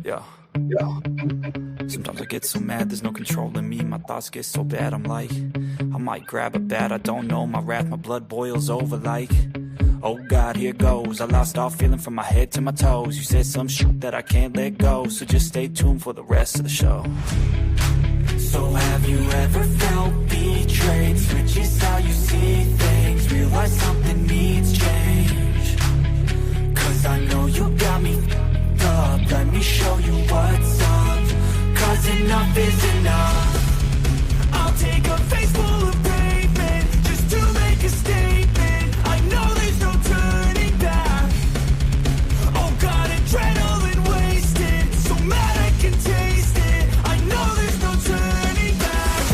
Yeah. Sometimes I get so mad, there's no controlling me. My thoughts get so bad, I'm like, I might grab a bat, I don't know. My wrath, my blood boils over like, oh God, here goes. I lost all feeling from my head to my toes. You said some shit that I can't let go, so just stay tuned for the rest of the show. So have you ever felt betrayed? Switches how you see things, realize something needs change. Cause I know you got me up, let me show you what's up. Cause enough is enough. I'll take a face full of pavement just to make a statement. I know there's no turning back. Oh God, adrenaline wasted, so mad I can taste it. I know there's no turning back.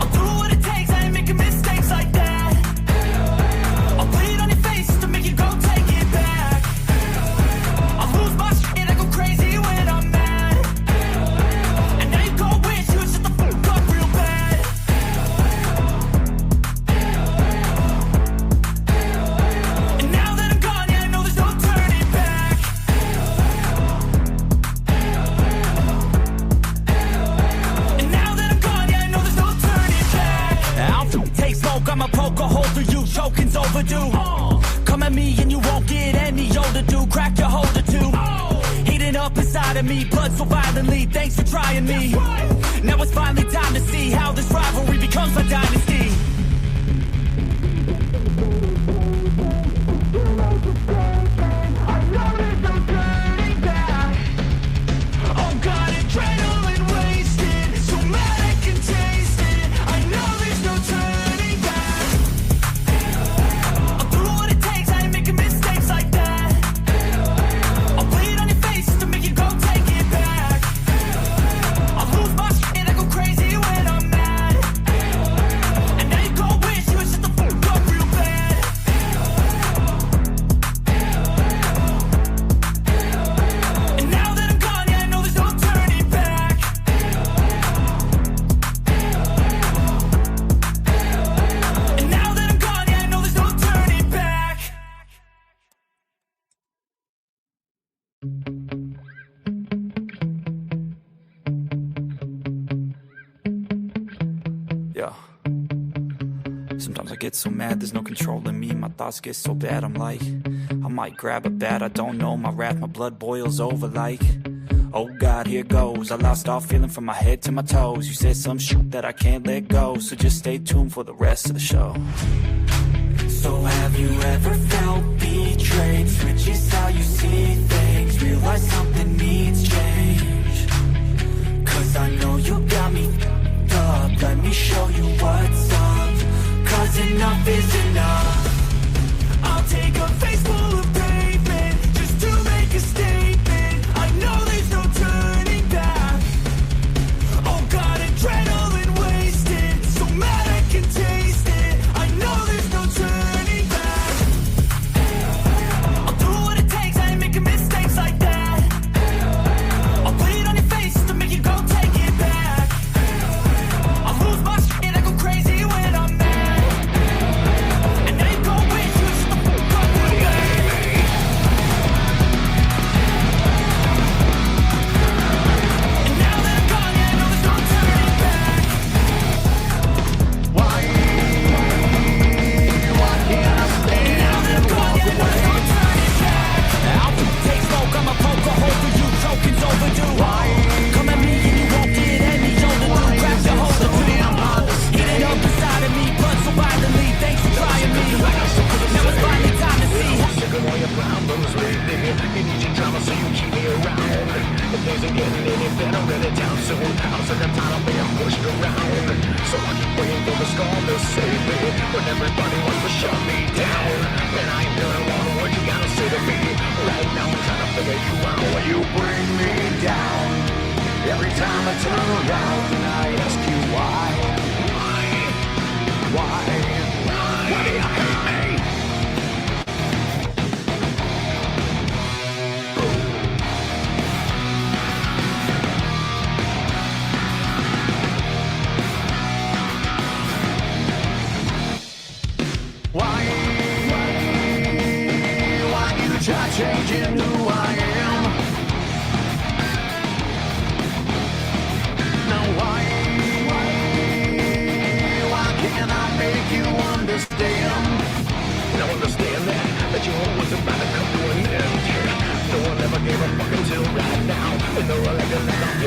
I'll do what it takes, I ain't making mistakes like that. I'll bleed on your face to make you go take it back. I'll lose my shit, I go crazy when I'm mad. And now you go wish you would shut the fuck up real bad. And now that I'm gone, yeah, I know there's no turning back. And now that I'm gone, yeah, I know there's no turning back. I'll take smoke, I'ma poke a hole through you, choking's overdue. Come at me and you won't get any older, dude. Crack your holder too. Heating up inside of me, blood so violently. Thanks for trying me. Now it's finally time to see how this rivalry becomes a dynasty. I know there's no turning back. Oh God, adrenaline wasted, so mad I can taste it. I know there's no turning back. I'll do what it takes, I ain't making mistakes like that. I'll bleed on your face to make you go take it back. I'll lose my shit, I go crazy when I'm mad. And now you go wish you would shut the fuck up real bad. And now that I'm gone, yeah, I know there's no turning back. And now that I'm gone, yeah, I know there's no turning back. Yeah. Sometimes I get so mad, there's no controlling me. My thoughts get so bad, I'm like, I might grab a bat, I don't know. My wrath, my blood boils over like, oh God, here goes. I lost all feeling from my head to my toes. You said some shit that I can't let go, so just stay tuned for the rest of the show. So have you ever felt betrayed? Switches how you see things, realize something needs change. Cause I know you got me up, let me show you what's up. Cause enough is enough. I'll take a face full of pavement just to make a statement. I know there's no turning back. Oh God, adrenaline wasted, so mad I can taste it. I know there's no turning back. I'll do what it takes, I ain't making mistakes like that. I'll bleed on your face to make you go take it back. I'll lose my shit, I go crazy when I'm mad. And now you go wish you would shut the fuck up real bad. And now that I'm gone, yeah, I know there's no turning back. Why can't I stay? And now that I'm gone, yeah, I know there's no turning back. I'll take smoke, I'ma poke a hole through you, choking's overdue. Come at me and you won't get any older, dude. Grab your holder too. Heating up inside of me, blood so violently. Thanks for trying me. Now it's finally time to see how. Sick of all your problems lately. You need your drama, so you keep me around. If things ain't getting any better, really down soon. I'm sick and tired of being pushed around. So I keep waiting for the storm to save me. When everybody wants to shut me down, then I ain't hearing one word you gotta say to me. Right now I'm trying to figure you out. When you bring me down, every time I turn around, I ask you why. Why do you hate me?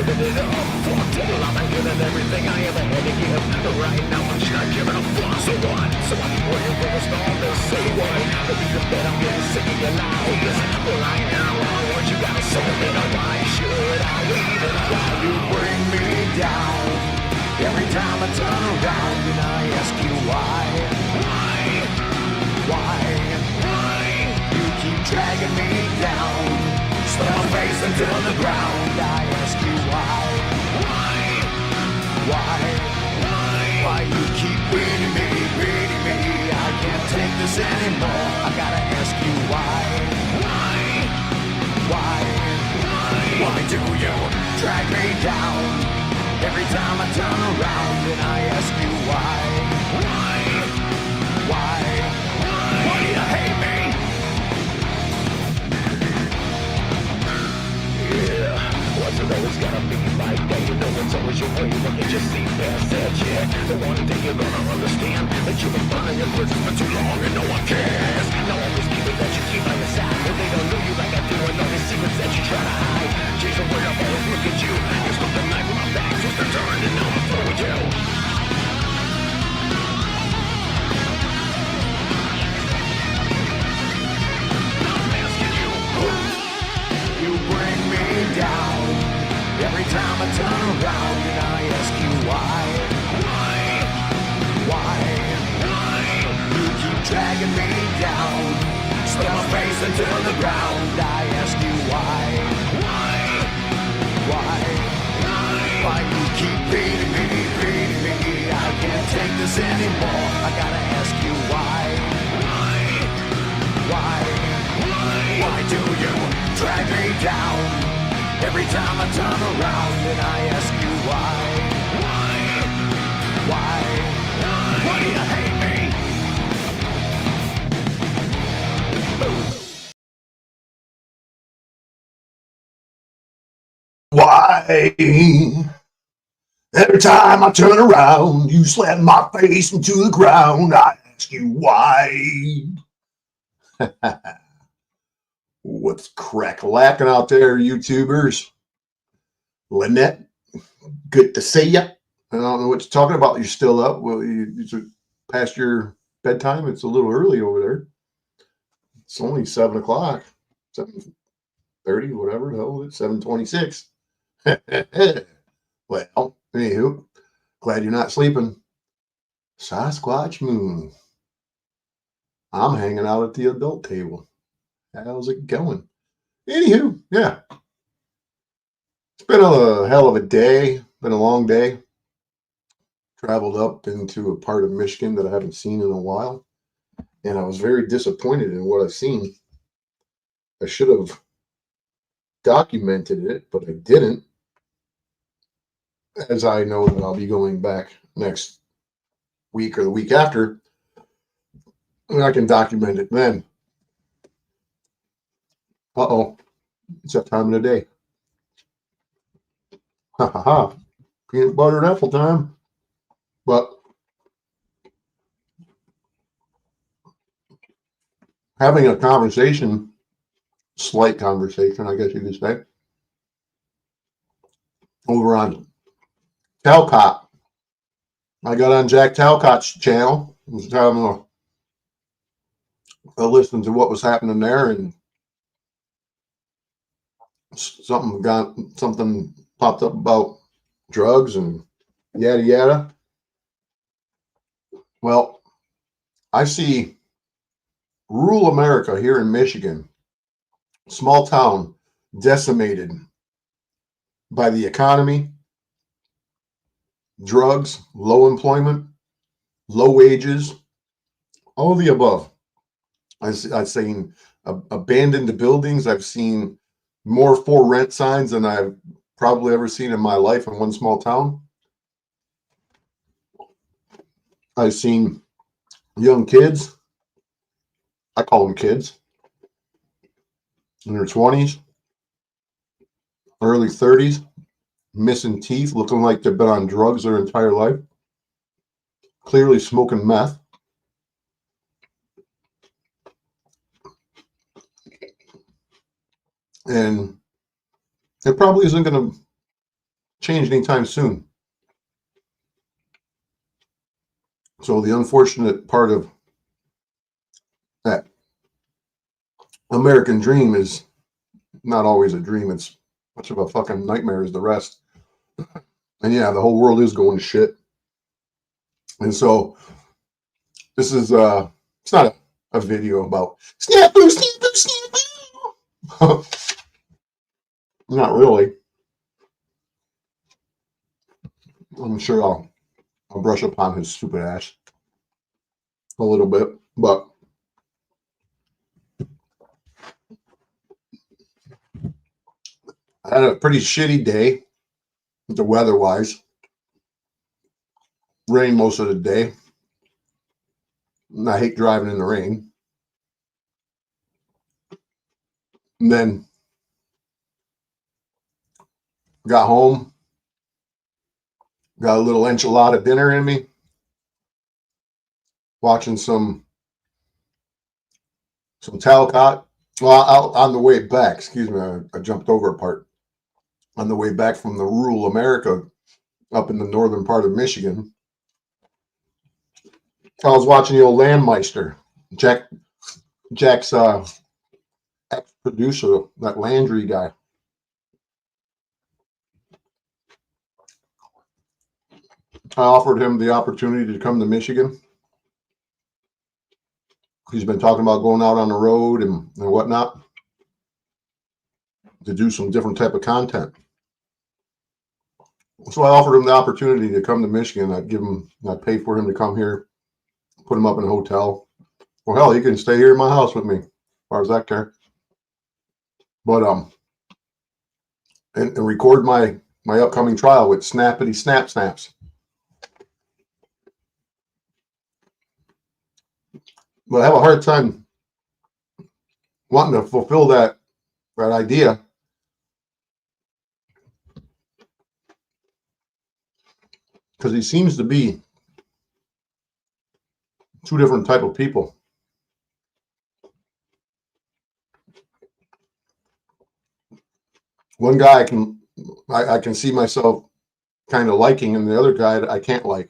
giving it up. Fuck till I'm giving everything I ever had to give. But right now I'm just not giving a fuck. So what? So I keep waiting for the storm to say what? Maybe you bet I'm getting sick of your lies. Well, I know all what you gotta say. Then why should I even try to bring me down? Every time I turn around and I ask you why. Why? You keep dragging me down. Slam my face into the ground. I ask you why. Why you keep beating me? I can't take this anymore. I gotta ask you why. Why do you drag me down? Every time I turn around and I ask you why. Why do you hate me? Yeah, what's it always gotta be like that? You know it's always your way, but you just see past that shit. The one day you're gonna understand that you've been burning your bridges for too long and no one cares. No one was keeping that you keep on your side, but they don't know you like I do and know the secrets that you try to hide. Change the way I've always looked at you. You slipped the knife in my back, twist and turn, and now I'm through with you. You bring me down. Every time I turn around and I ask you why. You keep dragging me down. Slam my face into the ground. I ask you why. Why you keep beating me? I can't take this anymore. I gotta ask you why. Why do you drag me down? Every time I turn around and I ask you why. Why do you hate me? Why? Every time I turn around, you slam my face into the ground. I ask you why. What's crack-lacking out there, YouTubers? Lynette, good to see you. I don't know what you're talking about. You're still up. Well, you're past your bedtime. It's a little early over there. It's only 7 o'clock, 7:30, whatever the hell. It's 7:26. Well, anywho, glad you're not sleeping. Sasquatch Moon. I'm hanging out at the adult table. How's it going? Anywho, yeah. It's been a hell of a day. Been a long day. Traveled up into a part of Michigan that I haven't seen in a while. And I was very disappointed in what I've seen. I should have documented it, but I didn't. As I know that I'll be going back next week or the week after, and I can document it then. Uh-oh, it's that time of the day. Ha ha ha. Peanut butter and apple time. But having a conversation, slight conversation, I guess you could say, over on Talcott. I got on Jack Talcott's channel. I was having a listen to what was happening there, and something popped up about drugs and yada yada. Well, I see rural America here in Michigan, small town, decimated by the economy, drugs, low employment, low wages, all of the above. I've seen abandoned buildings. I've seen more for rent signs than I've probably ever seen in my life in one small town. I've seen young kids, I call them kids, in their 20s, early 30s, missing teeth, looking like they've been on drugs their entire life, clearly smoking meth. And it probably isn't going to change anytime soon. So the unfortunate part of that American dream is not always a dream. It's much of a fucking nightmare as the rest. And yeah, the whole world is going to shit. And so this is it's not a video about Snafu Snafu Snafu. Not really. I'm sure I'll brush upon his stupid ass a little bit, but I had a pretty shitty day, the weather-wise. Rain most of the day. And I hate driving in the rain. And then got home, got a little enchilada dinner in me, watching some Talcott. Well, on the way back, excuse me, I jumped over a part. On the way back from the rural America up in the northern part of Michigan, I was watching the old Landmeister, Jack's ex-producer, that Landry guy. I offered him the opportunity to come to Michigan. He's been talking about going out on the road and whatnot to do some different type of content. So I offered him the opportunity to come to Michigan. I'd pay for him to come here, put him up in a hotel. Well, hell, he can stay here in my house with me, as far as that care. But and record my upcoming trial with Snappity Snap Snaps. But I have a hard time wanting to fulfill that idea. Because he seems to be two different type of people. One guy I can see myself kind of liking, and the other guy I can't like.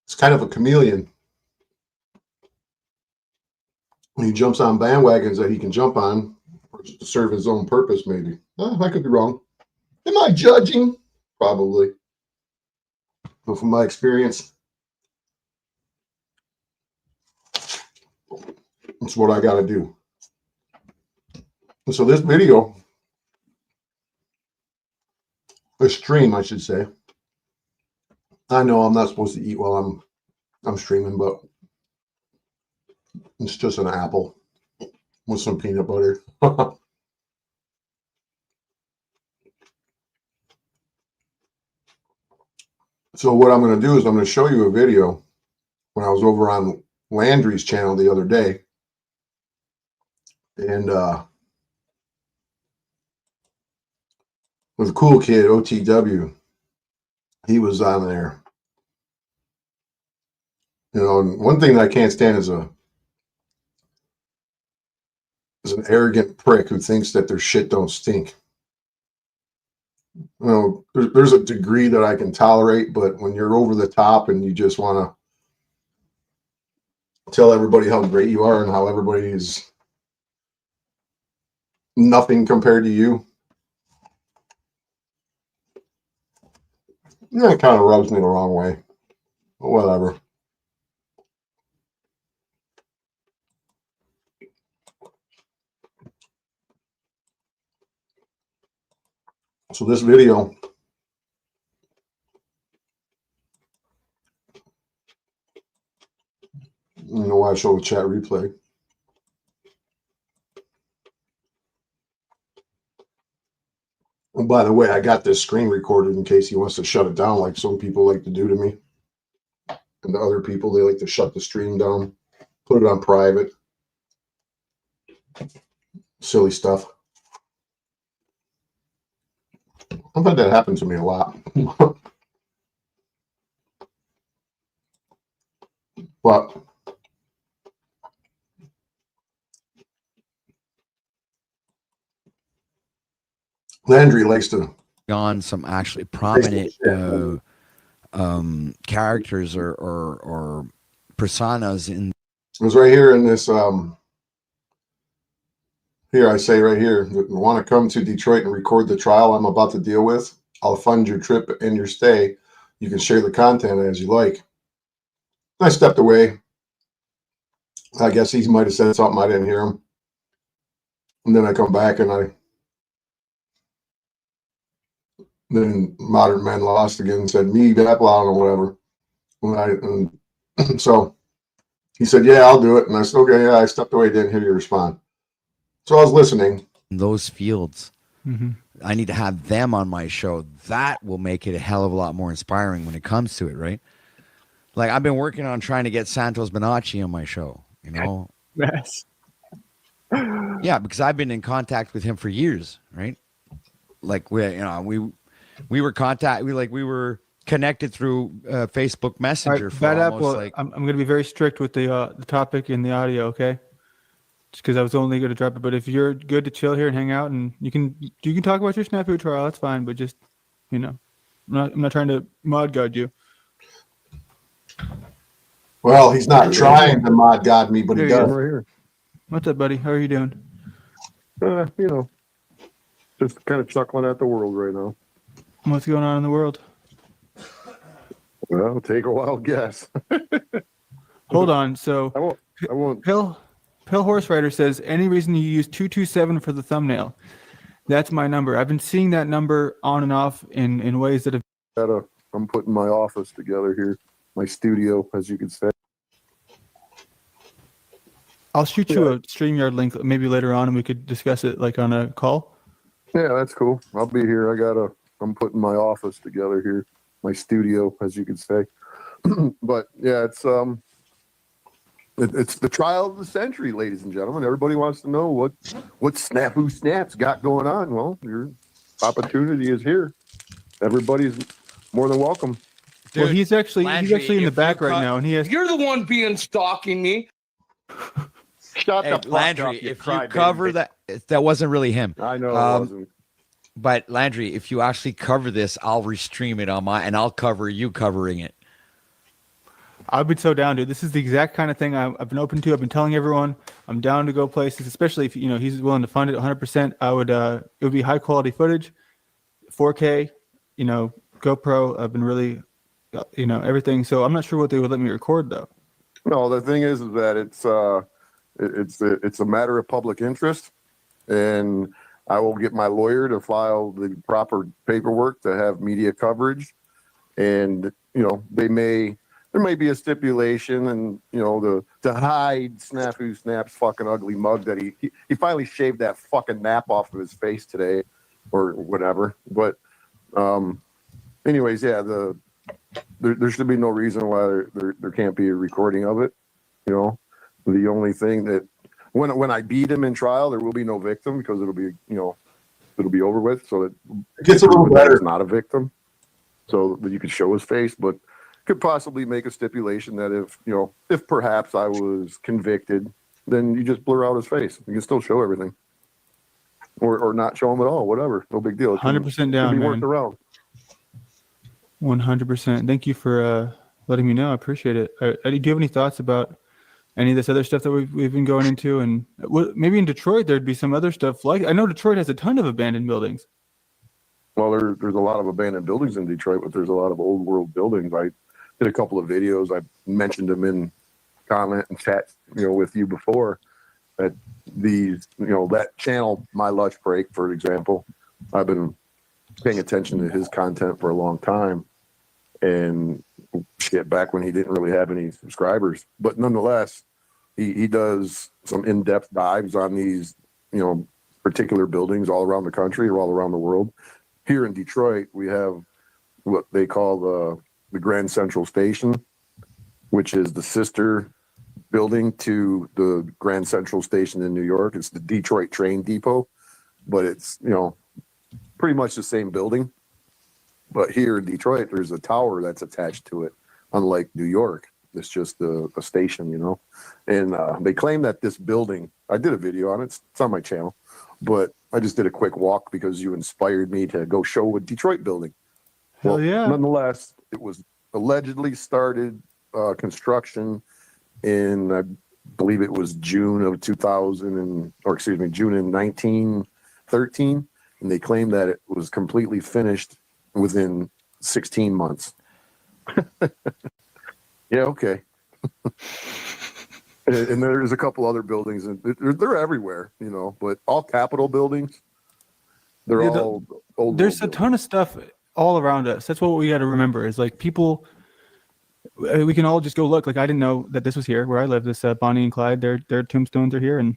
It's kind of a chameleon. He jumps on bandwagons that he can jump on to serve his own purpose, maybe. I could be wrong. Am I judging? Probably. But from my experience, it's what I got to do. And so this video, a stream, I should say. I know I'm not supposed to eat while I'm streaming, but it's just an apple with some peanut butter. So what I'm going to do is I'm going to show you a video when I was over on Landry's channel the other day. And with a cool kid, OTW, he was on there. You know, and one thing that I can't stand is an arrogant prick who thinks that their shit don't stink. You know, there's a degree that I can tolerate, but when you're over the top and you just want to tell everybody how great you are and how everybody is nothing compared to you, that kind of rubs me the wrong way. But whatever. So this video, you know why I show the chat replay. And by the way, I got this screen recorded in case he wants to shut it down like some people like to do to me. And the other people, they like to shut the stream down, put it on private. Silly stuff. I've had that happen to me a lot. But Landry likes to on some actually prominent characters or personas in. It was right here in this. Here I say right here, you want to come to Detroit and record the trial I'm about to deal with? I'll fund your trip and your stay. You can share the content as you like. I stepped away. I guess he might have said something. I didn't hear him. And then I come back and then Modern Men Lost again and said, me, Apple, or whatever. So he said, yeah, I'll do it. And I said, okay, yeah, I stepped away, didn't hear you respond. So I was listening. In those fields. Mm-hmm. I need to have them on my show. That will make it a hell of a lot more inspiring when it comes to it, right? Like I've been working on trying to get Santos Bonacci on my show, you know? Yes. Yeah, because I've been in contact with him for years, right? Like we were connected through Facebook Messenger. Right, Bad Apple, I'm going to be very strict with the topic and the audio, okay? Just because I was only going to drop it. But if you're good to chill here and hang out, and you can talk about your Snafu trial, that's fine. But just, I'm not trying to mod god you. Well, he's not trying to mod god me, but he does. Right here. What's up, buddy? How are you doing? Just kind of chuckling at the world right now. What's going on in the world? Well, take a wild guess. Hold on. So I won't. Pill Horse Rider says, any reason you use 227 for the thumbnail? That's my number. I've been seeing that number on and off in ways that have. I'm putting my office together here, my studio, as you could say. I'll shoot you a StreamYard link maybe later on, and we could discuss it like on a call. Yeah, that's cool. I'll be here. I'm putting my office together here, my studio, as you could say. But yeah, it's the trial of the century, ladies and gentlemen. Everybody wants to know what Snafu Snap's got going on. Well, your opportunity is here. Everybody's more than welcome. Dude, well, he's actually in the back right now, and he has. You're the one being stalking me. Shut the fuck Landry, up, you if you cover that wasn't really him. I know it wasn't. But Landry, if you actually cover this, I'll restream it on and I'll cover you covering it. I've been so down, dude. This is the exact kind of thing I've been open to. I've been telling everyone I'm down to go places, especially if he's willing to fund it 100%. I would. It would be high quality footage, 4K. GoPro. I've been really, everything. So I'm not sure what they would let me record though. No, the thing is that it's a matter of public interest, and I will get my lawyer to file the proper paperwork to have media coverage, and there may be a stipulation, and to hide Snafu Snap's fucking ugly mug that he finally shaved that fucking nap off of his face today, or whatever. But anyways, yeah, there should be no reason why there can't be a recording of it. The only thing that when I beat him in trial, there will be no victim because it'll be over with. So that it gets a little better. It's not a victim, so that you could show his face, but could possibly make a stipulation that if perhaps I was convicted, then you just blur out his face. You can still show everything, or not show him at all. Whatever, no big deal. 100% down, man. Worked around. 100%. Thank you for letting me know. I appreciate it. Eddie, do you have any thoughts about any of this other stuff that we've been going into? And maybe in Detroit there'd be some other stuff like. I know Detroit has a ton of abandoned buildings. Well, there's a lot of abandoned buildings in Detroit, but there's a lot of old world buildings. I did a couple of videos. I mentioned them in comment and chat, with you before. That that channel, My Lush Break, for example, I've been paying attention to his content for a long time, and shit, back when he didn't really have any subscribers, but nonetheless, he does some in-depth dives on these, particular buildings all around the country or all around the world. Here in Detroit, we have what they call the Grand Central Station, which is the sister building to the Grand Central Station in New York. It's the Detroit Train Depot, but it's, pretty much the same building. But here in Detroit, there's a tower that's attached to it, unlike New York. It's just a station, And they claim that this building, I did a video on it, it's on my channel, but I just did a quick walk because you inspired me to go show a Detroit building. Hell yeah. Nonetheless, it was allegedly started construction in, I believe it was June of 2000 June in 1913. And they claimed that it was completely finished within 16 months. Yeah, okay. And there's a couple other buildings, and they're everywhere, you know, but all Capitol buildings, they're all old. There's a ton of stuff all around us. That's what we got to remember is like people, we can all just go look. Like I didn't know that this was here where I live. This Bonnie and Clyde, their tombstones are here, and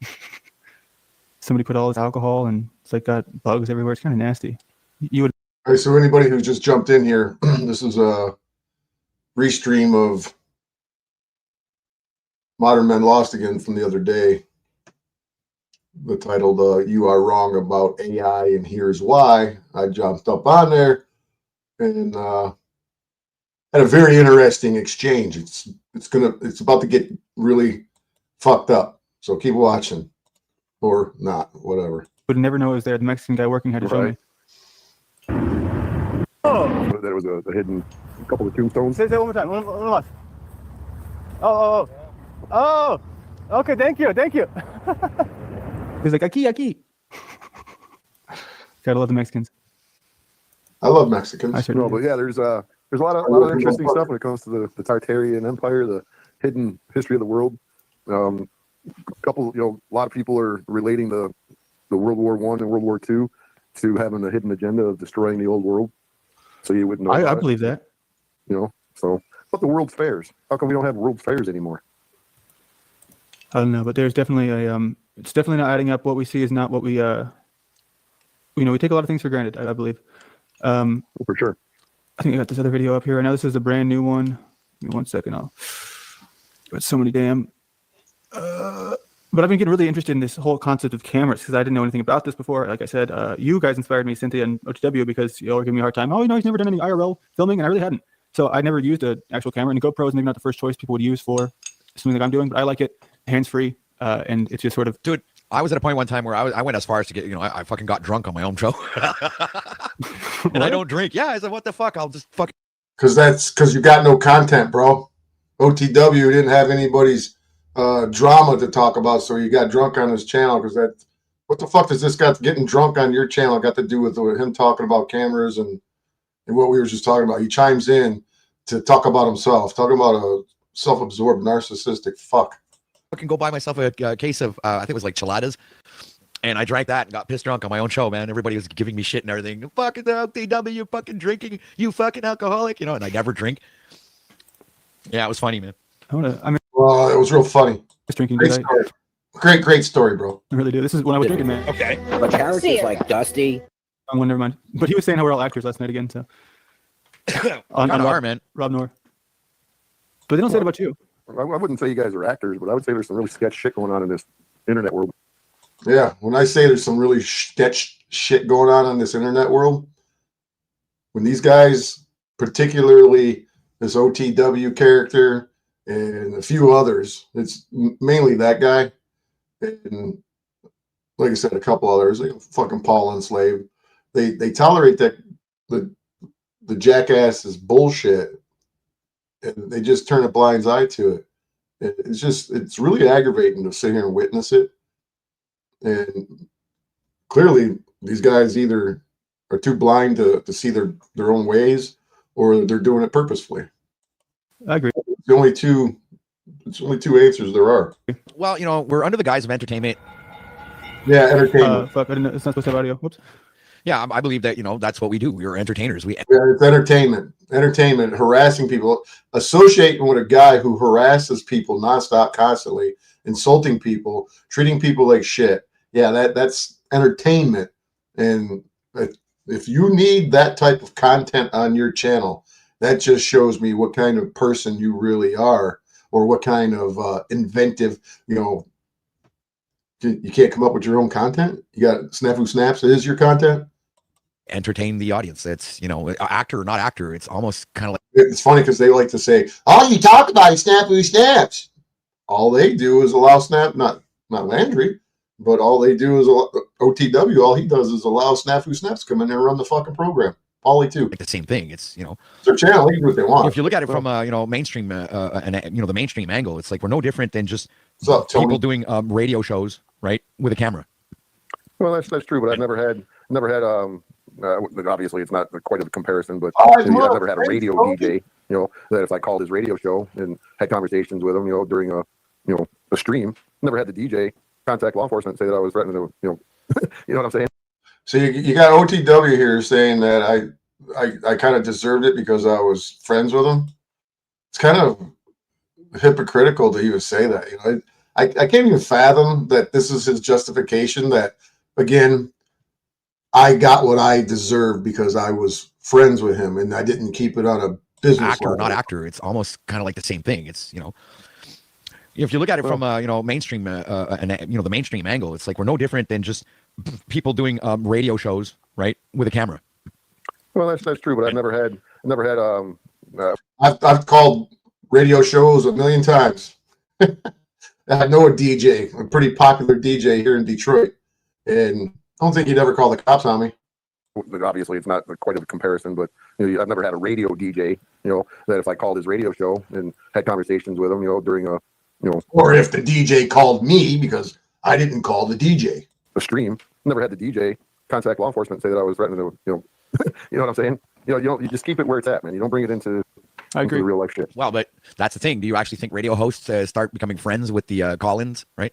somebody put all this alcohol and it's like got bugs everywhere. It's kind of nasty. You would. All right, so anybody who just jumped in here, this is a restream of Modern Men Lost Again from the other day. The title, You Are Wrong About AI and Here's Why. I jumped up on there and had a very interesting exchange. It's about to get really fucked up. So keep watching. Or not, whatever. Would never know it was there. The Mexican guy working had to show me. Oh, that was a hidden couple of tombstones. Say that one more time. One last. Oh. Okay, thank you. He's like, aquí. Gotta love the Mexicans. I love Mexicans. No, but yeah, there's a lot of interesting stuff when it comes to the Tartarian Empire, the hidden history of the world. A lot of people are relating the World War I and World War II to having a hidden agenda of destroying the old world. So you wouldn't know. I believe that. You know, so but the World Fairs. How come we don't have World Fairs anymore? I don't know, but there's definitely it's definitely not adding up. What we see is not what we we take a lot of things for granted, I believe. For sure. I think I got this other video up here right now. This is a brand new one. Give me 1 second. I'll got so many damn but I've been getting really interested in this whole concept of cameras because I didn't know anything about this before. Like I said, you guys inspired me, Cynthia and OTW, because you all were giving me a hard time. Oh, he's never done any IRL filming, and I really hadn't. So I never used an actual camera, and GoPro is maybe not the first choice people would use for something like I'm doing, but I like it hands-free, and it's just sort of... Dude, I was at a point one time where I went as far as to get, I fucking got drunk on my own show. And I don't drink. Yeah, I said, what the fuck? I'll just fucking... Because you got no content, bro. OTW didn't have anybody's drama to talk about, so you got drunk on his channel. Because what the fuck does this guy getting drunk on your channel got to do with him talking about cameras and what we were just talking about? He chimes in to talk about himself, talking about a self-absorbed narcissistic fuck. Fucking go buy myself a case of I think it was like chiladas, and I drank that and got pissed drunk on my own show, man. Everybody was giving me shit and everything. Fucking LTW, you fucking drinking, you fucking alcoholic, and I never drink. Yeah, it was funny, man. Well, it was real funny. Drinking great story. Great story, bro. I really do. This is when I was drinking, man. Okay. But characters like Dusty. Oh, well, never mind. But he was saying how we're all actors last night again, so. on Rob, man. Rob Noor. But they don't say it about you. I wouldn't say you guys are actors, but I would say there's some really sketch shit going on in this internet world. Yeah, when I say there's some really sketch shit going on in this internet world, when these guys, particularly this OTW character and a few others, it's mainly that guy, and like I said, a couple others, like fucking Paul Enslaved, they tolerate that the jackass is bullshit, and they just turn a blind eye to it. It's really aggravating to sit here and witness it. And clearly these guys either are too blind to see their own ways, or they're doing it purposefully. I agree. It's only two answers there are. Well, we're under the guise of entertainment. Yeah, entertainment. Fuck, I didn't know. It's not supposed to have audio. Whoops. Yeah, I believe that, that's what we do. We're entertainers. It's entertainment. Entertainment, harassing people, associating with a guy who harasses people nonstop, constantly, insulting people, treating people like shit. Yeah, that's entertainment. And if you need that type of content on your channel, that just shows me what kind of person you really are, or what kind of inventive, you can't come up with your own content. You got Snafu Snaps. It is your content. Entertain the audience. It's, actor or not actor. It's almost kind of like. It's funny because they like to say, all you talk about is Snafu Snaps. All they do is allow not Landry. but all they do is OTW. All he does is allow Snafu Snaps to come in there and run the fucking program. Paulie too. Like the same thing. It's it's their channel. They can do what they want. If you look at it from mainstream and the mainstream angle, it's like we're no different than just up, people doing radio shows, right, with a camera. Well, that's true, but I've never had obviously it's not quite a comparison, but I've I've never had a radio DJ, that if I called his radio show and had conversations with him, during a stream, never had the DJ contact law enforcement and say that I was threatening to, you know what I'm saying? So you got OTW here saying that I kind of deserved it because I was friends with him. It's kind of hypocritical to even say that. I can't even fathom that this is his justification. That again, I got what I deserved because I was friends with him and I didn't keep it on a business Actor, level. not actor. It's almost kind of like the same thing. It's if you look at it from mainstream and the mainstream angle, it's like we're no different than just people doing radio shows, right, with a camera. Well, that's true, but I've never had I've called radio shows a million times. I know a DJ, a pretty popular DJ here in Detroit, and I don't think he'd ever call the cops on me. Obviously it's not quite a comparison, but I've never had a radio DJ, that if I called his radio show and had conversations with him, during a or if the DJ called me because I didn't call the DJ. A stream, never had the DJ contact law enforcement and say that I was threatening to, you know what I'm saying? You just keep it where it's at, man. You don't bring it into real life shit. Well, but that's the thing. Do you actually think radio hosts start becoming friends with the call-ins, right?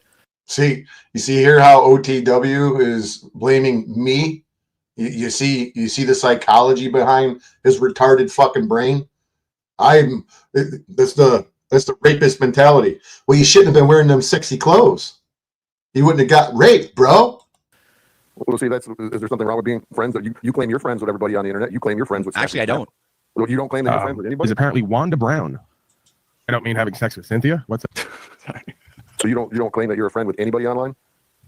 You see here how OTW is blaming me. You see the psychology behind his retarded fucking brain. That's the rapist mentality. Well, you shouldn't have been wearing them sexy clothes. You wouldn't have got raped, bro. Well, see, is there something wrong with being friends? You claim you're friends with everybody on the internet. You claim you're friends with. Actually, I don't. Well, you don't claim that you're friends with anybody. Is apparently Wanda Brown. I don't mean having sex with Cynthia. What's up? Sorry. So you don't claim that you're a friend with anybody online?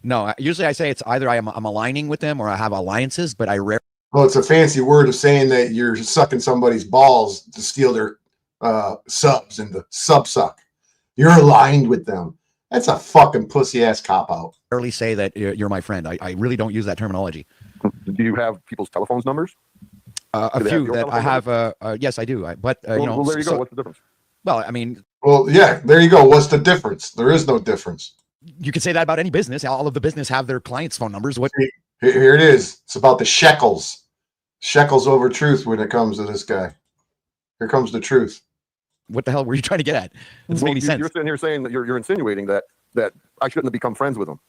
No, usually I say it's either I'm aligning with them or I have alliances, but I rarely. Well, it's a fancy word of saying that you're sucking somebody's balls to steal their subs and to suck. You're aligned with them. That's a fucking pussy ass cop out. Rarely say that you're my friend. I really don't use that terminology. Do you have people's telephone numbers? A few that I have. Yes, I do. But well, there you go. What's the difference? Well, I mean. Well, yeah, there you go. What's the difference? There is no difference. You can say that about any business. All of the business have their clients' phone numbers. What? Here it is. It's about the shekels. Shekels over truth when it comes to this guy. Here comes the truth. What the hell were you trying to get at? It doesn't make any sense. You're sitting here saying that you're insinuating that I shouldn't have become friends with him.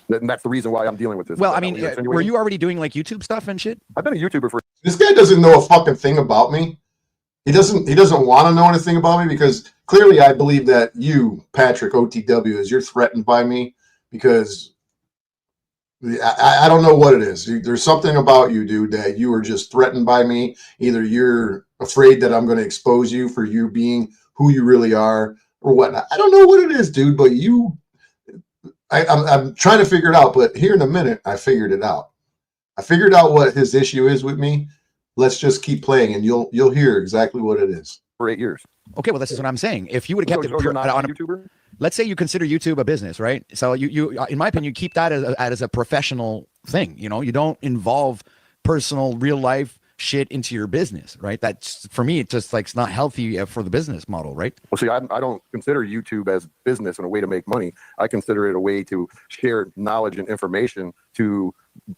And that's the reason why I'm dealing with this. Well, I mean, were you already doing like YouTube stuff and shit? I've been a YouTuber for. This guy doesn't know a fucking thing about me. He doesn't want to know anything about me because clearly I believe that you, Patrick OTW, you're threatened by me because I don't know what it is. There's something about you, dude, that you are just threatened by me. Either you're afraid that I'm going to expose you for you being who you really are or whatnot. I don't know what it is, dude, but I'm trying to figure it out. But here in a minute, I figured it out. I figured out what his issue is with me. Let's just keep playing, and you'll hear exactly what it is. For 8 years. Okay, well, this is what I'm saying. If you would have kept it you're not a YouTuber. Let's say you consider YouTube a business, right? So you in my opinion, you keep that as a professional thing. You don't involve personal, real life shit into your business, right? That's for me. It's just like it's not healthy for the business model, right? Well, see, I don't consider YouTube as business and a way to make money. I consider it a way to share knowledge and information to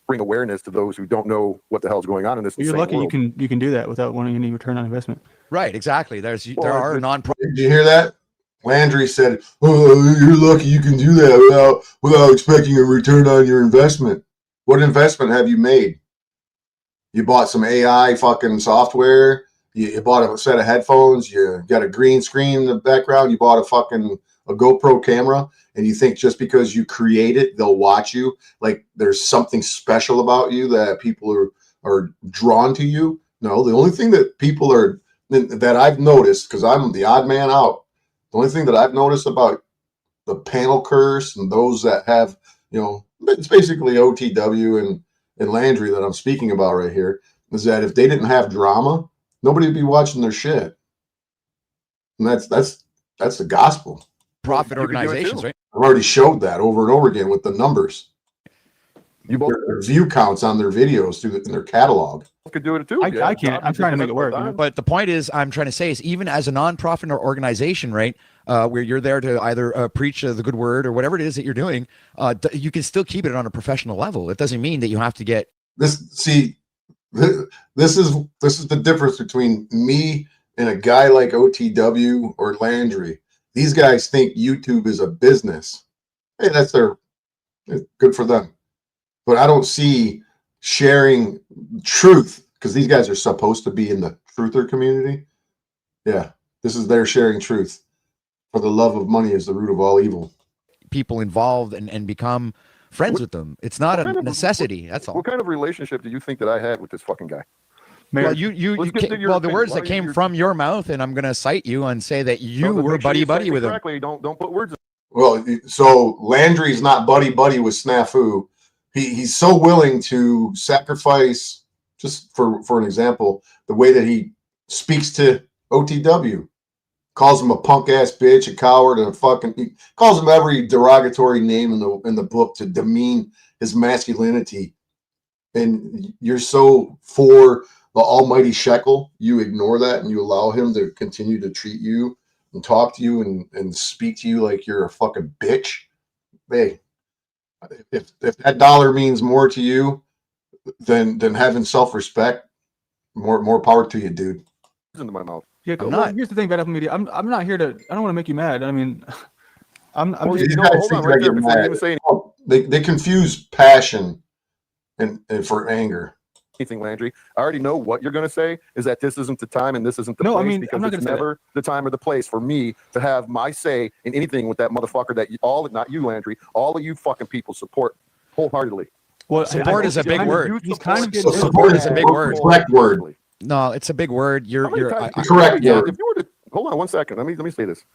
bring awareness to those who don't know what the hell is going on in this. You're lucky world. you can do that without wanting any return on investment. Right, exactly. There are non-profit. Did you hear that? Landry said, "Oh, you're lucky you can do that without expecting a return on your investment." What investment have you made? You bought some AI fucking software. You bought a set of headphones. You got a green screen in the background. You bought a GoPro camera, and you think just because you create it, they'll watch you. Like there's something special about you that people are drawn to you. No, the only thing that people are that I've noticed, because I'm the odd man out, the only thing that I've noticed about the panel curse and those that have, it's basically OTW and Landry that I'm speaking about right here, is that if they didn't have drama, nobody would be watching their shit. And that's the gospel. Profit organizations, right? I've already showed that over and over again with the numbers. You both Their view counts on their videos in their catalog. could do it too. I can't. I'm trying to make it work. But the point is, I'm trying to say is, even as a nonprofit or organization, right, where you're there to either preach the good word or whatever it is that you're doing, you can still keep it on a professional level. It doesn't mean that you have to get This is the difference between me and a guy like OTW or Landry. These guys think YouTube is a business. Hey, that's good for them. But I don't see sharing truth, because these guys are supposed to be in the truther community. Yeah, this is their sharing truth. For the love of money is the root of all evil. people involved and become friends with them. It's not a necessity. That's all. What kind of relationship do you think that I had with this fucking guy? Well, the words that came from your mouth, and I'm going to cite you and say that you were buddy with him. Correctly, don't put words. Well, so Landry's not buddy with Snafu. He's so willing to sacrifice, just for an example, the way that he speaks to OTW, calls him a punk ass bitch, a coward, he calls him every derogatory name in the book to demean his masculinity. And you're so for the almighty shekel, you ignore that and you allow him to continue to treat you and talk to you and speak to you like you're a fucking bitch. Hey, if that dollar means more to you than having self-respect, more power to you, dude. Into my mouth. Yeah, well, here's the thing about media. I'm not here to. I don't want to make you mad. I mean, I'm these guys think I get mad. They confuse passion and for anger. Anything, Landry. I already know what you're going to say is that this isn't the time and this isn't the place. I mean, because I'm not it's gonna say never the time or the place for me to have my say in anything with that motherfucker that not you, Landry, all of you fucking people support wholeheartedly. Well, support is a big word. Support is a big word. Correct word. No, it's a big word. You're correct. If you were to hold on one second, let me say this.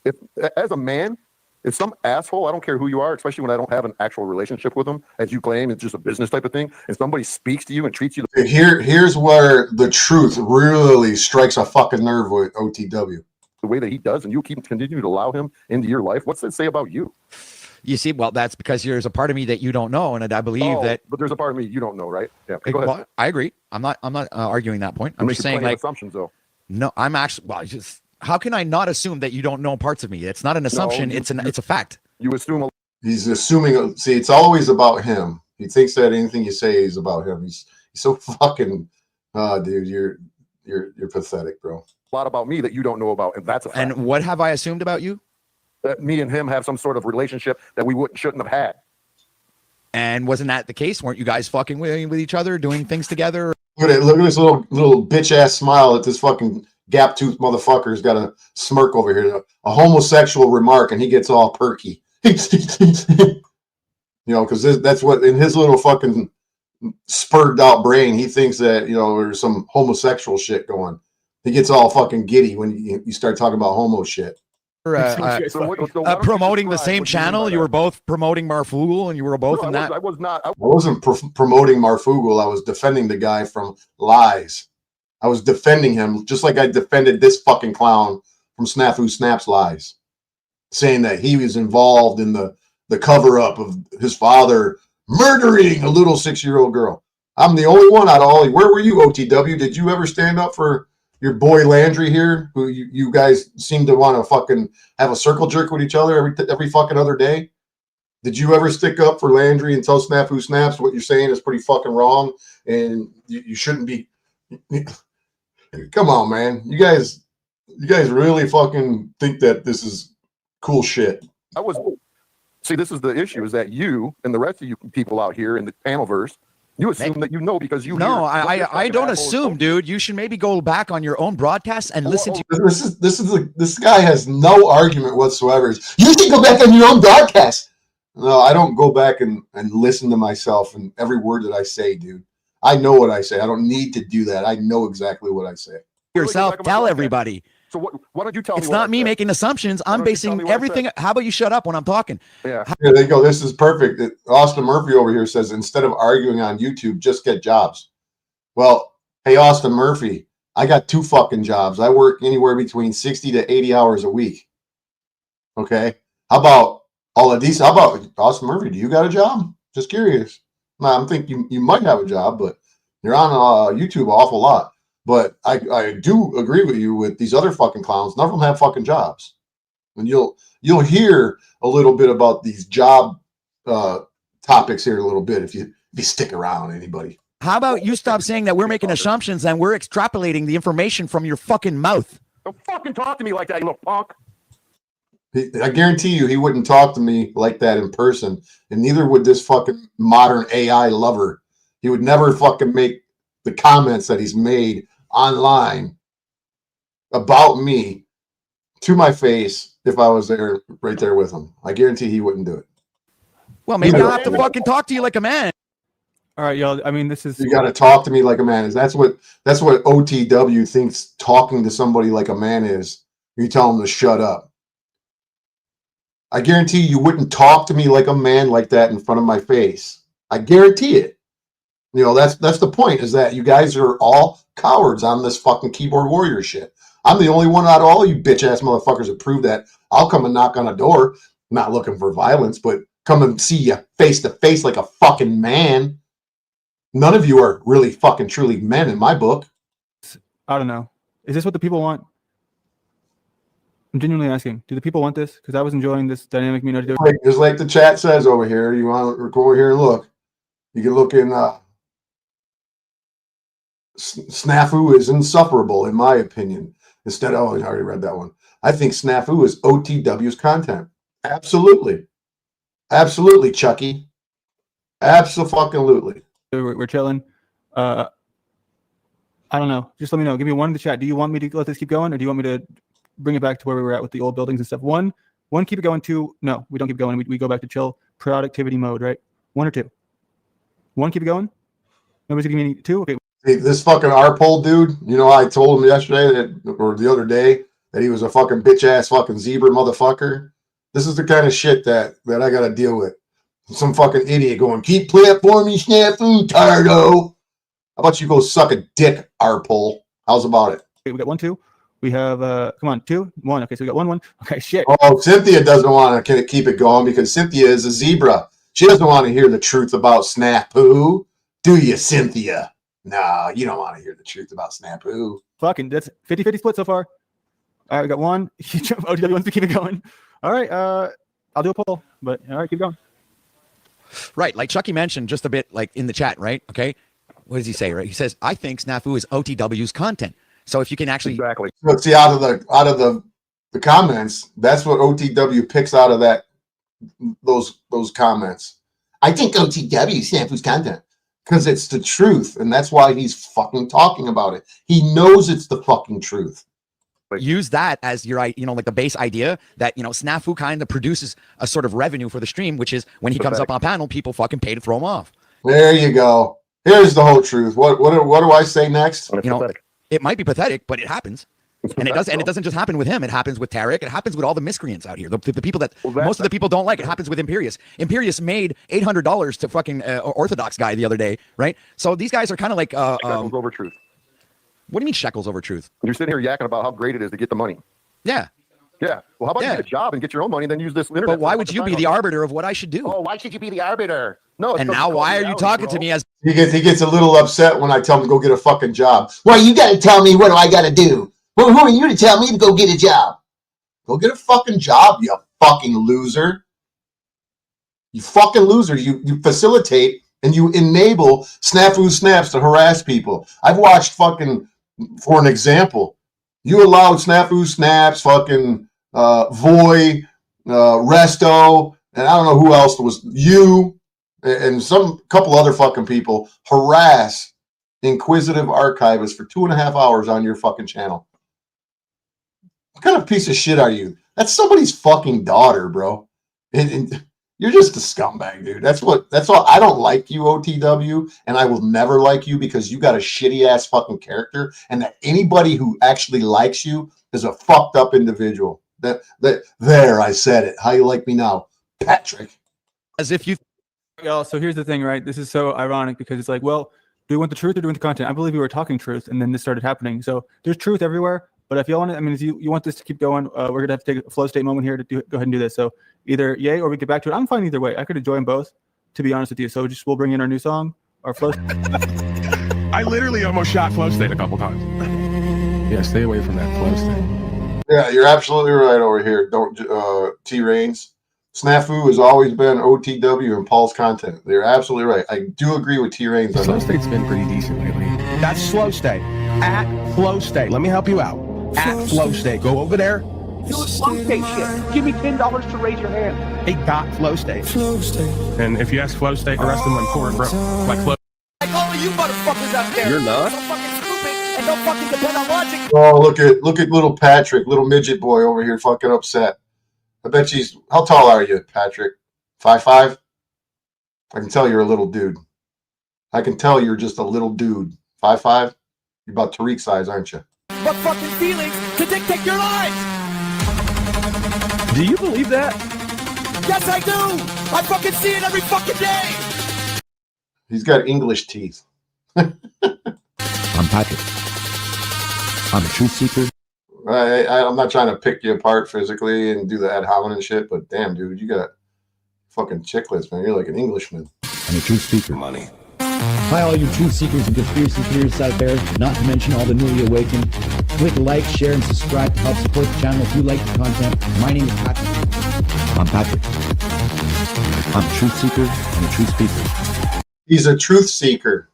If as a man, if some asshole, I don't care who you are, especially when I don't have an actual relationship with them, as you claim, it's just a business type of thing. If somebody speaks to you and treats you, here's where the truth really strikes a fucking nerve with OTW. The way that he does, and you continue to allow him into your life, what's that say about you? You see, well, that's because there's a part of me that you don't know, and I believe that. But there's a part of me you don't know, right? Yeah. Go ahead. Well, I agree. I'm not arguing that point. I'm just saying, like, assumptions, though. No, I'm actually. Well, just how can I not assume that you don't know parts of me? It's not an assumption. It's a fact. You assume. He's assuming. See, it's always about him. He thinks that anything you say is about him. He's so fucking. Dude, you're pathetic, bro. A lot about me that you don't know about, and that's a fact. And what have I assumed about you? That me and him have some sort of relationship that we shouldn't have had. And wasn't that the case? Weren't you guys fucking with each other, doing things together? Look at this little bitch ass smile that this fucking gap tooth motherfucker's got a smirk over here. A homosexual remark, and he gets all perky. You know, because that's what in his little fucking spurred out brain, he thinks that, you know, there's some homosexual shit going. He gets all fucking giddy when you start talking about homo shit. Promoting the same channel. You were both promoting Marfoogle, and you were both in that. I was not. I wasn't promoting Marfoogle. I was defending the guy from lies. I was defending him just like I defended this fucking clown from Snafu Snap's lies, saying that he was involved in the cover up of his father murdering a little 6-year-old girl. I'm the only one out of all. Where were you, OTW? Did you ever stand up for your boy Landry here, who you guys seem to want to fucking have a circle jerk with each other every fucking other day? Did you ever stick up for Landry and tell Snafu Snaps what you're saying is pretty fucking wrong and you shouldn't be? Come on, man. You guys really fucking think that this is cool shit. See, this is the issue, is that you and the rest of you people out here in the panelverse, you assume that you know because you. No, I don't assume, dude. You should maybe go back on your own broadcast and listen to. This guy has no argument whatsoever. You should go back on your own broadcast. No, I don't go back and listen to myself and every word that I say, dude. I know what I say. I don't need to do that. I know exactly what I say. Yourself, tell everybody. So why don't you tell me? It's not me making assumptions. I'm basing everything. How about you shut up when I'm talking? Yeah. There you go. This is perfect. Austin Murphy over here says, instead of arguing on YouTube, just get jobs. Well, hey, Austin Murphy, I got 2 fucking jobs. I work anywhere between 60 to 80 hours a week. Okay. How about All the decent. How about Austin Murphy? Do you got a job? Just curious. Nah, I'm thinking you might have a job, but you're on YouTube an awful lot. But I do agree with you with these other fucking clowns. None of them have fucking jobs. And you'll hear a little bit about these job topics here a little bit if you stick around, anybody. How about you stop saying that we're making assumptions and we're extrapolating the information from your fucking mouth? Don't fucking talk to me like that, you little punk. I guarantee you he wouldn't talk to me like that in person, and neither would this fucking modern AI lover. He would never fucking make the comments that he's made online about me to my face if I was there, right there with him. I guarantee he wouldn't do it. Well, maybe I'll have to fucking talk to you like a man. All right, y'all. I mean, this is. You got to talk to me like a man. That's what OTW thinks talking to somebody like a man is. You tell him to shut up. I guarantee you wouldn't talk to me like a man like that in front of my face. I guarantee it. You know, that's the point, is that you guys are all cowards on this fucking keyboard warrior shit. I'm the only one out of all you bitch ass motherfuckers that prove that. I'll come and knock on a door, not looking for violence, but come and see you face to face like a fucking man. None of you are really fucking truly men in my book. I don't know. Is this what the people want? I'm genuinely asking. Do the people want this? Because I was enjoying this dynamic. Just like the chat says over here. You want to go over here and look. You can look in. Snafu is insufferable, in my opinion. Instead, I already read that one. I think Snafu is OTW's content. Absolutely, absolutely, Chucky. Absolutely. We're chilling. I don't know. Just let me know. Give me one in the chat. Do you want me to let this keep going, or do you want me to bring it back to where we were at with the old buildings and stuff? One, keep it going. Two, no, we don't keep going. We go back to chill productivity mode, right? One or two? One, keep it going. Nobody's giving me any two. Okay. Hey, this fucking RPOL dude. You know, I told him yesterday or the other day that he was a fucking bitch ass fucking zebra motherfucker. This is the kind of shit that I got to deal with. Some fucking idiot going, keep platforming Snafu, Tardo. How about you go suck a dick, RPOL? How's about it? Okay, we got 1, 2. We have, come on, 2, 1. Okay, so we got 1, 1. Okay, shit. Oh, Cynthia doesn't want to keep it going because Cynthia is a zebra. She doesn't want to hear the truth about Snafu. Do you, Cynthia? No, you don't want to hear the truth about Snafu. Fucking, that's 50-50 split so far. All right, we got 1. OTW wants to keep it going. All right, I'll do a poll, but all right, keep going. Right, like Chucky mentioned just a bit, like in the chat, right? Okay, what does he say? Right, he says, "I think Snafu is OTW's content." So if you can actually exactly see out of the comments, that's what OTW picks out of those comments. I think OTW is Snafu's content because it's the truth, and that's why he's fucking talking about it. He knows it's the fucking truth. Use that as your, like the base idea that, Snafu kind of produces a sort of revenue for the stream, which is when he comes up on panel, people fucking pay to throw him off. There you go. Here's the whole truth. What do I say next? It might be pathetic, but it happens. And it does, and it doesn't just happen with him. It happens with Tarek. It happens with all the miscreants out here. The people that most of the people don't like. It happens with Imperius. Imperius made $800 to fucking Orthodox guy the other day, right? So these guys are kind of like shekels over truth. What do you mean shekels over truth? You're sitting here yakking about how great it is to get the money. Yeah. Yeah. Well, how about you get a job and get your own money, then use this internet? But why would you be the arbiter of what I should do? Oh, why should you be the arbiter? No. And now why are you talking to me as he gets a little upset when I tell him to go get a fucking job? Well, you got to tell me what do I got to do? Well, who are you to tell me to go get a job? Go get a fucking job, you fucking loser. You fucking loser. You facilitate and you enable Snafu Snaps to harass people. I've watched fucking, for an example, you allowed Snafu Snaps, fucking Voy, Resto, and I don't know who else was, you and some couple other fucking people harass inquisitive archivists for 2.5 hours on your fucking channel. What kind of piece of shit are you? That's somebody's fucking daughter, bro. And you're just a scumbag, dude. That's all. I don't like you, OTW, and I will never like you because you got a shitty ass fucking character, and that anybody who actually likes you is a fucked up individual. There, I said it. How you like me now, Patrick? As if you. Y'all, so here's the thing, right? This is so ironic because it's like, well, do we want the truth or do we want the content? I believe we were talking truth, and then this started happening. So there's truth everywhere, But if you want, I mean, if you want this to keep going, we're gonna have to take a flow state moment here to go ahead and do this. So either yay or we get back to it. I'm fine either way. I could enjoy them both, to be honest with you. So we'll bring in our new song, our flow. I literally almost shot flow state a couple times. Yeah, stay away from that flow state. Yeah, you're absolutely right over here. Don't T-Rains. Snafu has always been OTW and Paul's content. They're absolutely right. I do agree with T-Rains. Flow state's been pretty decent lately. That's slow state. At flow state. Let me help you out. At flow state. Go over there. Do a flow state shit. Give me $10 to raise your hand. Hey, got flow state. And if you ask flow state, the rest of them like poor, bro. Like flow. Like all of you motherfuckers out there. You're not? So fucking stupid and don't fucking depend on logic. Oh, look at little Patrick, little midget boy over here, fucking upset. I bet she's. How tall are you, Patrick? 5'5"? I can tell you're a little dude. I can tell you're just a little dude. 5'5"? You're about Tariq size, aren't you? But fucking feelings can dictate your lives. Do you believe that? Yes, I do. I fucking see it every fucking day. He's got English teeth. I'm Patrick. I'm a truth seeker. I'm not trying to pick you apart physically and do the ad hominem shit, but damn, dude, you got fucking chicklets, man. You're like an Englishman. I'm a truth seeker. Money. Hi, all you truth seekers and conspiracy theorists out there, not to mention all the newly awakened. Click like, share, and subscribe to help support the channel if you like the content. My name is Patrick. I'm Patrick. I'm a truth seeker and a truth speaker. He's a truth seeker.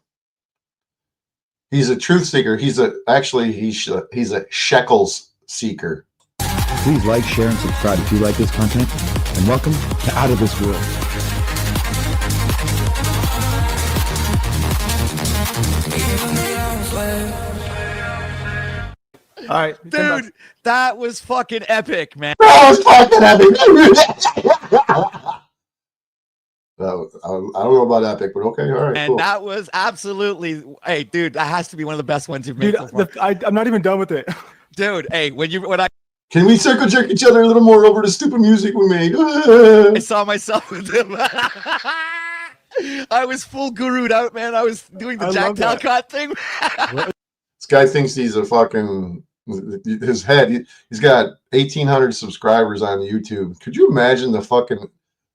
He's a truth seeker. He's a shekels seeker. Please like, share, and subscribe if you like this content. And welcome to Out of This World. All right, Dude, that was fucking epic, man. That was fucking epic. I don't know about epic, but okay, all right. And cool. that was absolutely, hey, dude, that has to be one of the best ones you've made dude, so far. I'm not even done with it. Dude, hey, when I Can we circle jerk each other a little more over the stupid music we made? I saw myself with him. I was full guru'd out, man. I was doing the Jack Talcott thing. This guy thinks he's a fucking his head. He's got 1,800 subscribers on YouTube. Could you imagine the fucking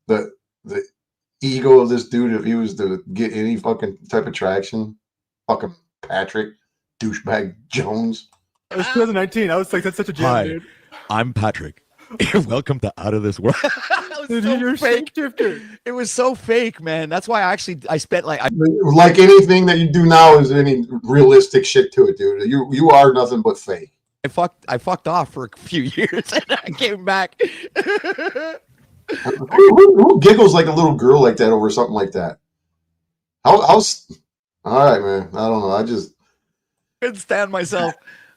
the ego of this dude if he was to get any fucking type of traction? Fucking Patrick douchebag Jones. It was 2019. I was like, that's such a jam, Hi, dude. I'm Patrick. Welcome to Out of This World. Dude, so you're fake. shapeshifter. It was so fake, man. That's why I spent like Like anything that you do now is any realistic shit to it, dude. You are nothing but fake. I fucked off for a few years and I came back. Who giggles like a little girl like that over something like that? How's all right, man. I don't know. I just couldn't stand myself.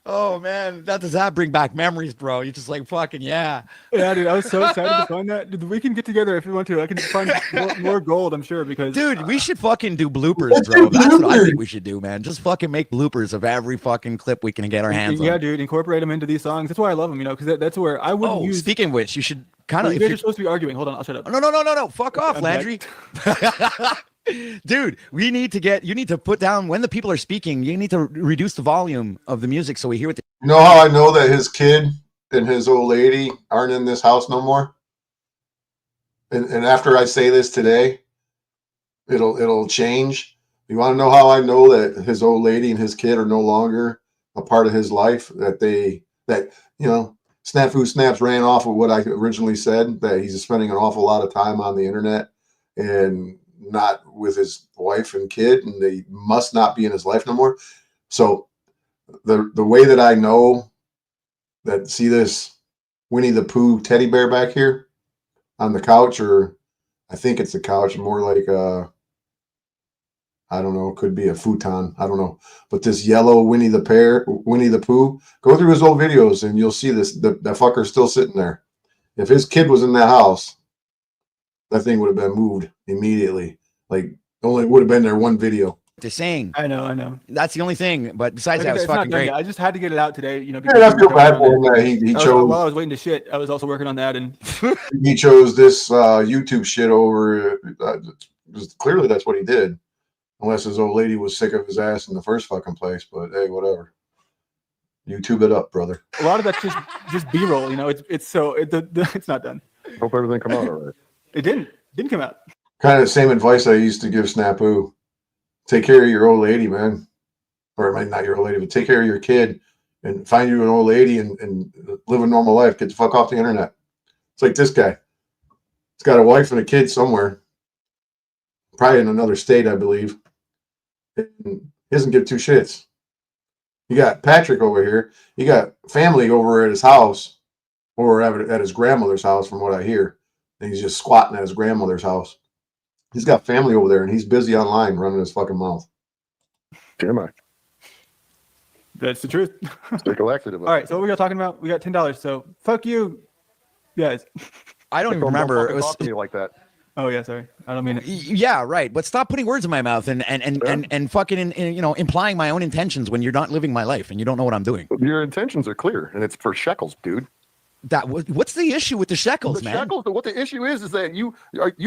Oh man, does that bring back memories, bro? You're just like fucking yeah. Yeah, dude, I was so excited to find that. Dude, we can get together if you want to. I can find more gold, I'm sure, because dude, we should fucking do bloopers, bro. That's what I think we should do, man. Just fucking make bloopers of every fucking clip we can get our hands on. Yeah, dude, incorporate them into these songs. That's why I love them, because that's where I wouldn't use. Speaking of which, you should kind of. You guys are supposed to be arguing. Hold on, I'll shut up. No. Fuck off, Landry. Dude, you need to put down when the people are speaking. You need to reduce the volume of the music so we hear what. You know how I know that his kid and his old lady aren't in this house no more? And after I say this today, it'll change. You want to know how I know that his old lady and his kid are no longer a part of his life? Snafu Snaps ran off of what I originally said, that he's spending an awful lot of time on the internet and not with his wife and kid, and they must not be in his life no more. So the way that I know that, see this Winnie the Pooh teddy bear back here on the couch, or I think it's a couch, more like I don't know, it could be a futon, I don't know. But this yellow Winnie the Pooh, go through his old videos and you'll see this, that fucker's still sitting there. If his kid was in that house, that thing would have been moved immediately. Like, only would have been there one video. They're saying. I know. That's the only thing. But besides that, it was fucking great. I just had to get it out today. Because I feel bad for him that he chose. While I was waiting to shit, I was also working on that, and he chose this YouTube shit over. Clearly, that's what he did. Unless his old lady was sick of his ass in the first fucking place. But hey, whatever. YouTube it up, brother. A lot of that's just B-roll. You know, it's not done. Hope everything come out all right. It didn't come out. Kind of the same advice I used to give Snafu. Take care of your old lady, man. Or not your old lady, but take care of your kid and find you an old lady and live a normal life. Get the fuck off the internet. It's like this guy. He's got a wife and a kid somewhere. Probably in another state, I believe. And he doesn't give two shits. You got Patrick over here. You got family over at his house or at his grandmother's house, from what I hear. And he's just squatting at his grandmother's house. He's got family over there, and he's busy online running his fucking mouth. Am I? That's the truth. Stay collected about All right, so what we got talking about? We got $10. So fuck you, guys. I don't even remember. It was talk to me like that. Oh yeah, sorry. I don't mean it. Yeah, right. But stop putting words in my mouth and fucking implying my own intentions when you're not living my life and you don't know what I'm doing. Your intentions are clear, and it's for shekels, dude. What's the issue with the shekels, man? Shekels. What the issue is that you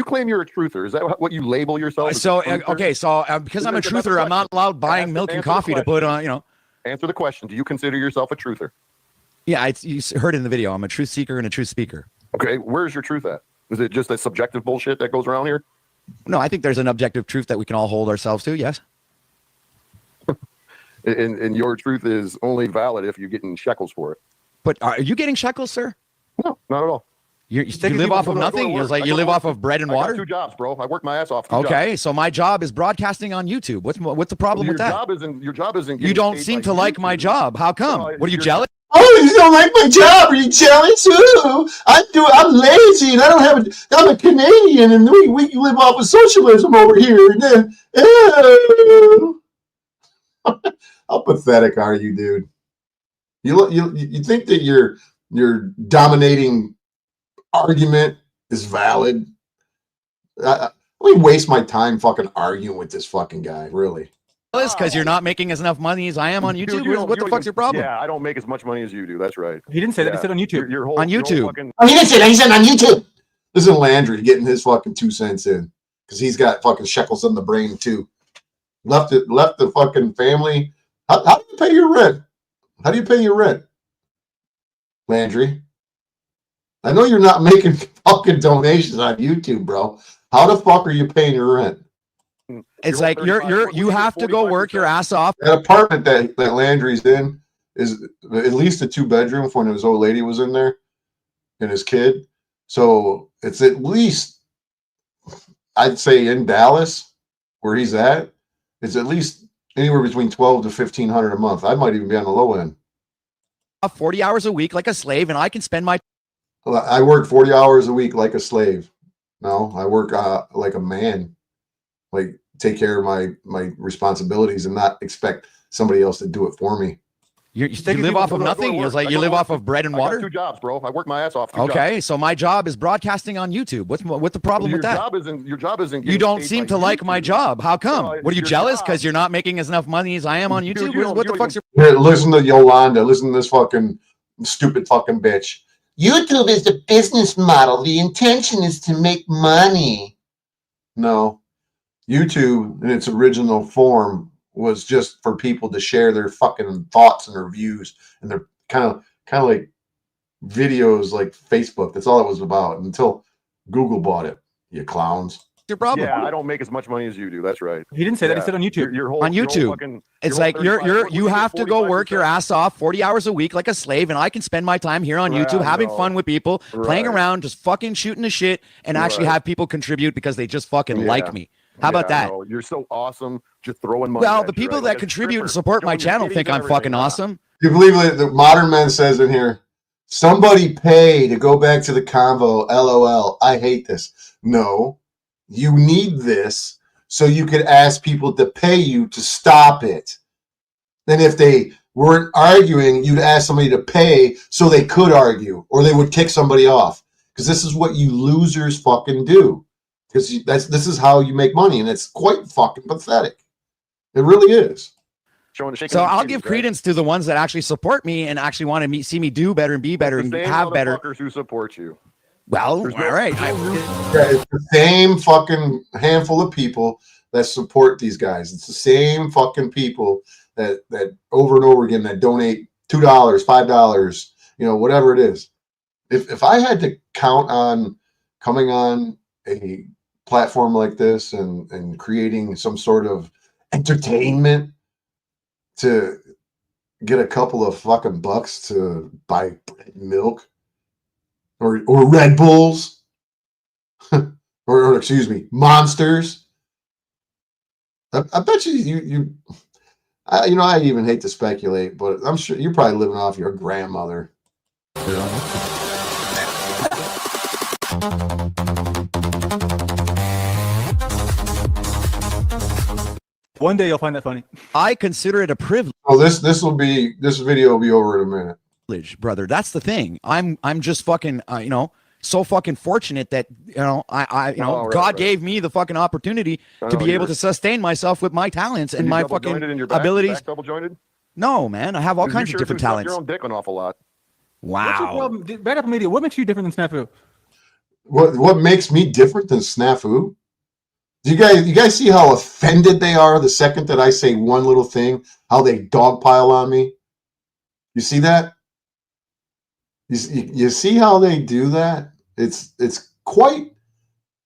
claim you're a truther. Is that what you label yourself? So because I'm a truther, I'm not allowed buying milk and coffee to put on. Answer the question. Do you consider yourself a truther? Yeah, you heard in the video. I'm a truth seeker and a truth speaker. Okay, where's your truth at? Is it just that subjective bullshit that goes around here? No, I think there's an objective truth that we can all hold ourselves to. Yes. And your truth is only valid if you're getting shekels for it. But are you getting shekels, sir? No, not at all. You live off of nothing? It's like you live off of bread and water? I got 2 jobs, bro. I work my ass off. Okay, so my job is broadcasting on YouTube. What's the problem with that? Your job isn't. You don't seem to like my job. How come? What are you jealous? Oh, you don't like my job? Are you jealous? Ooh, I'm lazy and I don't have I'm a Canadian and we live off of socialism over here. And then, how pathetic are you, dude? You think that your dominating argument is valid? Let me waste my time fucking arguing with this fucking guy, really. Because you're not making as enough money as I am on YouTube. Dude, what the fuck's your problem? Yeah, I don't make as much money as you do. That's right. He didn't say that. He said on YouTube. On YouTube. Oh, he didn't say that. He said on YouTube. Listen, Landry getting his fucking 2 cents in because he's got fucking shekels in the brain too. Left the fucking family. How do you pay your rent? How do you pay your rent, Landry? I know you're not making fucking donations on YouTube, bro. How the fuck are you paying your rent? It's like you have to go work your ass off. That apartment that Landry's in is at least a 2-bedroom when his old lady was in there and his kid. So it's at least, I'd say in Dallas where he's at, it's at least anywhere between $1,200 to $1,500 a month. I might even be on the low end. 40 hours a week like a slave, and I can spend my. I work 40 hours a week like a slave. No, I work like a man. Like take care of my responsibilities and not expect somebody else to do it for me. You live off of nothing? It's like you live off of bread and water? I got 2 jobs, bro. I work my ass off. Okay, so my job is broadcasting on YouTube. What's the problem with that? Your job isn't. You don't seem to like my job. How come? What are you jealous because you're not making as enough money as I am on YouTube? What the fuck's your? Here, listen to Yolanda. Listen to this fucking stupid fucking bitch. YouTube is the business model. The intention is to make money. No, YouTube in its original form was just for people to share their fucking thoughts and their views, and they're kind of like videos like Facebook. That's all it was about until Google bought it. You clowns. Your problem? Yeah, I don't make as much money as you do. That's right. He didn't say that. He said on YouTube. On YouTube. It's like you have to go work your ass off 40 hours a week like a slave, and I can spend my time here on YouTube having fun with people, playing around, just fucking shooting the shit, and actually have people contribute because they just fucking like me. How about that? No, you're so awesome. Just throwing money. Well, the people that contribute and support my channel think I'm fucking awesome. You believe that the modern man says in here, somebody pay to go back to the convo. LOL. I hate this. No, you need this so you could ask people to pay you to stop it. Then if they weren't arguing, you'd ask somebody to pay so they could argue, or they would kick somebody off. Because this is what you losers fucking do. Because this is how you make money, and it's quite fucking pathetic. It really is. So I'll give credence to the ones that actually support me and actually want to see me do better and be better and have better. Who support you? Well, all right. It's the same fucking handful of people that support these guys. It's the same fucking people that over and over again that donate $2, $5, whatever it is. If I had to count on coming on a platform like this and creating some sort of entertainment to get a couple of fucking bucks to buy milk or Red Bulls or excuse me, Monsters, I bet you I even hate to speculate, but I'm sure you're probably living off your grandmother. One day you'll find that funny. I consider it a privilege. Oh, this video will be over in a minute. Brother, that's the thing. I'm just fucking so fucking fortunate that God gave me the fucking opportunity to be able to sustain myself with my talents and my fucking abilities. Double jointed? No, man, I have all kinds of different talents. Your own dick an awful lot. Wow. What's your problem? Bad Apple Media, what makes you different than Snafu? What makes me different than Snafu? Do you guys see how offended they are the second that I say one little thing? How they dogpile on me? You see that? You see how they do that? It's quite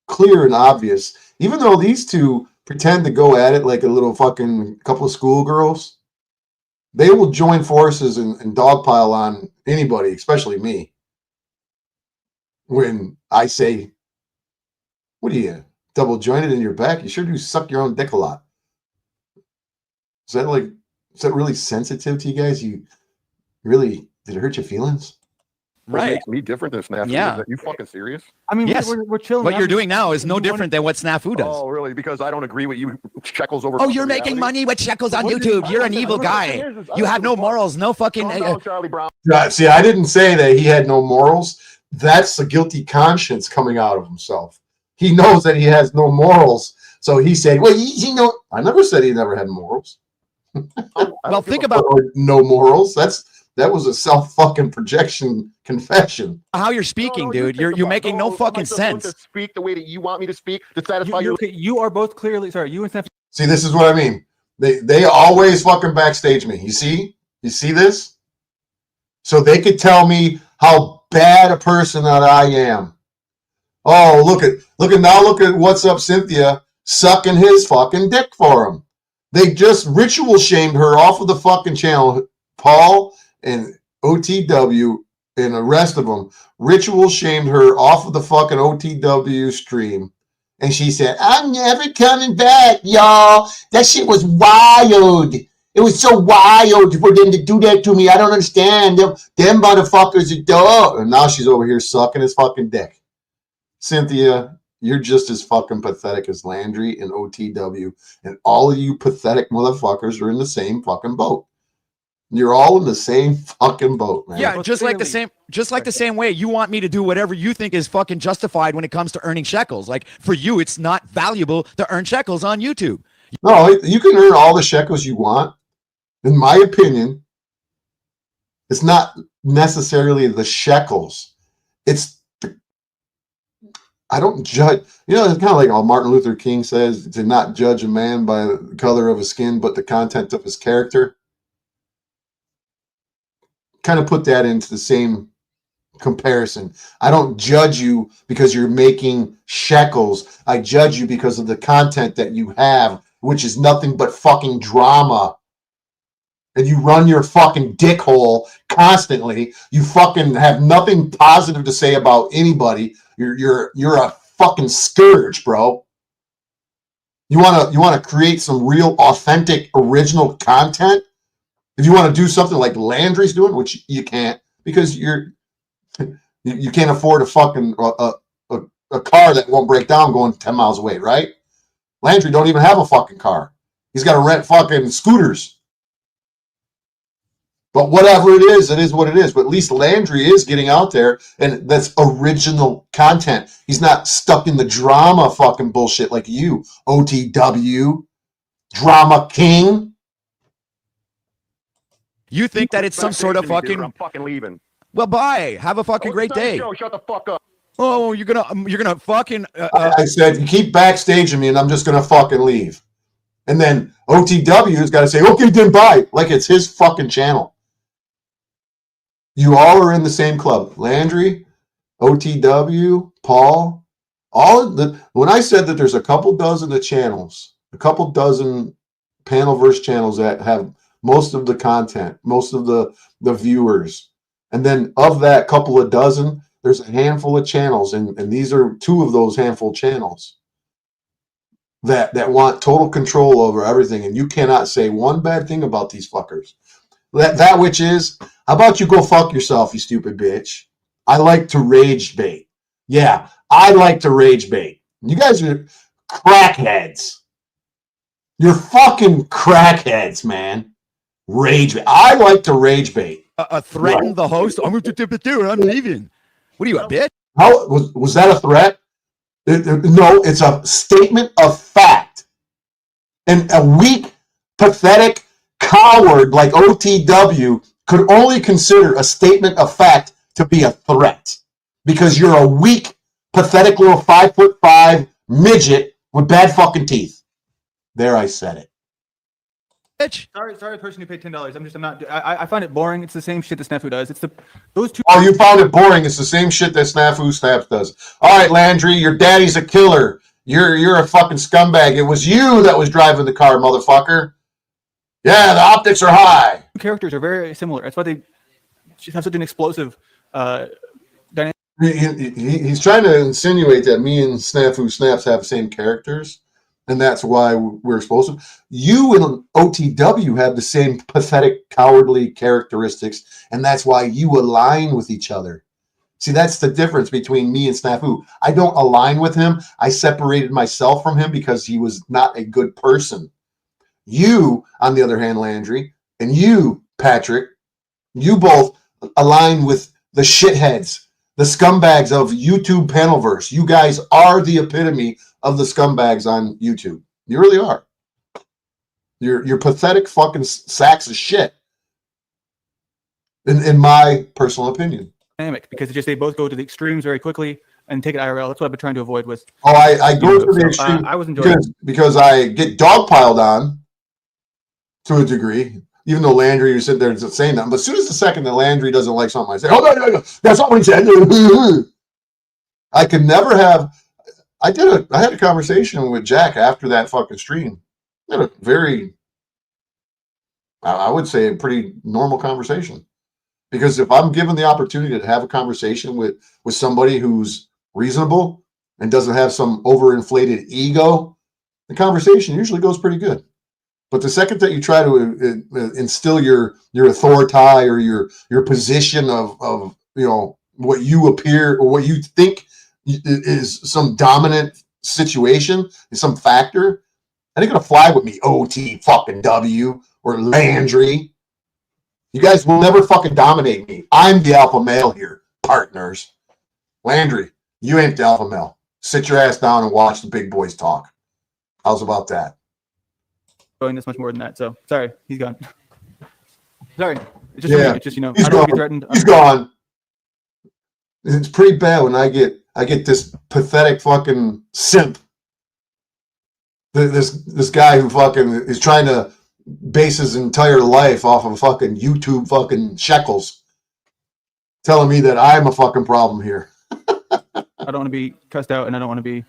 clear and obvious. Even though these two pretend to go at it like a little fucking couple of schoolgirls, they will join forces and dogpile on anybody, especially me. When I say, what are you, double jointed in your back? You sure do suck your own dick a lot. Is that really sensitive to you guys? Did it hurt your feelings? What makes me different than Snafu? Yeah. Are you fucking serious? I mean, yes. we're chilling. What you're doing now is no different than what Snafu does. Oh, really? Because I don't agree with you shekels over. Oh, you're making money with shekels on YouTube. You're an evil guy. You have no morals, no fucking. Charlie Brown. See, I didn't say that he had no morals. That's a guilty conscience coming out of himself. He knows that he has no morals, so he said, "Well, I never said he never had morals." Well, think about no morals. That was a self-fucking projection confession. How you're speaking, dude. You're making no fucking sense. To speak the way that you want me to speak to satisfy you. You are both clearly sorry. You and Snafu. See, this is what I mean. They always fucking backstage me. You see this? So they could tell me how bad a person that I am. Oh, look at What's Up Cynthia sucking his fucking dick for him. They just ritual shamed her off of the fucking channel. Paul and OTW and the rest of them ritual shamed her off of the fucking OTW stream. And she said, "I'm never coming back, y'all. That shit was wild. It was so wild for them to do that to me. I don't understand. Them motherfuckers are dumb." And now she's over here sucking his fucking dick. Cynthia, you're just as fucking pathetic as Landry and OTW. And all of you pathetic motherfuckers are in the same fucking boat. You're all in the same fucking boat, man. Yeah, just like the same way you want me to do whatever you think is fucking justified when it comes to earning shekels. Like for you, it's not valuable to earn shekels on YouTube. No, you can earn all the shekels you want. In my opinion, it's not necessarily the shekels. I don't judge. It's kind of like Martin Luther King says, to not judge a man by the color of his skin, but the content of his character. Kind of put that into the same comparison. I don't judge you because you're making shekels. I judge you because of the content that you have, which is nothing but fucking drama. And you run your fucking dick hole constantly. You fucking have nothing positive to say about anybody. You're a fucking scourge, bro. You wanna create some real authentic original content? If you want to do something like Landry's doing, which you can't because you can't afford a fucking a car that won't break down going 10 miles away, right? Landry don't even have a fucking car. He's got to rent fucking scooters. But whatever it is what it is. But at least Landry is getting out there, and that's original content. He's not stuck in the drama fucking bullshit like you, OTW, Drama King. You think that it's some sort of fucking... I'm fucking leaving. Well, bye. Have a fucking great day. Shut the fuck up. Oh, you're gonna fucking... I said, you keep backstaging me and I'm just gonna fucking leave. And then OTW's got to say, okay, then bye. Like it's his fucking channel. You all are in the same club. Landry, OTW, Paul, all of the. When I said that there's a couple dozen of channels, a couple dozen Panelverse channels that have most of the content, most of the viewers, and then of that couple of dozen, there's a handful of channels, and these are two of those handful channels that want total control over everything, and you cannot say one bad thing about these fuckers. That which is, how about you go fuck yourself, you stupid bitch? I like to rage bait. Yeah, I like to rage bait. You guys are crackheads. You're fucking crackheads, man. Rage bait. I like to rage bait. Threaten the host. I'm leaving. What are you, a bitch? How was that a threat? No, it's a statement of fact. And a weak, pathetic coward like OTW could only consider a statement of fact to be a threat because you're a weak, pathetic little 5'5" midget with bad fucking teeth. There, I said it. Bitch. Sorry, person who paid $10. I'm not. I find it boring. It's the same shit that Snafu does. It's those two. Oh, you found it boring. It's the same shit that Snafu Snafu does. All right, Landry, your daddy's a killer. You're a fucking scumbag. It was you that was driving the car, motherfucker. Yeah, the optics are high. Characters are very similar. That's why they have such an explosive dynamic. He's trying to insinuate that me and Snafu Snaps have the same characters, and that's why we're explosive. You and OTW have the same pathetic, cowardly characteristics, and that's why you align with each other. See, that's the difference between me and Snafu. I don't align with him. I separated myself from him because he was not a good person. You, on the other hand, Landry, and you, Patrick, you both align with the shitheads, the scumbags of YouTube Panelverse. You guys are the epitome of the scumbags on YouTube. You really are. You're pathetic fucking sacks of shit, in my personal opinion. Dynamic because they both go to the extremes very quickly and take it IRL. That's what I've been trying to avoid with. Oh, I go to the extreme. I was enjoying because I get dogpiled on to a degree. Even though Landry was sitting there saying that, but as soon as the second that Landry doesn't like something, I say, "Oh no, that's not what he said." I could never have. I had a conversation with Jack after that fucking stream. I had a very, I would say, a pretty normal conversation. Because if I'm given the opportunity to have a conversation with somebody who's reasonable and doesn't have some overinflated ego, the conversation usually goes pretty good. But the second that you try to instill your authority or your position of what you appear or what you think is some dominant situation, is some factor, that ain't gonna fly with me, OT fucking W or Landry. You guys will never fucking dominate me. I'm the alpha male here, partners. Landry, you ain't the alpha male. Sit your ass down and watch the big boys talk. How's about that? Going this much more than that. So sorry, he's gone. Sorry, it's just yeah, it's just he's I don't gone. want to be threatened. He's gone. It's pretty bad when I get this pathetic fucking simp. This guy who fucking is trying to base his entire life off of fucking YouTube fucking shekels, telling me that I'm a fucking problem here. I don't want to be cussed out, and I don't want to be.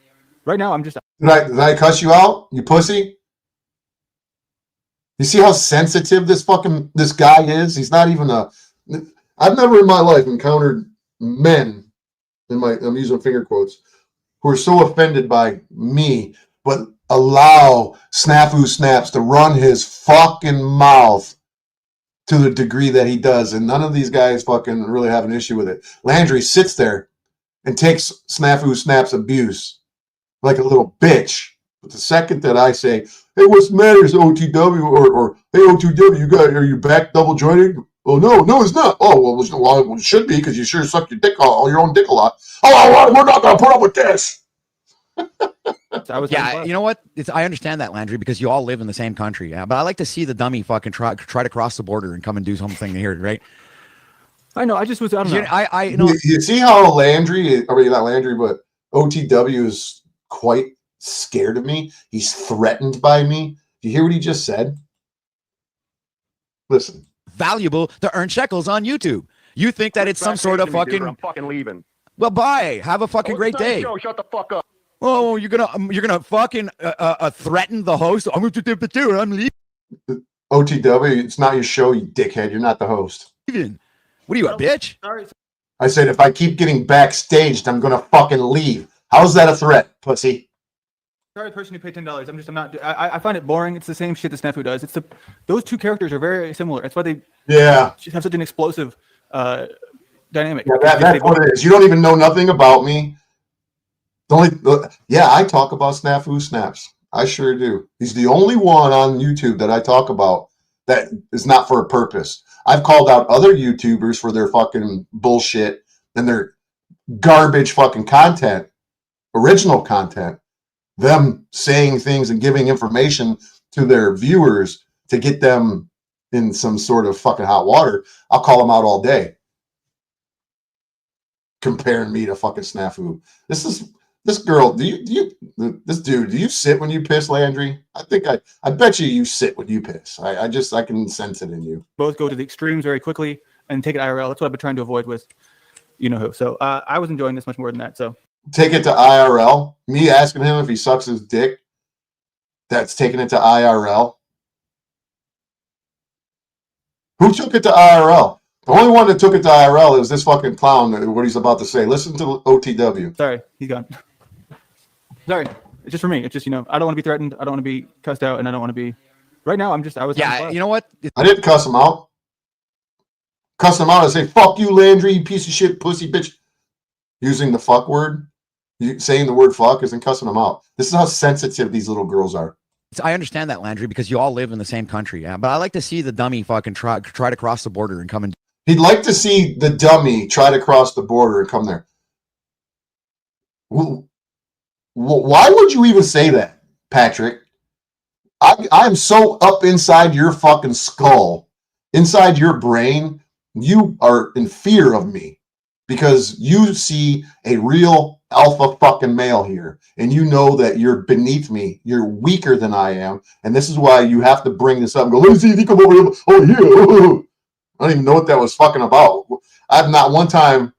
Right now, I'm just. Did I cuss you out, you pussy? You see how sensitive this guy is? He's not even a. I've never in my life encountered men, I'm using finger quotes, who are so offended by me, but allow Snafu Snaps to run his fucking mouth to the degree that he does, and none of these guys fucking really have an issue with it. Landry sits there and takes Snafu Snaps abuse like a little bitch. But the second that I say, "Hey, what's the matter, OTW?" or "Hey, OTW, are you back double jointed?" "Oh no, it's not." "Oh well, it should be because you sure suck your dick all your own dick a lot." "Oh, we're not gonna put up with this." Yeah, you know what? I understand that, Landry, because you all live in the same country. Yeah, but I like to see the dummy fucking try to cross the border and come and do something here, right? I know. I don't know. You know. You see how Landry, I mean not Landry, but OTW is quite scared of me. He's threatened by me. Do you hear what he just said? Listen. Valuable to earn shekels on YouTube. You think that it's some sort of fucking... I'm fucking leaving. Well, bye. Have a fucking great day. Show. Shut the fuck up. Oh, you're gonna fucking threaten the host. I'm leaving. OTW, it's not your show, you dickhead. You're not the host. What are you, a bitch? Sorry. I said, if I keep getting backstaged, I'm gonna fucking leave. How's that a threat, pussy? Sorry, person who paid $10. I'm not. I find it boring. It's the same shit that Snafu does. Those two characters are very similar. That's why they have such an explosive dynamic. Yeah, that's what it is. You don't even know nothing about me. I talk about Snafu Snaps. I sure do. He's the only one on YouTube that I talk about that is not for a purpose. I've called out other YouTubers for their fucking bullshit and their garbage fucking content, original content, them saying things and giving information to their viewers to get them in some sort of fucking hot water. I'll call them out all day. Comparing me to fucking Snafu. This girl, do you sit when you piss, Landry? I bet you sit when you piss. I can sense it in you. Both go to the extremes very quickly and take it IRL. That's what I've been trying to avoid with you know who. So I was enjoying this much more than that. So take it to IRL. Me asking him if he sucks his dick. That's taking it to IRL. Who took it to IRL? The only one that took it to IRL is this fucking clown. What he's about to say. Listen to OTW. Sorry, he's gone. Sorry, it's just for me. It's just, I don't want to be threatened. I don't want to be cussed out, and I don't want to be. Right now, Yeah, you know what? I didn't cuss him out. Cuss him out and say, "Fuck you, Landry, you piece of shit, pussy bitch." Using the fuck word, saying the word fuck isn't cussing him out. This is how sensitive these little girls are. I understand that, Landry, because you all live in the same country. Yeah, but I like to see the dummy fucking try to cross the border and come in. He'd like to see the dummy try to cross the border and come there. Why would you even say that, Patrick? I'm so up inside your fucking skull, inside your brain, you are in fear of me because you see a real alpha fucking male here, and you know that you're beneath me. You're weaker than I am, and this is why you have to bring this up and go, let me see if he come over here. Oh, yeah. I don't even know what that was fucking about. I've not one time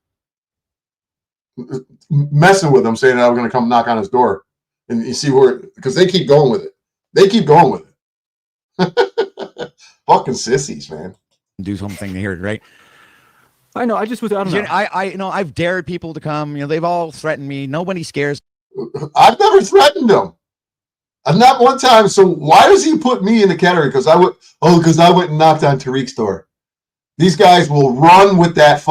messing with him saying that I was going to come knock on his door. And you see where, because they keep going with it. They keep going with it. Fucking sissies, man. Do something here, right? I know. I don't know. I've dared people to come. They've all threatened me. Nobody scares. I've never threatened them. I've not one time. So why does he put me in the category? Because I went and knocked on Tariq's door. These guys will run with that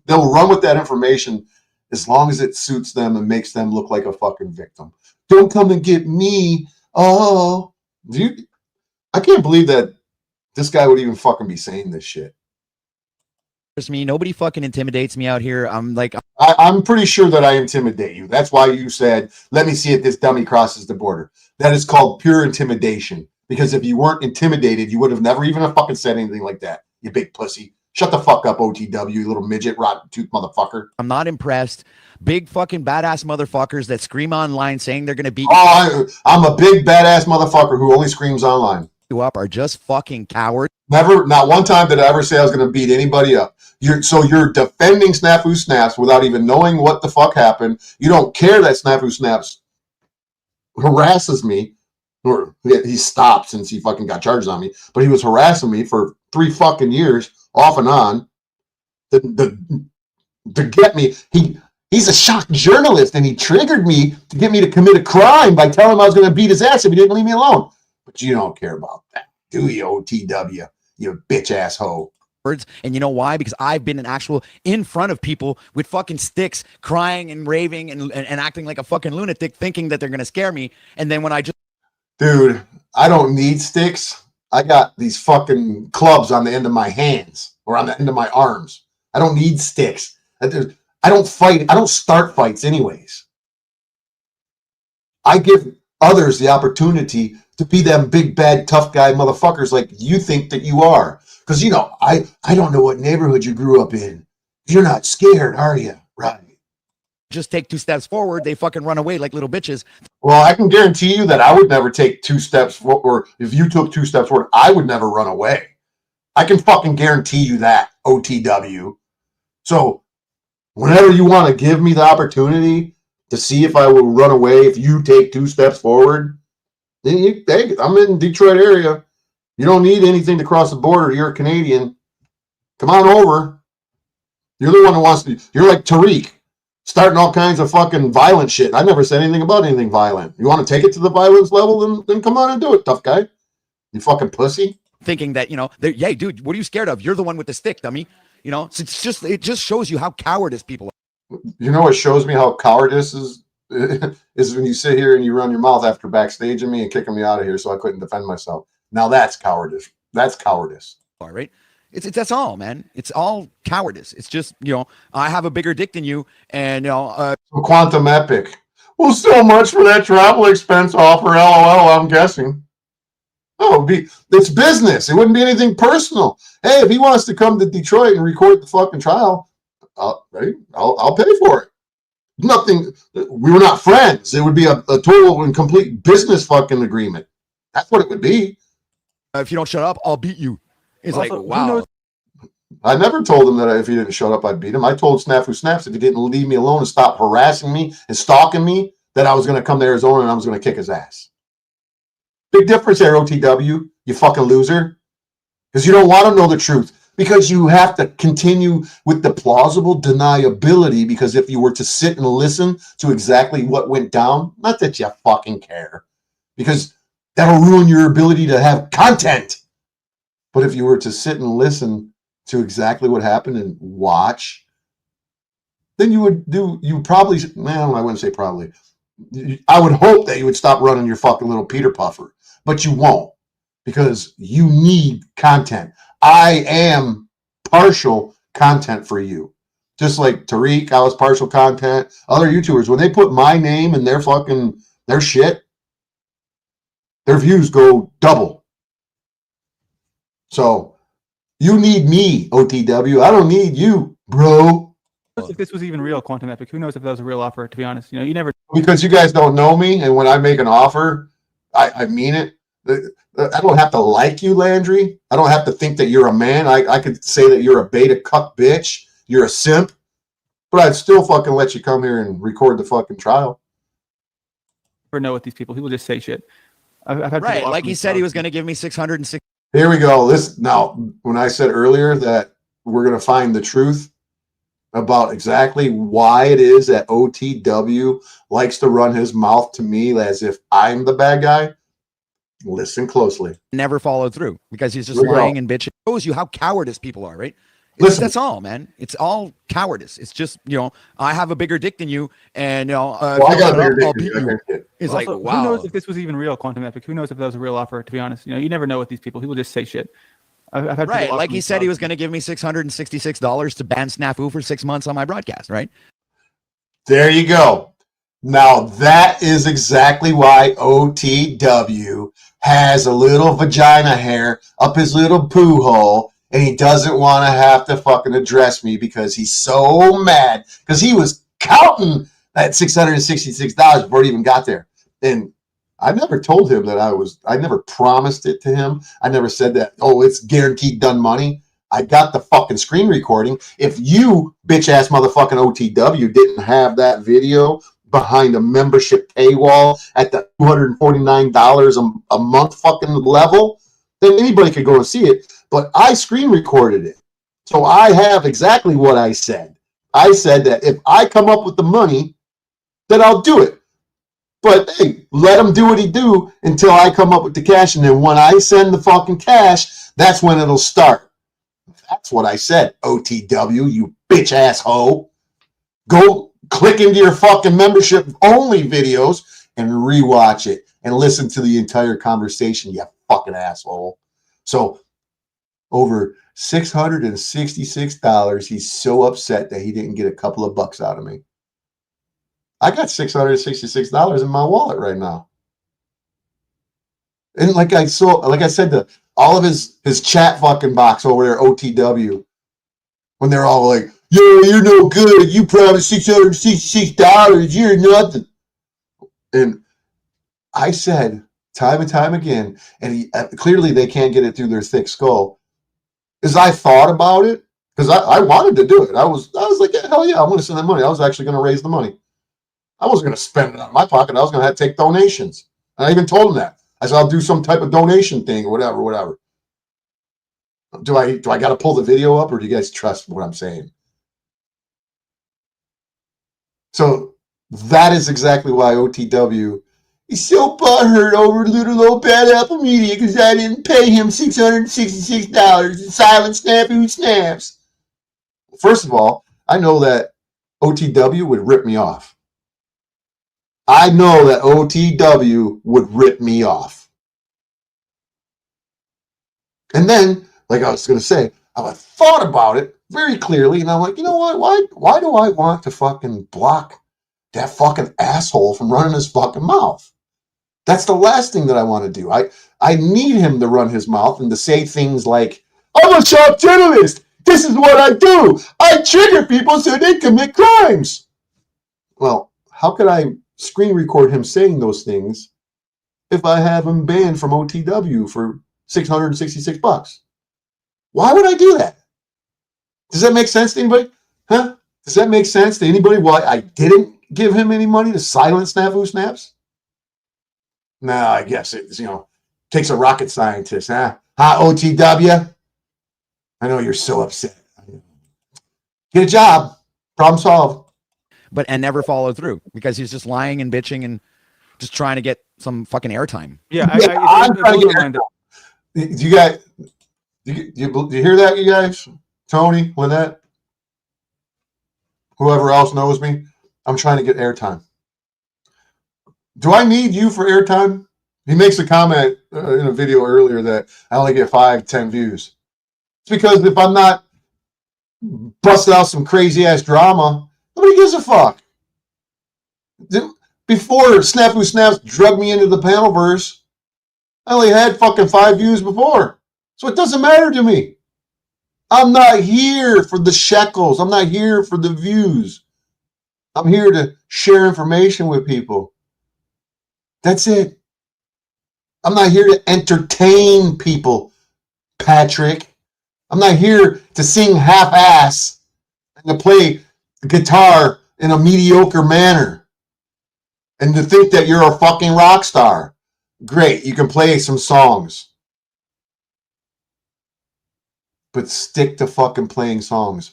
they'll run with that information as long as it suits them and makes them look like a fucking victim. Don't come and get me. Oh, dude. I can't believe that this guy would even fucking be saying this shit. Me. Nobody fucking intimidates me out here. I'm pretty sure that I intimidate you. That's why you said, let me see if this dummy crosses the border. That is called pure intimidation. Because if you weren't intimidated, you would have never even fucking said anything like that. You big pussy. Shut the fuck up, OTW, you little midget, rotten tooth motherfucker. I'm not impressed. Big fucking badass motherfuckers that scream online saying they're going to beat I'm a big badass motherfucker who only screams online. You up are just fucking cowards. Never, not one time did I ever say I was going to beat anybody up. You're defending Snafu Snaps without even knowing what the fuck happened. You don't care that Snafu Snaps harasses me. Or he stopped since he fucking got charges on me, but he was harassing me for 3 fucking years, off and on, to get me. He's a shock journalist, and he triggered me to get me to commit a crime by telling him I was going to beat his ass if he didn't leave me alone. But you don't care about that, do you, OTW? You bitch ass hoe. And you know why? Because I've been in front of people with fucking sticks, crying and raving and acting like a fucking lunatic, thinking that they're going to scare me. And then when I just... Dude, I don't need sticks. I got these fucking clubs on the end of my hands or on the end of my arms. I don't need sticks. I don't fight. I don't start fights anyways. I give others the opportunity to be them big, bad, tough guy motherfuckers like you think that you are. Because, I don't know what neighborhood you grew up in. You're not scared, are you? Right. Just take 2 steps forward, they fucking run away like little bitches. Well, I can guarantee you that I would never take 2 steps forward, or if you took 2 steps forward, I would never run away. I can fucking guarantee you that. OTW. So whenever you want to give me the opportunity to see if I will run away if you take 2 steps forward, then hey, I'm in Detroit area. You don't need anything to cross the border. You're a Canadian. Come on over. You're the one who wants to. You're like Tariq, starting all kinds of fucking violent shit. I never said anything about anything violent. You want to take it to the violence level? Then come on and do it, tough guy. You fucking pussy. Thinking that, hey, dude, what are you scared of? You're the one with the stick, dummy. It just shows you how cowardice people are. You know what shows me how cowardice is when you sit here and you run your mouth after backstaging me and kicking me out of here so I couldn't defend myself. Now that's cowardice. That's cowardice. All right. That's all, man. It's all cowardice. It's just, I have a bigger dick than you, and Quantum Epic. Well, so much for that travel expense offer, LOL, I'm guessing. Oh, it's business. It wouldn't be anything personal. Hey, if he wants to come to Detroit and record the fucking trial, right? I'll pay for it. Nothing. We were not friends. It would be a total and complete business fucking agreement. That's what it would be. If you don't shut up, I'll beat you. It's also, like, wow. I never told him that if he didn't shut up, I'd beat him. I told Snafu Snaps if he didn't leave me alone and stop harassing me and stalking me, that I was going to come to Arizona and I was going to kick his ass. Big difference there, OTW, you fucking loser. Because you don't want to know the truth. Because you have to continue with the plausible deniability. Because if you were to sit and listen to exactly what went down, not that you fucking care. Because that'll ruin your ability to have content. But if you were to sit and listen to exactly what happened and watch, then I wouldn't say probably. I would hope that you would stop running your fucking little Peter Puffer, but you won't because you need content. I am partial content for you. Just like Tariq, I was partial content. Other YouTubers, when they put my name in their shit, their views go double. So you need me, OTW. I don't need you, bro. If this was even real, Quantum Epic, who knows if that was a real offer, to be honest. You never. Because you guys don't know me, and when I make an offer, I mean it. I don't have to like you, Landry. I don't have to think that you're a man. I could say that you're a beta cuck bitch. You're a simp. But I'd still fucking let you come here and record the fucking trial. Never know what these people just say shit. I've had right, like he said he was going to give me 660. Here we go. Now, when I said earlier that we're going to find the truth about exactly why it is that OTW likes to run his mouth to me as if I'm the bad guy, listen closely. Never followed through because he's just lying and bitching. It shows you how cowardice people are, right? That's all, man. It's all cowardice. It's just, I have a bigger dick than you, and I got a bigger dick than you. It's also, like, wow. Who knows if this was even real, Quantum Epic? Who knows if that was a real offer, to be honest. You never know with these people. People just say shit. I've had right, like he said he was going to give me $666 to ban Snafu for 6 months on my broadcast, right? There you go. Now that is exactly why OTW has a little vagina hair up his little poo hole, and he doesn't want to have to fucking address me because he's so mad because he was counting that $666 before he even got there. And I never told him that I never promised it to him. I never said that, it's guaranteed done money. I got the fucking screen recording. If you, bitch ass motherfucking OTW, didn't have that video behind a membership paywall at the $249 a month fucking level, then anybody could go and see it. But I screen recorded it. So I have exactly what I said. I said that if I come up with the money, then I'll do it. But hey, let him do what he do until I come up with the cash. And then when I send the fucking cash, that's when it'll start. That's what I said, OTW, you bitch ass hoe. Go click into your fucking membership only videos and rewatch it and listen to the entire conversation, you fucking asshole. So over $666, he's so upset that he didn't get a couple of bucks out of me. I got $666 in my wallet right now. And like I said to all of his chat fucking box over there, OTW, when they're all like, "Yeah, you're no good. You promised $666. You're nothing." And I said time and time again, and clearly they can't get it through their thick skull, is I thought about it, because I wanted to do it. I was like, yeah, hell yeah, I'm going to send that money. I was actually going to raise the money. I wasn't going to spend it out of my pocket. I was going to have to take donations. And I even told him that. I said, I'll do some type of donation thing or whatever. Do I got to pull the video up, or do you guys trust what I'm saying? So that is exactly why OTW is so butthurt over little old bad Apple Media because I didn't pay him $666 in silent Snafu Snaps. First of all, I know that OTW would rip me off. I know that OTW would rip me off. And then, like I was going to say, I thought about it very clearly, and I'm like, you know what? Why do I want to fucking block that fucking asshole from running his fucking mouth? That's the last thing that I want to do. I need him to run his mouth and to say things like, I'm a sharp journalist. This is what I do. I trigger people so they commit crimes. Well, how could I screen record him saying those things if I have him banned from OTW for $666? Why would I do that? Does that make sense to anybody? Huh? Does that make sense to anybody why I didn't give him any money to silence Snafu Snaps? No, I guess it takes a rocket scientist, huh? Huh, OTW? I know you're so upset. Get a job. Problem solved. And never follow through because he's just lying and bitching and just trying to get some fucking airtime. Yeah, I'm trying to get airtime. Do you hear that, you guys? Tony, Lynette, whoever else knows me, I'm trying to get airtime. Do I need you for airtime? He makes a comment in a video earlier that I only get 5-10 views. It's because if I'm not busting out some crazy ass drama, nobody gives a fuck. Before Snafu Snaps drugged me into the panelverse, I only had fucking 5 views before. So it doesn't matter to me. I'm not here for the shekels. I'm not here for the views. I'm here to share information with people. That's it. I'm not here to entertain people, Patrick. I'm not here to sing half-ass and to play guitar in a mediocre manner and to think that you're a fucking rock star. Great, you can play some songs. But stick to fucking playing songs.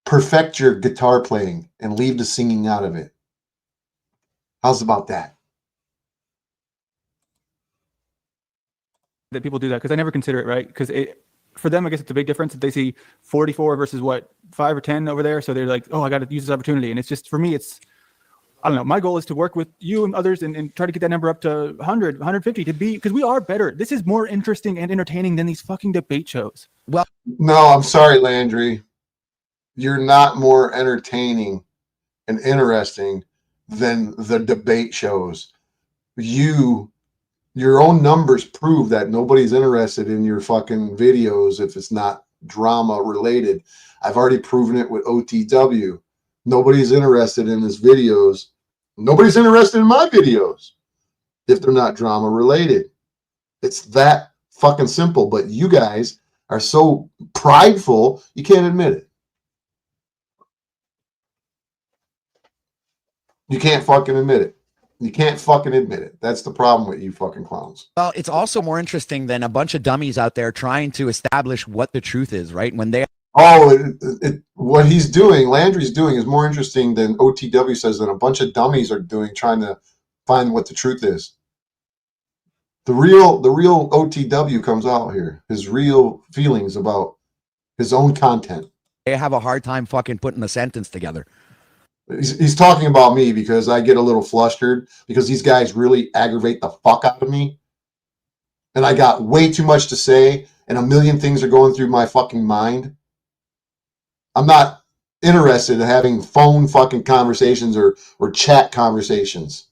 Perfect your guitar playing and leave the singing out of it. How's about that? That people do that because I never consider it, right? Because for them, I guess it's a big difference if they see 44 versus 5 or 10 over there. So they're like, oh, I got to use this opportunity. And it's just, for me, I don't know. My goal is to work with you and others and try to get that number up to 100, 150 to be, because we are better. This is more interesting and entertaining than these fucking debate shows. Well, no, I'm sorry, Landry. You're not more entertaining and interesting than the debate shows. Your own numbers prove that nobody's interested in your fucking videos if it's not drama related. I've already proven it with OTW. Nobody's interested in his videos. Nobody's interested in my videos if they're not drama related. It's that fucking simple. But you guys are so prideful, you can't admit it. You can't fucking admit it. You can't fucking admit it. That's the problem with you fucking clowns. Well, it's also more interesting than a bunch of dummies out there trying to establish what the truth is, right? When they what he's doing, Landry's doing, is more interesting than OTW says that a bunch of dummies are doing, trying to find what the truth is. The real OTW comes out here. His real feelings about his own content. They have a hard time fucking putting a sentence together. He's talking about me because I get a little flustered because these guys really aggravate the fuck out of me. And I got way too much to say and a million things are going through my fucking mind. I'm not interested in having phone fucking conversations or chat conversations.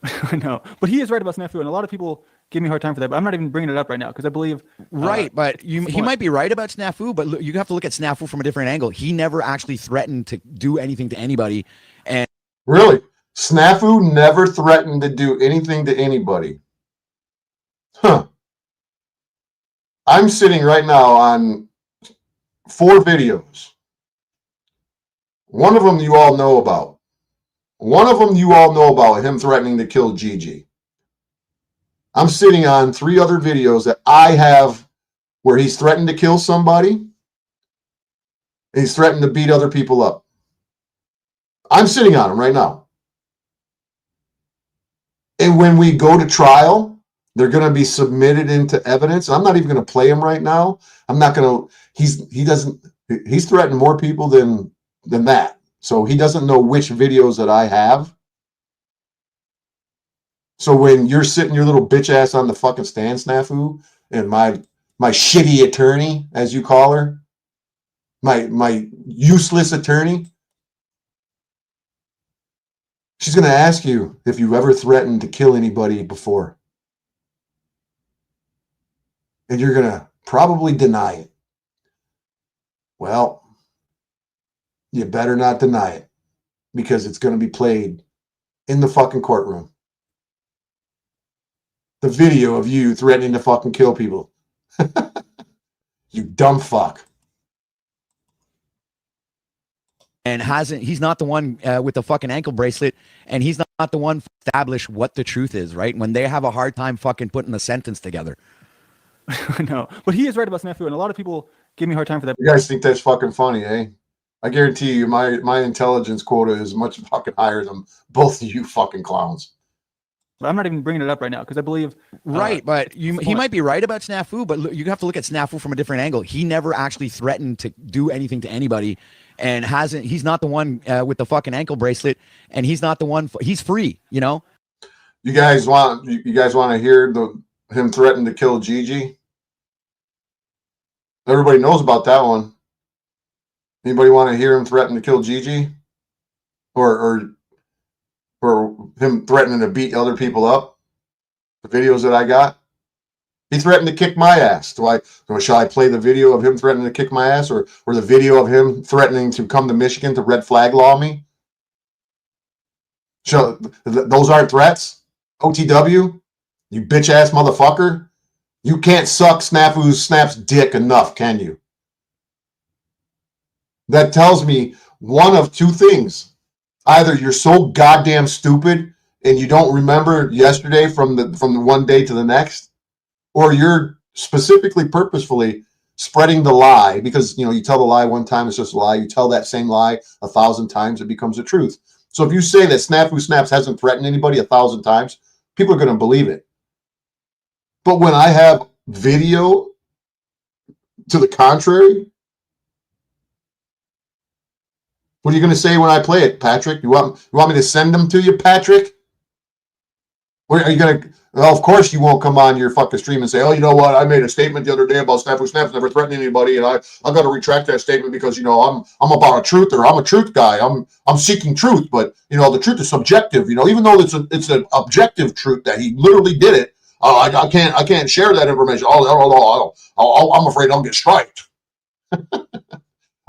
I know, but he is right about Snafu, and a lot of people give me a hard time for that. But I'm not even bringing it up right now because I believe but he might be right about Snafu, but look, you have to look at Snafu from a different angle. He never actually threatened to do anything to anybody, and really, Snafu never threatened to do anything to anybody. Huh? I'm sitting right now on 4 videos. One of them you all know about. Him threatening to kill Gigi. I'm sitting on 3 other videos that I have where he's threatened to kill somebody. And he's threatened to beat other people up. I'm sitting on them right now. And when we go to trial, they're going to be submitted into evidence. I'm not even going to play them right now. I'm not going to. He's threatened more people than that. So he doesn't know which videos that I have. So when you're sitting your little bitch ass on the fucking stand, Snafu, and my shitty attorney, as you call her, my useless attorney, she's going to ask you if you ever threatened to kill anybody before. And you're going to probably deny it. Well, you better not deny it, because it's going to be played in the fucking courtroom. The video of you threatening to fucking kill people. You dumb fuck. And he's not the one with the fucking ankle bracelet, and he's not the one to establish what the truth is, right? When they have a hard time fucking putting the sentence together. No, but he is right about Snafu, and a lot of people give me a hard time for that. You guys think that's fucking funny, eh? I guarantee you my intelligence quota is much fucking higher than both of you fucking clowns. But I'm not even bringing it up right now because I believe right. But he might be right about Snafu, but you have to look at Snafu from a different angle. He never actually threatened to do anything to anybody, and he's not the one with the fucking ankle bracelet, and he's not the one. He's free, you know. You guys want to hear him threaten to kill Gigi? Everybody knows about that one. Anybody want to hear him threaten to kill Gigi, or him threatening to beat other people up? The videos that I got, he threatened to kick my ass. Shall I play the video of him threatening to kick my ass, or the video of him threatening to come to Michigan to red flag law me? Those aren't threats. OTW, you bitch ass motherfucker. You can't suck Snap's dick enough, can you? That tells me one of 2 things. Either you're so goddamn stupid and you don't remember yesterday from the one day to the next, or you're specifically purposefully spreading the lie, because you tell the lie one time, it's just a lie. You tell that same lie 1,000 times, it becomes the truth. So if you say that Snafu Snaps hasn't threatened anybody 1,000 times, people are going to believe it. But when I have video to the contrary, what are you going to say when I play it, Patrick? You want me to send them to you, Patrick? Or are you going to? Well, of course you won't come on your fucking stream and say, "Oh, you know what? I made a statement the other day about Snafu Snaps never threatening anybody, and I got to retract that statement because I'm about a truther. I'm a truth guy. I'm seeking truth, but the truth is subjective. Even though it's an objective truth that he literally did it, I can't share that information. I'm afraid I'll get striked.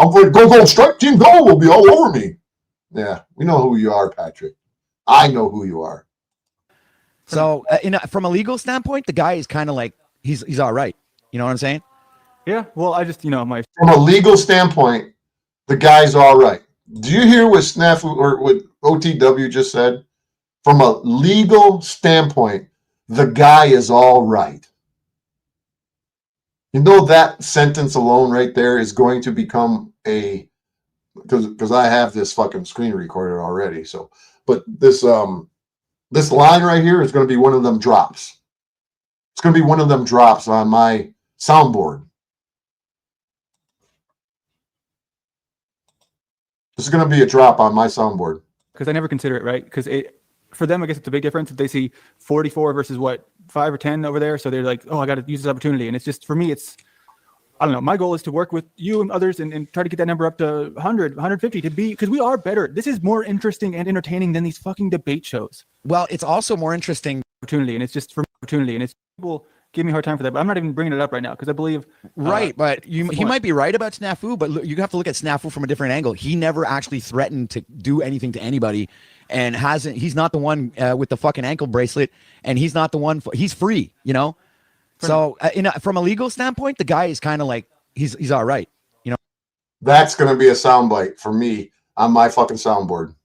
I'm afraid go strike team go will be all over me. Yeah, we know who you are, Patrick. I know who you are. So, from a legal standpoint, the guy is kind of like he's all right. You know what I'm saying? Yeah. Well, I just from a legal standpoint, the guy's all right. Do you hear what Snafu or what OTW just said? From a legal standpoint, the guy is all right. That sentence alone right there is going to become because I have this fucking screen recorded already. So, but this line right here is going to be one of them drops. It's going to be one of them drops on my soundboard. This is going to be a drop on my soundboard. Because I never consider it, right? Because for them, I guess it's a big difference if they see 44 versus 5 or 10 over there. So they're like, oh, I got to use this opportunity. And it's just, for me, I don't know. My goal is to work with you and others and try to get that number up to 100, 150 to be, because we are better. This is more interesting and entertaining than these fucking debate shows. Well, it's also more interesting. Opportunity. And it's just for opportunity. And it's people give me a hard time for that, but I'm not even bringing it up right now because I believe. Right. But he might be right about Snafu, but you have to look at Snafu from a different angle. He never actually threatened to do anything to anybody, and he's not the one with the fucking ankle bracelet, and he's not the one. He's free, So, from a legal standpoint, the guy is kind of like he's all right. You know, that's going to be a soundbite for me on my fucking soundboard.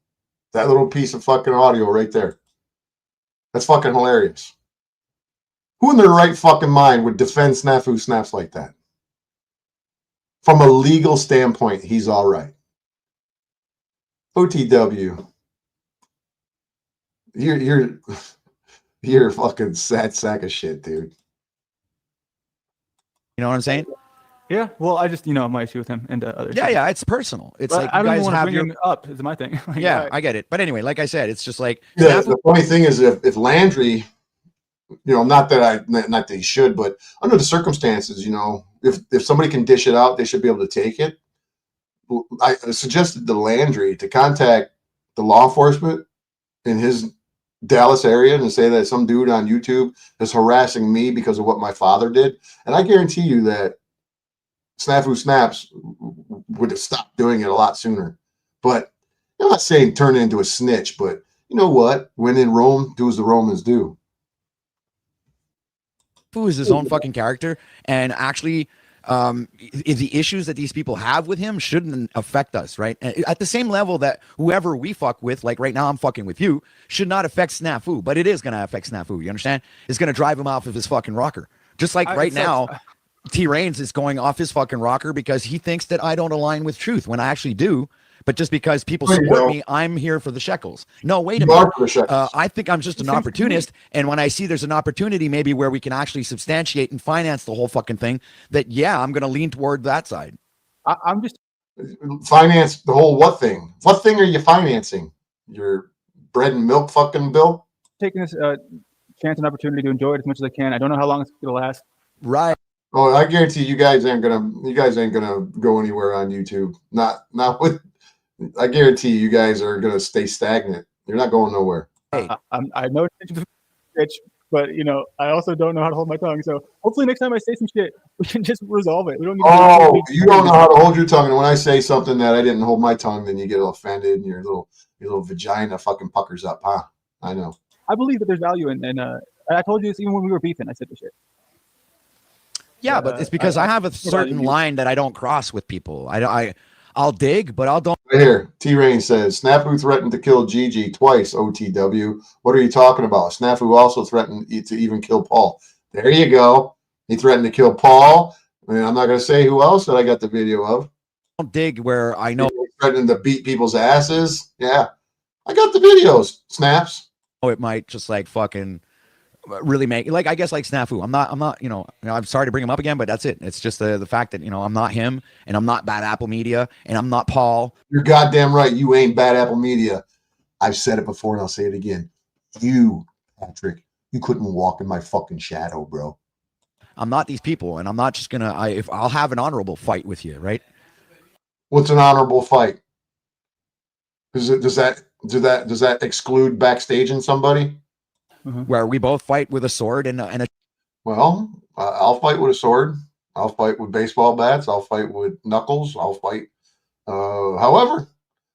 That little piece of fucking audio right there. That's fucking hilarious. Who in their right fucking mind would defend Snafu Snaps like that? From a legal standpoint, he's all right. OTW. You're a fucking sad sack of shit, dude. You know what I'm saying? Yeah. Well, I just my issue with him and others. Yeah. It's personal. It's but like I don't you even guys want to have bring him up. Is my thing. Like, yeah, I get it. But anyway, like I said, it's just like the funny thing is if Landry, not that he should, but under the circumstances, if somebody can dish it out, they should be able to take it. I suggested to Landry to contact the law enforcement in his Dallas area and say that some dude on YouTube is harassing me because of what my father did. And I guarantee you that Snafu Snaps would have stopped doing it a lot sooner. But I'm not saying turn into a snitch, but you know what? When in Rome, do as the Romans do. Who is his own fucking character, and actually the issues that these people have with him shouldn't affect us, right? At the same level that whoever we fuck with, like right now I'm fucking with you, should not affect Snafu, but it is going to affect Snafu, you understand? It's going to drive him off of his fucking rocker. Just like right now, T-Reigns is going off his fucking rocker because he thinks that I don't align with truth when I actually do. But just because people support me, I'm here for the shekels. No, wait a minute. I think I'm just an opportunist. And when I see there's an opportunity maybe where we can actually substantiate and finance the whole fucking thing, that, yeah, I'm going to lean toward that side. I'm just... Finance the whole what thing? What thing are you financing? Your bread and milk fucking bill? Taking this chance and opportunity to enjoy it as much as I can. I don't know how long it's going to last. Right. Oh, I guarantee you guys ain't gonna go anywhere on YouTube. Not with... I guarantee you guys are going to stay stagnant. You're not going nowhere. I have no intention to bitch, but I also don't know how to hold my tongue. So hopefully next time I say some shit, we can just resolve it. We don't need you don't know how to hold your tongue. And when I say something that I didn't hold my tongue, then you get offended and your little vagina fucking puckers up, huh? I know. I believe that there's value in, and I told you this even when we were beefing. I said this shit. Yeah, but it's because I have a certain line that I don't cross with people. I'll dig, but I'll don't. Right here, T-Rain says, Snafu threatened to kill Gigi twice, OTW. What are you talking about? Snafu also threatened to even kill Paul. There you go. He threatened to kill Paul. I mean, I'm not going to say who else that I got the video of. Don't dig where I know. He threatened to beat people's asses. Yeah. I got the videos, Snaps. Oh, it might just like fucking really make, like, I guess like Snafu. I'm not, I'm sorry to bring him up again, but that's it. It's just the fact that, I'm not him, and I'm not Bad Apple Media, and I'm not Paul. You're goddamn right. You ain't Bad Apple Media. I've said it before and I'll say it again. You, Patrick, you couldn't walk in my fucking shadow, bro. I'm not these people, and I'm not just gonna, if I'll have an honorable fight with you, right? What's an honorable fight? Does that exclude backstaging somebody? Where we both fight with a sword and a. Well, I'll fight with a sword. I'll fight with baseball bats. I'll fight with knuckles. I'll fight. However,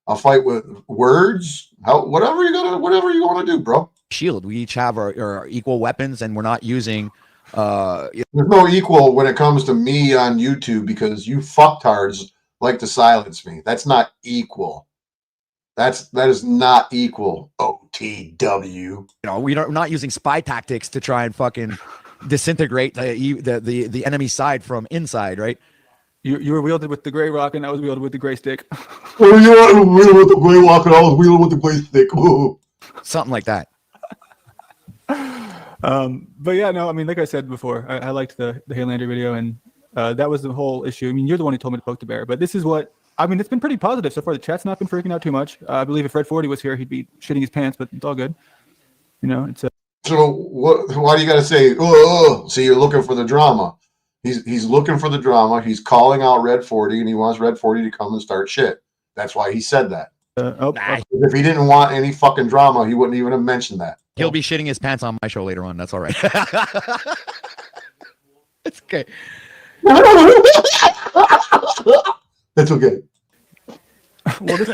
I'll fight with words. Whatever you want to do, bro. Shield. We each have our equal weapons, and we're not using. There's no equal when it comes to me on YouTube because you fucktards like to silence me. That's not equal. That is not equal. OTW. We're not using spy tactics to try and fucking disintegrate the enemy side from inside, right? You were wielded with the gray rock, and I was wielded with the gray stick. You were wielded with the gray rock, and I was wielded with the gray stick. Ooh. Something like that. But yeah, no, I mean, like I said before, I liked the Haylander video, and that was the whole issue. I mean, you're the one who told me to poke the bear, but this is what. I mean, it's been pretty positive so far. The chat's not been freaking out too much. I believe if Red 40 was here, he'd be shitting his pants, but it's all good. It's So why do you got to say, oh, see, you're looking for the drama. He's looking for the drama. He's calling out Red 40, and he wants Red 40 to come and start shit. That's why he said that. If he didn't want any fucking drama, he wouldn't even have mentioned that. He'll be shitting his pants on my show later on. That's all right. It's okay. That's okay. Well, this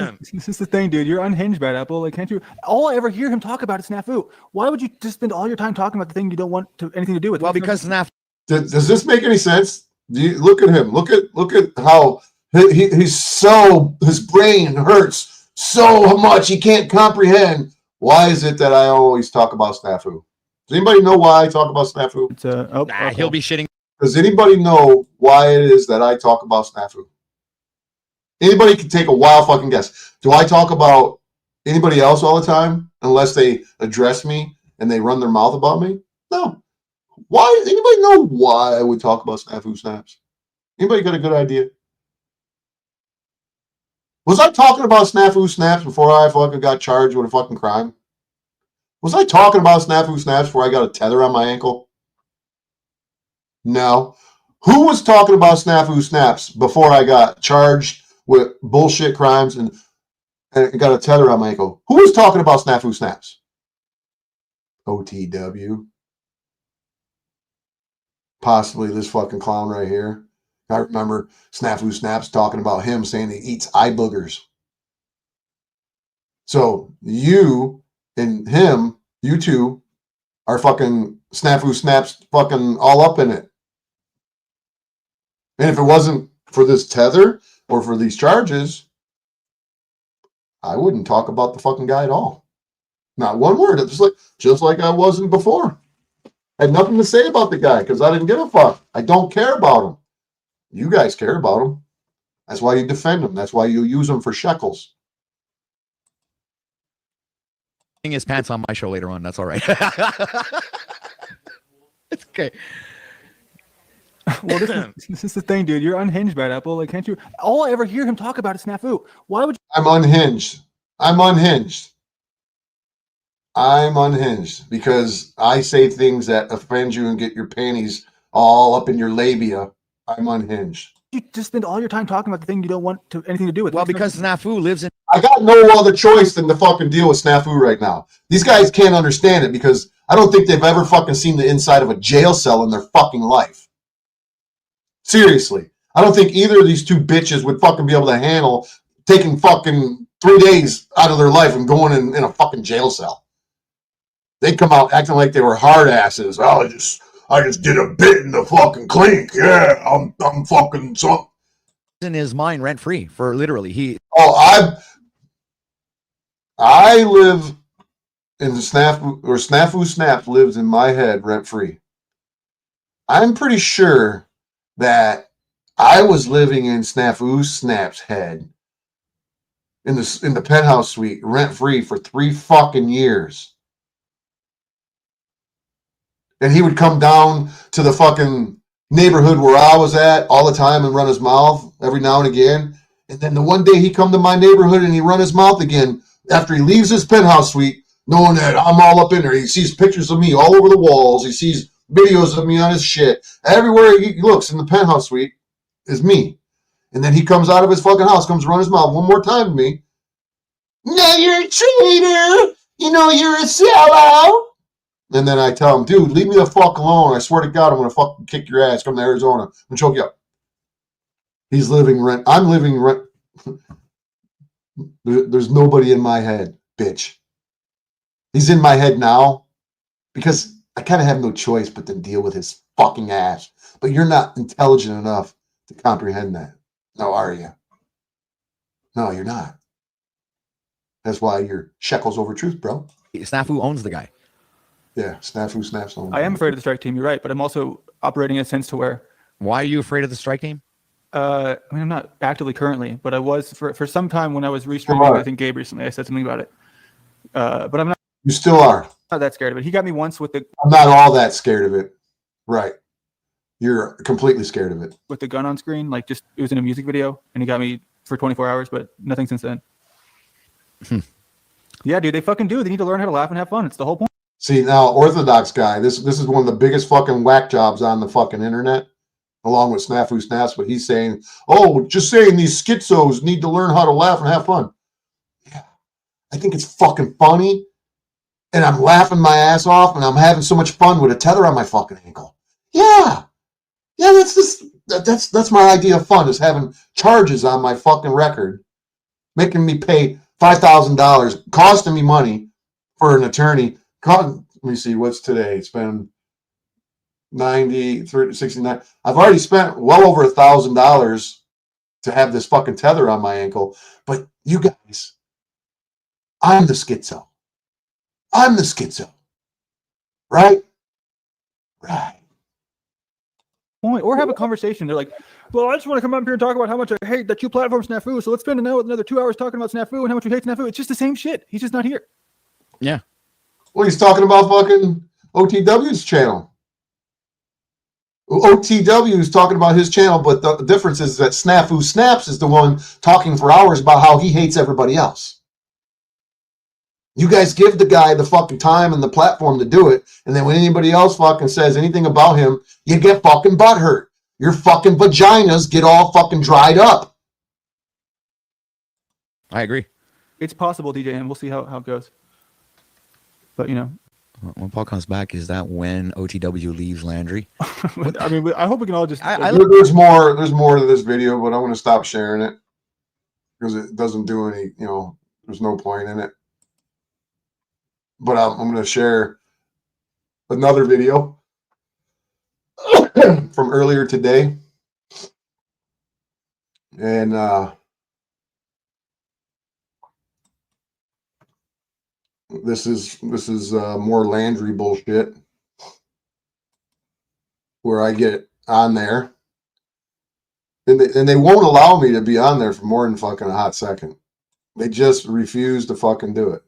is the thing, dude. You're unhinged, Bad Apple. Like, can't you? All I ever hear him talk about is Snafu. Why would you just spend all your time talking about the thing you don't want anything to do with? Well, because Snafu Does this make any sense? Do you look at him? Look at how he's so, his brain hurts so much he can't comprehend. Why is it that I always talk about Snafu? Does anybody know why I talk about Snafu? It's he'll be shitting. Does anybody know why it is that I talk about Snafu? Anybody can take a wild fucking guess. Do I talk about anybody else all the time unless they address me and they run their mouth about me? No. Why? Anybody know why I would talk about Snafu Snaps? Anybody got a good idea? Was I talking about Snafu Snaps before I fucking got charged with a fucking crime? Was I talking about Snafu Snaps before I got a tether on my ankle? No. Who was talking about Snafu Snaps before I got charged with bullshit crimes and got a tether on my ankle? Who was talking about Snafu Snaps? OTW. Possibly this fucking clown right here. I remember Snafu Snaps talking about him saying he eats eye boogers. So you and him, you two, are fucking Snafu Snaps fucking all up in it. And if it wasn't for this tether or for these charges, I wouldn't talk about the fucking guy at all. Not one word. It's just like I wasn't before. I had nothing to say about the guy because I didn't give a fuck. I don't care about him. You guys care about him. That's why you defend him. That's why you use him for shekels. His pants on my show later on. That's all right. It's okay. Well, this is the thing, dude. You're unhinged, Bad Apple. Like, can't you? All I ever hear him talk about is Snafu. Why would you? I'm unhinged. I'm unhinged. I'm unhinged because I say things that offend you and get your panties all up in your labia. I'm unhinged. You just spend all your time talking about the thing you don't want anything to do with. Well, because Snafu lives in. I got no other choice than to fucking deal with Snafu right now. These guys can't understand it because I don't think they've ever fucking seen the inside of a jail cell in their fucking life. Seriously. I don't think either of these two bitches would fucking be able to handle taking fucking 3 days out of their life and going in a fucking jail cell. They come out acting like they were hard asses. Oh, I just did a bit in the fucking clink. Yeah, I'm fucking some. In his mind, rent free for literally he. Oh, I live in the Snafu Snap lives in my head rent free. I'm pretty sure that I was living in Snafu Snap's head in the penthouse suite rent free for 3 fucking years. And he would come down to the fucking neighborhood where I was at all the time and run his mouth every now and again. And then the one day he come to my neighborhood and he run his mouth again after he leaves his penthouse suite, knowing that I'm all up in there. He sees pictures of me all over the walls. He sees videos of me on his shit. Everywhere he looks in the penthouse suite is me. And then he comes out of his fucking house, comes run his mouth one more time to me. Now you're a traitor. You know you're a sellout. And then I tell him, dude, leave me the fuck alone. I swear to God, I'm going to fucking kick your ass. Come to Arizona. I'm going to choke you up. He's living rent. I'm living rent. There's nobody in my head, bitch. He's in my head now because I kind of have no choice but to deal with his fucking ass. But you're not intelligent enough to comprehend that. No, are you? No, you're not. That's why you're shekels over truth, bro. Snafu owns the guy. Yeah, Snafu Snaps. I am afraid of the strike team. You're right, but I'm also operating in a sense to where. Why are you afraid of the strike team? I mean, I'm not actively currently, but I was for some time when I was restreaming. I think Gabe recently. I said something about it, but I'm not. You still are. Not that scared of it. He got me once with the. I'm not all that scared of it. Right. You're completely scared of it. With the gun on screen, like just it was in a music video, and he got me for 24 hours, but nothing since then. Yeah, dude, they fucking do. They need to learn how to laugh and have fun. It's the whole point. See, now, Orthodox guy, this is one of the biggest fucking whack jobs on the fucking internet, along with Snafu Snaps, but he's saying, oh, just saying these schizos need to learn how to laugh and have fun. Yeah, I think it's fucking funny, and I'm laughing my ass off, and I'm having so much fun with a tether on my fucking ankle. Yeah, that's my idea of fun, is having charges on my fucking record, making me pay $5,000, costing me money for an attorney. Let me see, what's today? It's been 90, 30, 69. I've already spent well over $1,000 to have this fucking tether on my ankle. But you guys, I'm the schizo. I'm the schizo. Right? Right. Point. Or have a conversation. They're like, well, I just want to come up here and talk about how much I hate that you platform Snafu. So let's spend another 2 hours talking about Snafu and how much we hate Snafu. It's just the same shit. He's just not here. Yeah. Well, he's talking about fucking OTW's channel. OTW is talking about his channel, but the difference is that Snafu Snaps is the one talking for hours about how he hates everybody else. You guys give the guy the fucking time and the platform to do it, and then when anybody else fucking says anything about him, you get fucking butthurt. Your fucking vaginas get all fucking dried up. I agree. It's possible, DJ, and we'll see how it goes. But, you know. When Paul comes back, is that when OTW leaves Landry? I mean, I hope we can all just... There's more to this video, but I'm going to stop sharing it because it doesn't do any, there's no point in it. But I'm going to share another video from earlier today. And this is more Landry bullshit where I get on there and they won't allow me to be on there for more than fucking a hot second. They just refuse to fucking do it.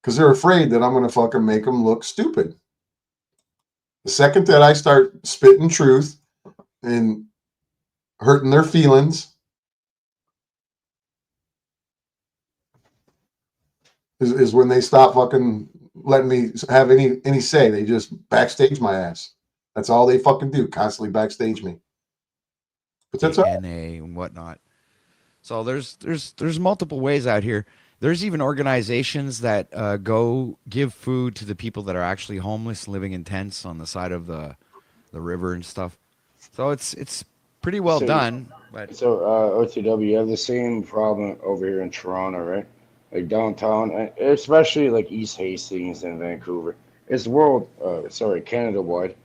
Because they're afraid that I'm going to fucking make them look stupid. The second that I start spitting truth and hurting their feelings is when they stop fucking letting me have any say. They just backstage my ass. That's all they fucking do, constantly backstage me. But that's all. NA and whatnot. So there's multiple ways out here. There's even organizations that go give food to the people that are actually homeless, living in tents on the side of the river and stuff. So it's pretty well done. But so OTW, you have the same problem over here in Toronto, right? Like downtown, especially like East Hastings and Vancouver. It's Canada wide.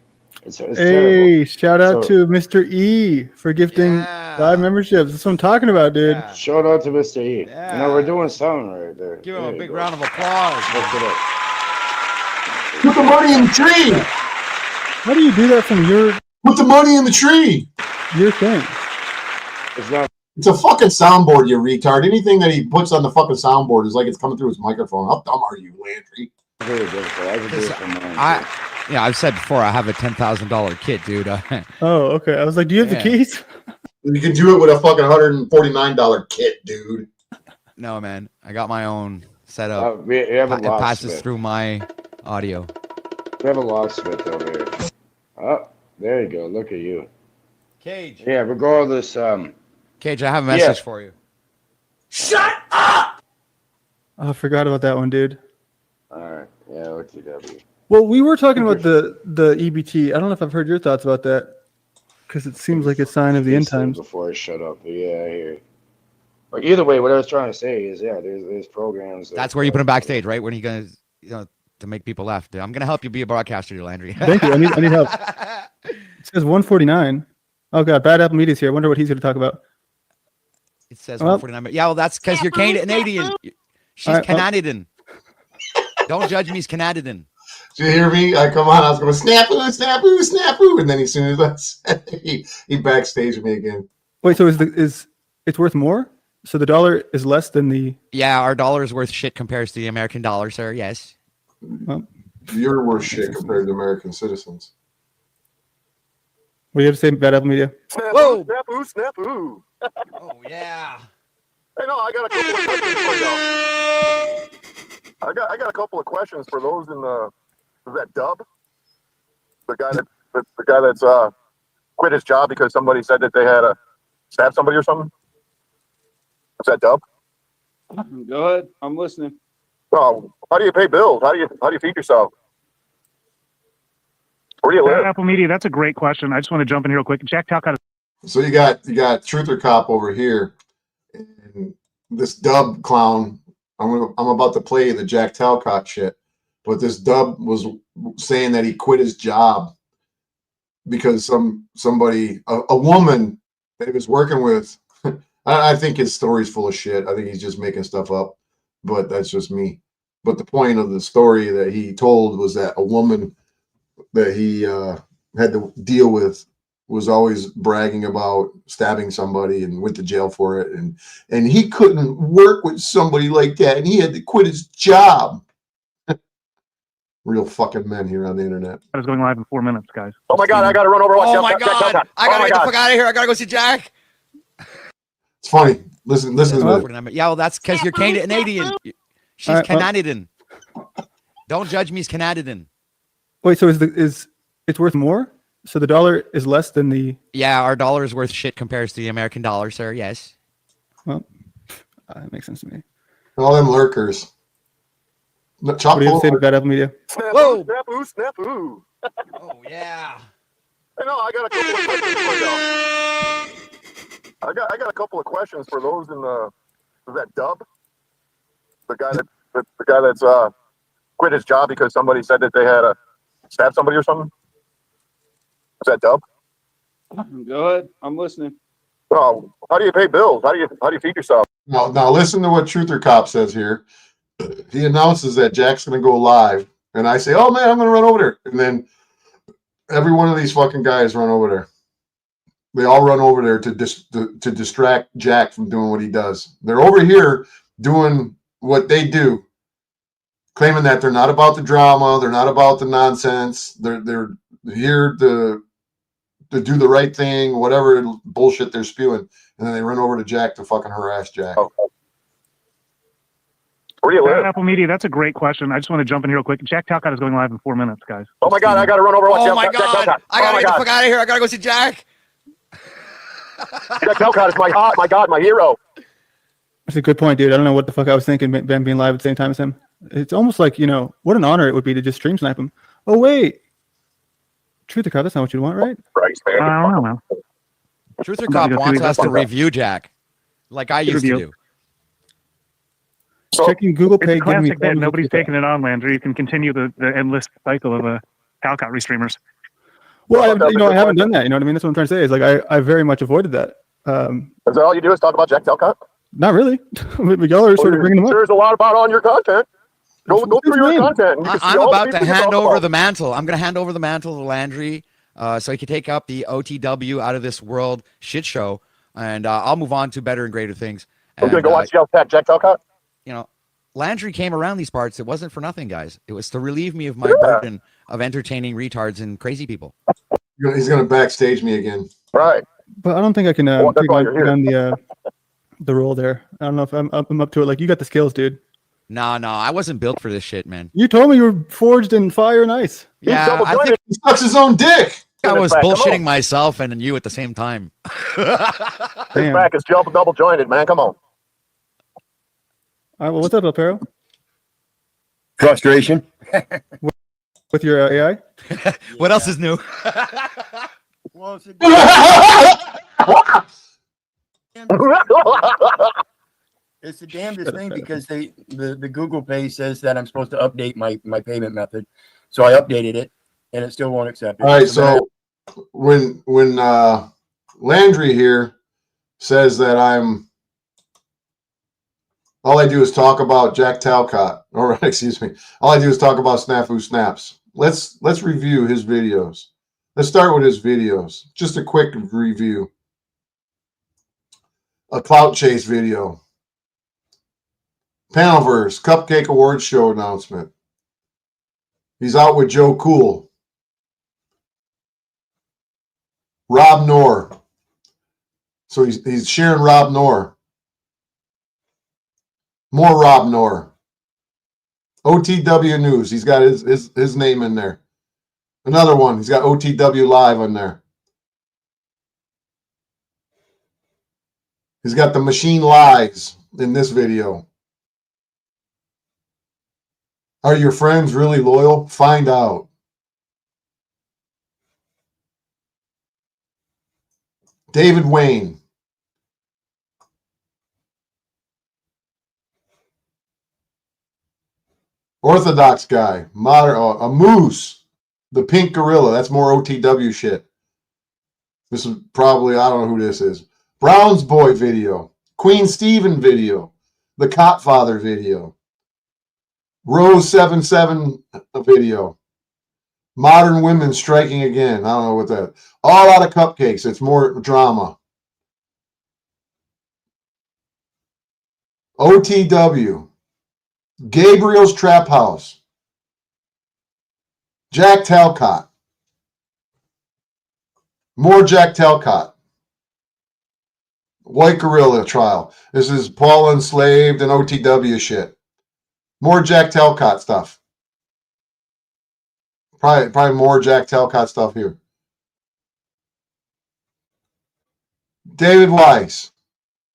It's hey, terrible. Shout out to Mr. E for gifting 5 memberships. That's what I'm talking about, dude. Yeah. Shout out to Mr. E. Yeah. We're doing something right there. Give him a big round of applause. Look it up. Put the money in the tree. How do you do that from your... Put the money in the tree. Your thing. It's a fucking soundboard, you retard. Anything that he puts on the fucking soundboard is like it's coming through his microphone. How dumb are you, Landry? I've said before, I have a $10,000 kit, dude. Oh, okay. I was like, do you have the keys? You can do it with a fucking $149 kit, dude. No, man. I got my own setup. We have a it passes through my audio. We have a locksmith over here. Oh, there you go. Look at you. Cage. Yeah, regardless. Cage, I have a message for you. Shut up! Oh, I forgot about that one, dude. All right. Yeah, OTW. Well, we were talking about the EBT. I don't know if I've heard your thoughts about that, because it seems like a sign of the end times. Before I shut up, but yeah, I hear you. But either way, what I was trying to say is, there's programs. That's where you put him backstage, right? When you gonna, to make people laugh. I'm gonna help you be a broadcaster, Landry. Thank you. I need help. It says 149. Oh god, Bad Apple Media's here. I wonder what he's going to talk about. It says 149. Yeah, well, that's because you're Canadian. She's Canadian. Don't judge me. He's Canadian. Did you hear me? I come on. I was going snafu, snafu, snafu, and then as soon as I said, he backstaged me again. Wait, so is it's worth more? So the dollar is less than the... Yeah, our dollar is worth shit compared to the American dollar, sir. Yes. Well, you're worth shit compared to American citizens. What do you have to say, Bad Apple Media? Whoa! Snafu, snafu. Oh, yeah. Hey, no, I got a couple of questions for y'all. I got a couple of questions for those in the... Is that Dub? The guy that's quit his job because somebody said that they had stabbed somebody or something? Is that Dub? Go ahead. I'm listening. Oh, how do you pay bills? How do you feed yourself? Where do you live? Apple Media, that's a great question. I just want to jump in here real quick. Jack Talk got So you got Truther Cop over here, and this Dub clown. I'm about to play the Jack Talcott shit, but this Dub was saying that he quit his job because somebody, a woman that he was working with, I think his story's full of shit. I think he's just making stuff up, but that's just me. But the point of the story that he told was that a woman that he had to deal with was always bragging about stabbing somebody and went to jail for it. And he couldn't work with somebody like that, and he had to quit his job. Real fucking men here on the internet. I was going live in 4 minutes, guys. Oh my God, I got to run over. Oh my God, I gotta get the fuck out of here. I gotta go see Jack. It's funny. Listen to this. Yeah, well, that's because you're Canadian. She's Canadian. Don't judge me as Canadian. Wait, so is it's worth more? So the dollar is less than the... Yeah, our dollar is worth shit compared to the American dollar, sir. Yes. Well, that makes sense to me. All them lurkers. What do you have to say to Bad Apple Media? Whoa! Snafu, snafu. Oh, yeah. I know, I got a couple of questions for y'all. I got a couple of questions for those in the... Is that Dub? The guy that's quit his job because somebody said that they had stabbed somebody or something? Is that Dub? Go ahead. I'm listening. Oh, how do you pay bills? How do you feed yourself? Now listen to what Truther Cop says here. He announces that Jack's going to go live, and I say, "Oh man, I'm going to run over there." And then every one of these fucking guys run over there. They all run over there to distract Jack from doing what he does. They're over here doing what they do, claiming that they're not about the drama, they're not about the nonsense. They're here to do the right thing, whatever bullshit they're spewing, and then they run over to Jack to fucking harass Jack. Oh. Where do you live? Apple Media, that's a great question. I just want to jump in here real quick. Jack Talcott is going live in 4 minutes, guys. Oh my God, I got to run over. Oh my God, I gotta get the fuck out of here. I gotta go see Jack. Jack Talcott is my hero. That's a good point, dude. I don't know what the fuck I was thinking, Ben being live at the same time as him. It's almost like, what an honor it would be to just stream snipe him. Oh, wait. Truther Cop, that's not what you want, right? Right. I don't know, man. Truther Cop wants us to review Jack, like I used to do. Checking Google Pay. It's a classic that nobody's taking it on, Landry. You can continue the endless cycle of Talcott restreamers. Well, I haven't done that. You know what I mean? That's what I'm trying to say. Is like I very much avoided that. Is that all you do is talk about Jack Talcott? Not really. Y'all are sort of bringing them up. There's a lot about on your content. Go through your content. I'm about to hand over the mantle. I'm going to hand over the mantle to Landry so he can take up the OTW out of this world shit show, and I'll move on to better and greater things. I'm going to go watch Jack Talcott. Landry came around these parts. It wasn't for nothing, guys. It was to relieve me of my burden of entertaining retards and crazy people. He's going to backstage me again. Right. But I don't think I can take on the role there. I don't know if I'm up to it. Like, you got the skills, dude. No, I wasn't built for this shit, man. You told me you were forged in fire and ice. Yeah, I think he sucks his own dick. I was bullshitting myself and you at the same time. His back is double jointed, man. Come on. All right, well, what's up, Aparo? Frustration. With your AI? What else is new? Well, it's the damnedest thing because the Google Pay says that I'm supposed to update my payment method. So I updated it and it still won't accept it. All right, so when Landry here says that all I do is talk about Jack Talcott, or excuse me, all I do is talk about Snafu Snaps. Let's review his videos. Let's start with his videos. Just a quick review. A clout chase video. Panelverse, Cupcake Awards show announcement. He's out with Joe Cool. Rob Knorr. So he's sharing Rob Knorr. More Rob Knorr. OTW News. He's got his name in there. Another one. He's got OTW Live on there. He's got the machine lies in this video. Are your friends really loyal? Find out. David Wayne. Orthodox guy. Modern, a moose. The pink gorilla. That's more OTW shit. This is probably, I don't know who this is. Brown's Boy video. Queen Stephen video. The Copfather video. Rose 77 video. Modern Women Striking Again. I don't know what that. All Out of Cupcakes. It's more drama. OTW. Gabriel's Trap House. Jack Talcott. More Jack Talcott. White Gorilla trial. This is Paul Enslaved and OTW shit. More Jack Talcott stuff. Probably more Jack Talcott stuff here. David Weiss.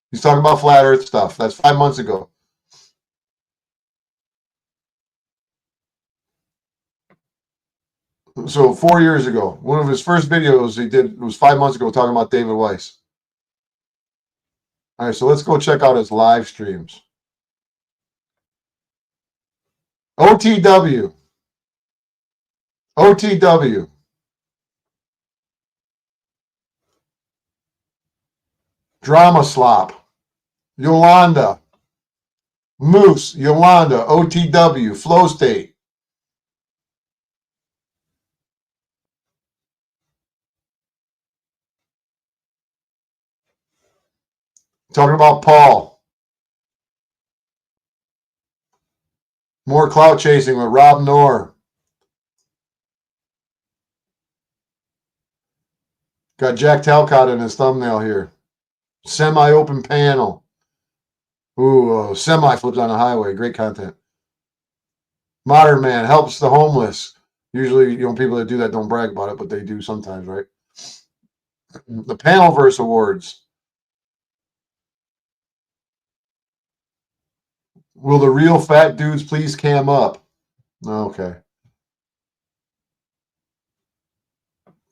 He's talking about flat earth stuff. That's 5 months ago. So 4 years ago. One of his first videos he did was 5 months ago talking about David Weiss. All right, so let's go check out his live streams. OTW. OTW. Drama Slop. Yolanda. Moose. Yolanda. OTW. Flow State. Talking about Paul. More clout chasing with Rob Knorr. Got Jack Talcott in his thumbnail here. Semi-open panel. Ooh, semi flips on the highway. Great content. Modern Man helps the homeless. Usually, people that do that don't brag about it, but they do sometimes, right? The Panelverse Awards. Will the real fat dudes please cam up? Okay.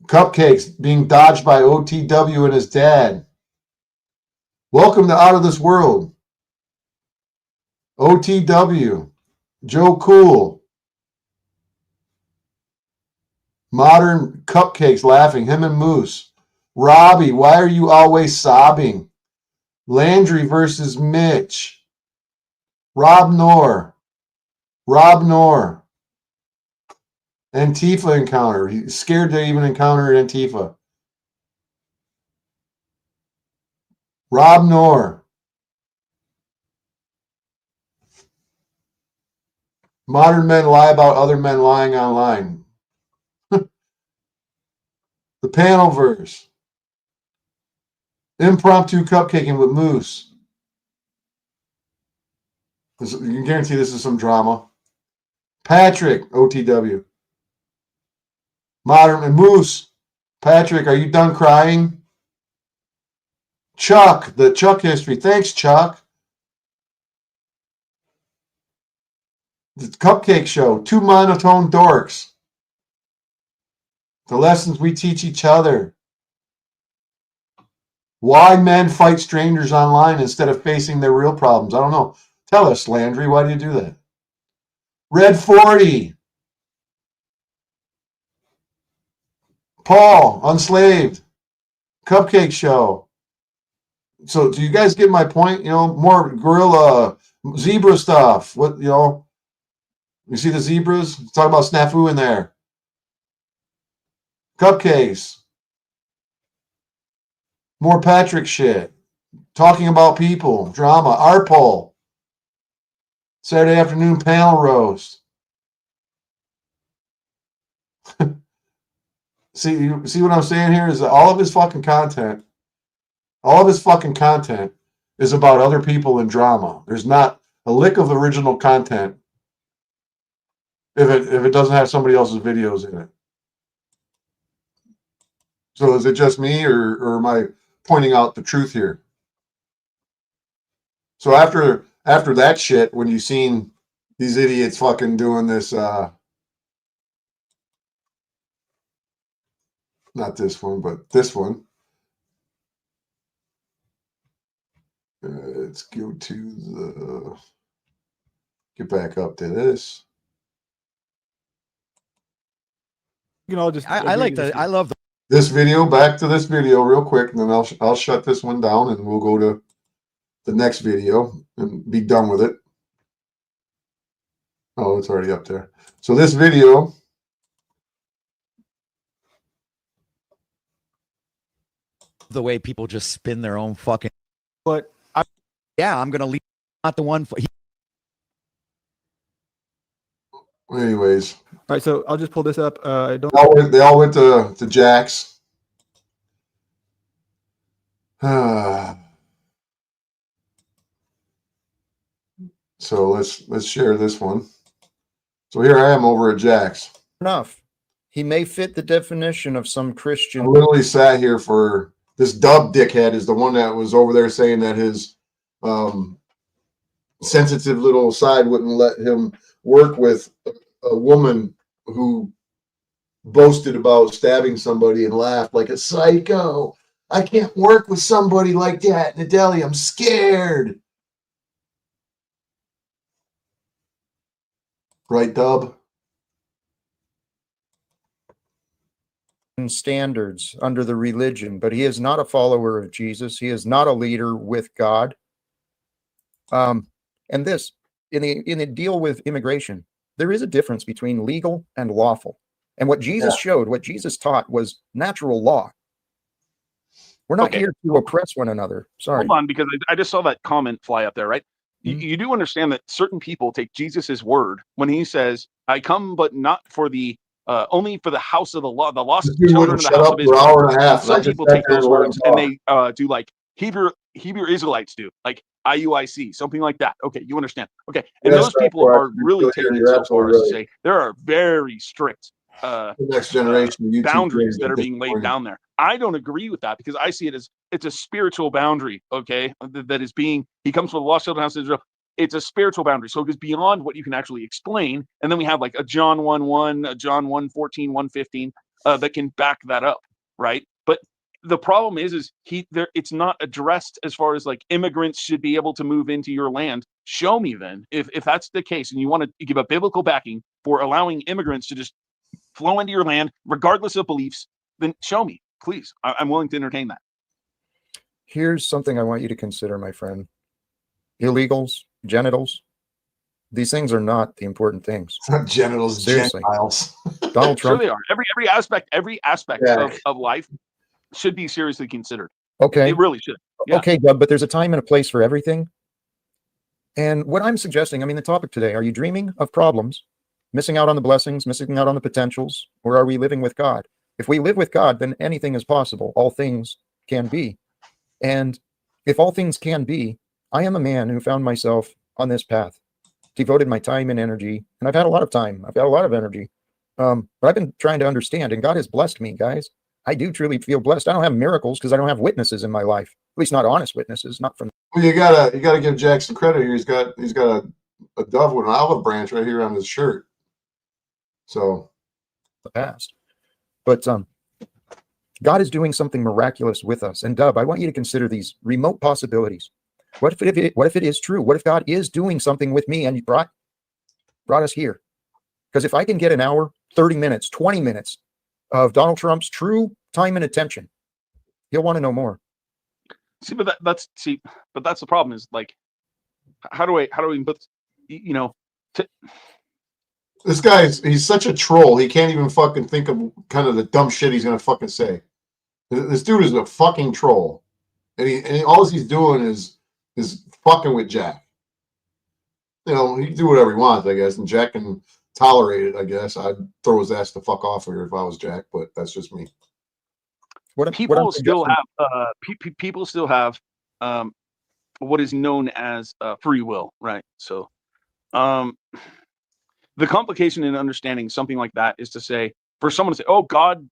Cupcakes being dodged by OTW and his dad. Welcome to Out of This World. OTW. Joe Cool. Modern Cupcakes laughing. Him and Moose. Robbie, why are you always sobbing? Landry versus Mitch. Rob Knorr. Rob Knorr. Antifa encounter. He's scared to even encounter Antifa. Rob Knorr. Modern men lie about other men lying online. The Panelverse. Impromptu cupcaking with Moose. You can guarantee this is some drama. Patrick, OTW. Modern and Moose. Patrick, are you done crying? Chuck, the Chuck history. Thanks, Chuck. The Cupcake Show. Two monotone dorks. The lessons we teach each other. Why men fight strangers online instead of facing their real problems. I don't know. Tell us, Landry, why do you do that? Red 40. Paul, Unslaved. Cupcake Show. So do you guys get my point? More gorilla, zebra stuff. You see the zebras? Talk about Snafu in there. Cupcakes. More Patrick shit. Talking about people. Drama. Art poll. Saturday afternoon panel roast. See what I'm saying here is that all of his fucking content is about other people and drama. There's not a lick of original content if it doesn't have somebody else's videos in it. So is it just me or am I pointing out the truth here? So after that shit, when you've seen these idiots fucking doing this, not this one, but this one. Let's go to get back up to this. You can all just. I like that. I love the this video, back to this video real quick, and then I'll shut this one down and we'll go to the next video and be done with it. Oh, it's already up there. So this video, the way people just spin their own fucking. But I'm gonna leave. Not the one. anyways. All right, so I'll just pull this up. I don't. They all went to Jack's. So let's share this one. So here I am over at Jack's. Enough. He may fit the definition of some Christian. I literally sat here for this Dub dickhead is the one that was over there saying that his sensitive little side wouldn't let him work with a woman who boasted about stabbing somebody and laughed like a psycho. I can't work with somebody like that in a deli. I'm scared. Right, Dub? Standards under the religion, but he is not a follower of Jesus. He is not a leader with God. And this in the deal with immigration, there is a difference between legal and lawful. And what Jesus showed, what Jesus taught, was natural law. We're not here to oppress one another. Sorry. Hold on, because I just saw that comment fly up there, right? You do understand that certain people take Jesus's word when he says, "I come, but not for the only for the house of the law, the lost children of the house of Israel." Hour and a half, some people take those words and they do like Hebrew Israelites do, like IUIC, something like that. Okay, you understand? Okay, and those people are really taking it so far as to say there are very strict next generation boundaries that are being laid down there. I don't agree with that because I see it as it's a spiritual boundary. Okay, that is being. He comes from the lost children of the house of Israel. It's a spiritual boundary, so it goes beyond what you can actually explain. And then we have like a John 1:1, a John 1:14, 1:15 that can back that up, right? But the problem is it's not addressed as far as like immigrants should be able to move into your land. Show me then if that's the case, and you want to give a biblical backing for allowing immigrants to just flow into your land regardless of beliefs, then show me, please. I'm willing to entertain that. Here's something I want you to consider, my friend. Illegals, genitals, these things are not the important things. Genitals, seriously. Gentiles. Donald Trump. Sure they are. Every aspect of life should be seriously considered. Okay. It really should. Yeah. Okay, Doug, but there's a time and a place for everything. And what I'm suggesting, I mean, the topic today, are you dreaming of problems, missing out on the blessings, missing out on the potentials, or are we living with God? If we live with God, then anything is possible. All things can be. And if all things can be, I am a man who found myself on this path, devoted my time and energy, and I've had a lot of time. I've got a lot of energy, but I've been trying to understand, and God has blessed me, guys. I do truly feel blessed. I don't have miracles because I don't have witnesses in my life, at least not honest witnesses, not from. Well, you gotta give Jackson credit here. He's got a dove with an olive branch right here on his shirt. So the past, but God is doing something miraculous with us. And Dub, I want you to consider these remote possibilities. What if it is true? What if God is doing something with me and he brought us here? Because if I can get an hour, 30 minutes, 20 minutes of Donald Trump's true time and attention, he'll want to know more. See, but that's the problem is like, how do we put, this guy he's such a troll. He can't even fucking think of kind of the dumb shit he's gonna fucking say. This dude is a fucking troll, and all he's doing is fucking with Jack. You know, he can do whatever he wants, I guess, and Jack can tolerate it, I guess. I'd throw his ass the fuck off here if I was Jack, but that's just me. People still have what is known as free will, right? So the complication in understanding something like that is to say, for someone to say, oh, God,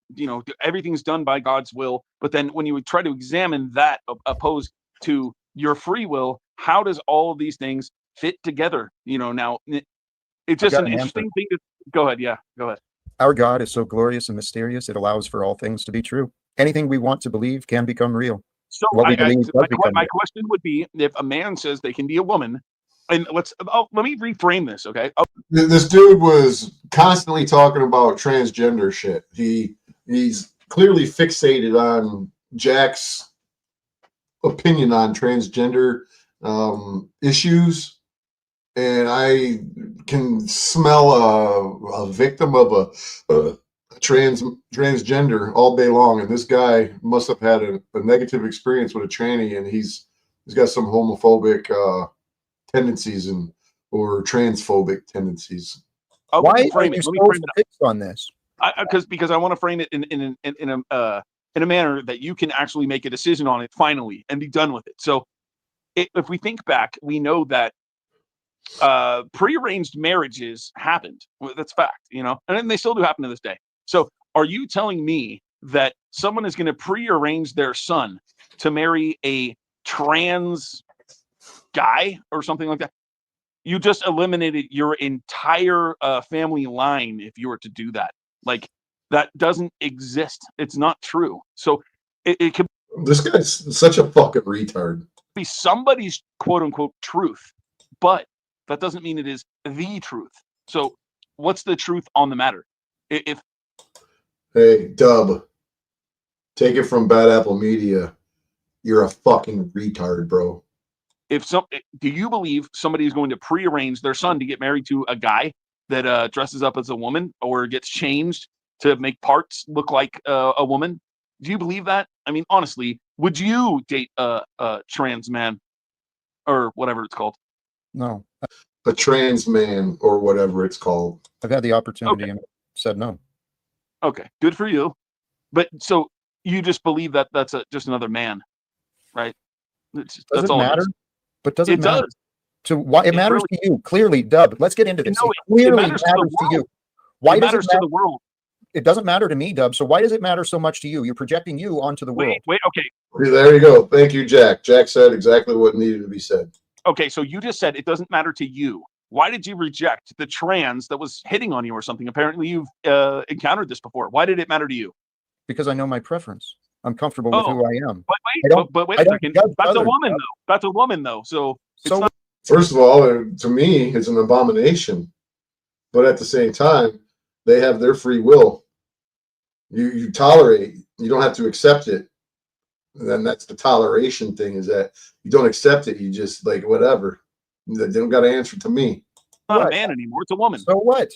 everything's done by God's will. But then when you would try to examine that opposed to your free will, how does all of these things fit together? Now it's just an interesting thing to go ahead. Yeah, go ahead. Our God is so glorious and mysterious. It allows for all things to be true. Anything we want to believe can become real. So my question would be, if a man says they can be a woman, and let me reframe this, okay? This dude was constantly talking about transgender shit. He's clearly fixated on Jack's opinion on transgender issues, and I can smell a victim of a transgender all day long. And this guy must have had a negative experience with a tranny, and he's got some homophobic tendencies or transphobic tendencies. Why are you so fixed on this? Because I want to frame it in a manner that you can actually make a decision on it finally and be done with it. So if we think back, we know that prearranged marriages happened. That's fact, and then they still do happen to this day. So are you telling me that someone is going to prearrange their son to marry a trans guy or something like that? You just eliminated your entire family line if you were to do that. Like, that doesn't exist. It's not true. So it could. This guy's such a fucking retard. Be somebody's quote unquote truth, but that doesn't mean it is the truth. So what's the truth on the matter? Hey, Dub, take it from Bad Apple Media. You're a fucking retard, bro. Do you believe somebody is going to prearrange their son to get married to a guy that dresses up as a woman or gets changed to make parts look like a woman? Do you believe that? I mean, honestly, would you date a trans man or whatever it's called? No. A trans man or whatever it's called. I've had the opportunity and said no. Okay, good for you. But so you just believe that that's just another man, right? That's all matter? it is. But does it matter? Does. So why it matters to you? Clearly, Dub. Let's get into this. No, it clearly matters to you. Why does it matter to the world? It doesn't matter to me, Dub. So why does it matter so much to you? You're projecting you onto the world. Wait, okay. There you go. Thank you, Jack. Jack said exactly what needed to be said. Okay, so you just said it doesn't matter to you. Why did you reject the trans that was hitting on you or something? Apparently you've encountered this before. Why did it matter to you? Because I know my preference. I'm comfortable with who I am. But wait a second. That's a woman, though. That's a woman, though. So it's not. First of all, to me, it's an abomination. But at the same time, they have their free will. You tolerate. You don't have to accept it. And then that's the toleration thing, is that you don't accept it. You just like whatever. They don't got to answer to me. It's not a man anymore. It's a woman. So what?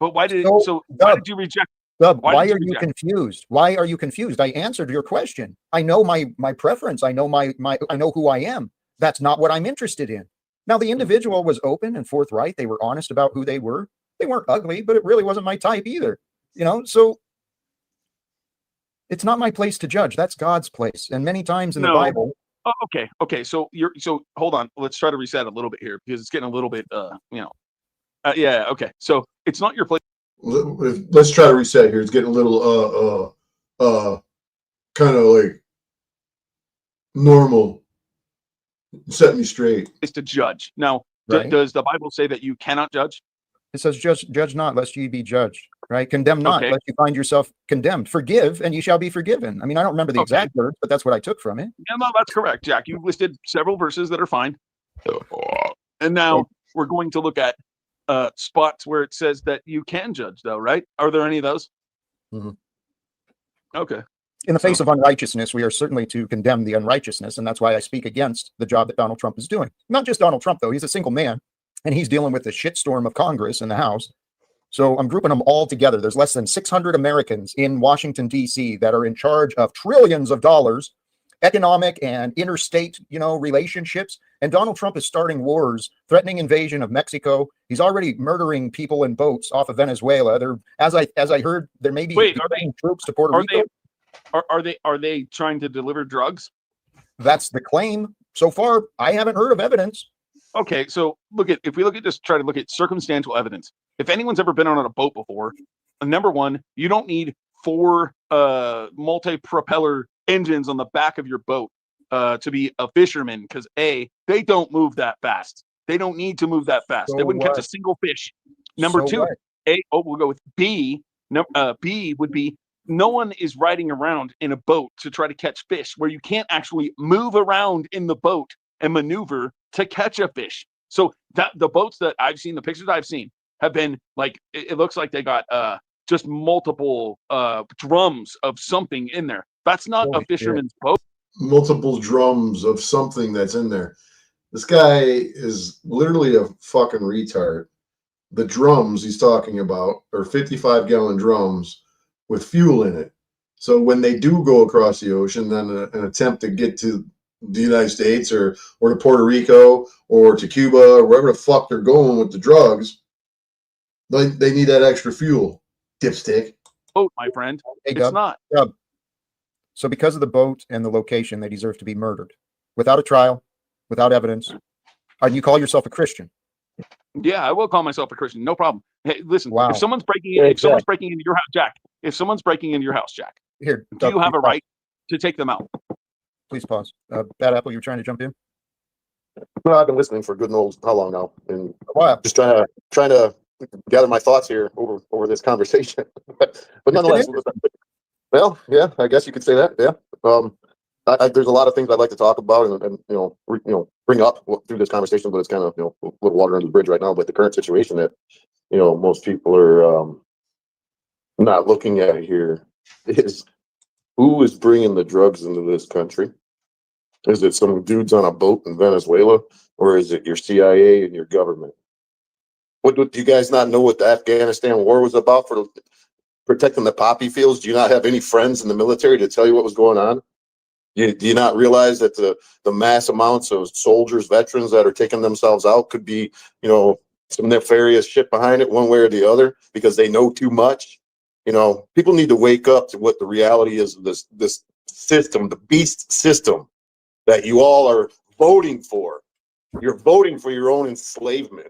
But why did why did you reject? Dub, why are you confused? Why are you confused? I answered your question. I know my preference. I know I know who I am. That's not what I'm interested in. Now, the individual was open and forthright. They were honest about who they were. They weren't ugly, but it really wasn't my type either. So it's not my place to judge. That's God's place. And many times in the Bible. Oh, okay. So hold on. Let's try to reset a little bit here because it's getting a little bit yeah, okay. So it's not your place. Let's try to reset here. It's getting a little kind of like normal. Set me straight. It's to judge. Now, does the Bible say that you cannot judge? It says, judge not, lest ye be judged, right? Condemn not, lest you find yourself condemned. Forgive, and ye shall be forgiven. I mean, I don't remember the exact words, but that's what I took from it. Yeah, no, that's correct, Jack. You listed several verses that are fine. And now we're going to look at spots where it says that you can judge, though, right? Are there any of those? Mm-hmm. Okay. In the face of unrighteousness, we are certainly to condemn the unrighteousness, and that's why I speak against the job that Donald Trump is doing. Not just Donald Trump, though. He's a single man, and he's dealing with the shitstorm of Congress and the House. So I'm grouping them all together. There's less than 600 Americans in Washington, D.C. that are in charge of trillions of dollars, economic and interstate, relationships. And Donald Trump is starting wars, threatening invasion of Mexico. He's already murdering people in boats off of Venezuela. There, as I heard, there may be troops to Puerto Rico. Are they trying to deliver drugs? That's the claim. So far, I haven't heard of evidence. Okay, so if we try to look at circumstantial evidence. If anyone's ever been on a boat before, number one, you don't need 4 multi-propeller engines on the back of your boat to be a fisherman, because they don't move that fast. They don't need to move that fast. They wouldn't catch a single fish. Number two, we'll go with B. B would be, no one is riding around in a boat to try to catch fish where you can't actually move around in the boat and maneuver to catch a fish. So that the boats that I've seen, the pictures I've seen, have been like, it looks like they got just multiple drums of something in there. That's not a fisherman's boat. Multiple drums of something that's in there. This guy is literally a fucking retard. The drums he's talking about are 55-gallon drums with fuel in it. So when they do go across the ocean, then an attempt to get to the United States or to Puerto Rico or to Cuba or wherever the fuck they're going with the drugs, they need that extra fuel. Dipstick. Boat, my friend. Hey, It's Dub, not. Dub. So because of the boat and the location, they deserve to be murdered without a trial, without evidence. And you call yourself a Christian? Yeah, I will call myself a Christian. No problem. Hey, listen, Wow. if someone's breaking into your house, Jack, Here, do you have a right to take them out? Please pause. Bad Apple, you were trying to jump in? Well, I've been listening for good knows how long now, and wow. just trying to gather my thoughts here over this conversation. but nonetheless, well, yeah, I guess you could say that. Yeah. There's a lot of things I'd like to talk about and bring up through this conversation, but it's kind of a little water under the bridge right now. But the current situation that most people are not looking at here is who is bringing the drugs into this country. Is it some dudes on a boat in Venezuela, or is it your CIA and your government? What do you guys not know what the Afghanistan war was about for protecting the poppy fields? Do you not have any friends in the military to tell you what was going on? Do you not realize that the mass amounts of soldiers, veterans that are taking themselves out could be, some nefarious shit behind it one way or the other because they know too much? People need to wake up to what the reality is of this system, the beast system that you all are voting for. You're voting for your own enslavement,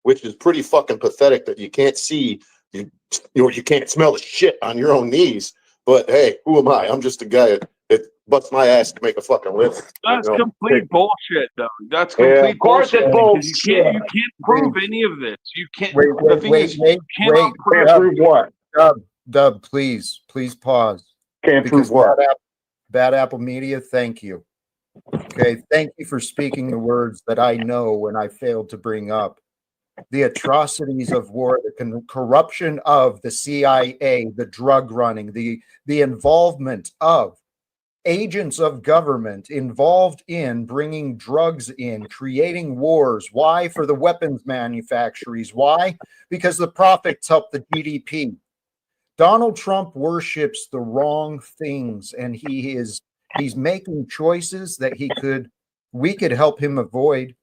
which is pretty fucking pathetic that you can't see, you can't smell the shit on your own knees. But hey, who am I? I'm just a guy that busts my ass to make a fucking living. That's complete bullshit, though. That's complete of course bullshit. it's Because you can't prove any of this. You can't. The thing is, you cannot prove what? Dub, please pause. Can't prove what? Bad Apple Media, thank you. Okay, thank you for speaking the words that I know when I failed to bring up. The atrocities of war, the corruption of the CIA, the drug running, the involvement of agents of government involved in bringing drugs in, creating wars. Why? For the weapons manufacturers. Why? Because the profits help the GDP. Donald Trump worships the wrong things, and he's making choices that we could help him avoid.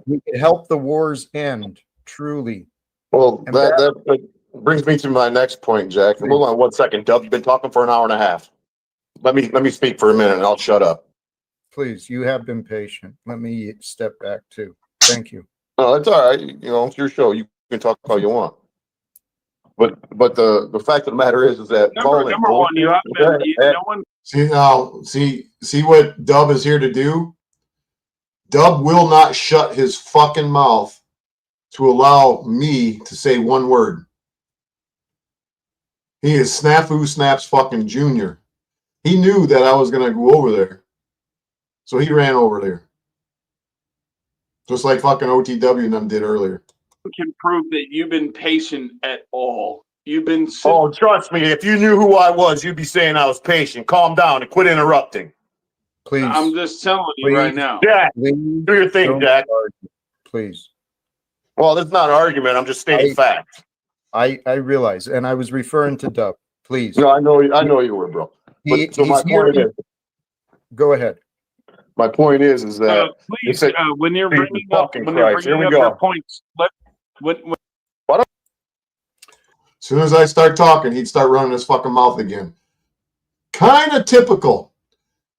We could help the wars end, truly. Well, that brings me to my next point, Jack. Hold on 1 second, Dub. You've been talking for an hour and a half. Let me speak for a minute and I'll shut up. Please, you have been patient. Let me step back too. Thank you. No, it's all right. It's your show. You can talk all you want. But the fact of the matter is that number one, you have been. No one. See what Dub is here to do. Dub will not shut his fucking mouth to allow me to say one word. He is Snafu Snaps fucking Junior. He knew that I was gonna go over there, so he ran over there, just like fucking OTW and them did earlier. Can prove that you've been patient at all. You've been. Oh, trust me. If you knew who I was, you'd be saying I was patient. Calm down and quit interrupting. Please. I'm just telling you right now. Jack, do your thing, Jack. Please. Well, that's not an argument. I'm just stating facts. I realize, and I was referring to Dub. Please. No, I know you were, bro. But, so my point is, go ahead. My point is that please, when you're bringing up your points, when as soon as I start talking, he'd start running his fucking mouth again. Kind of typical.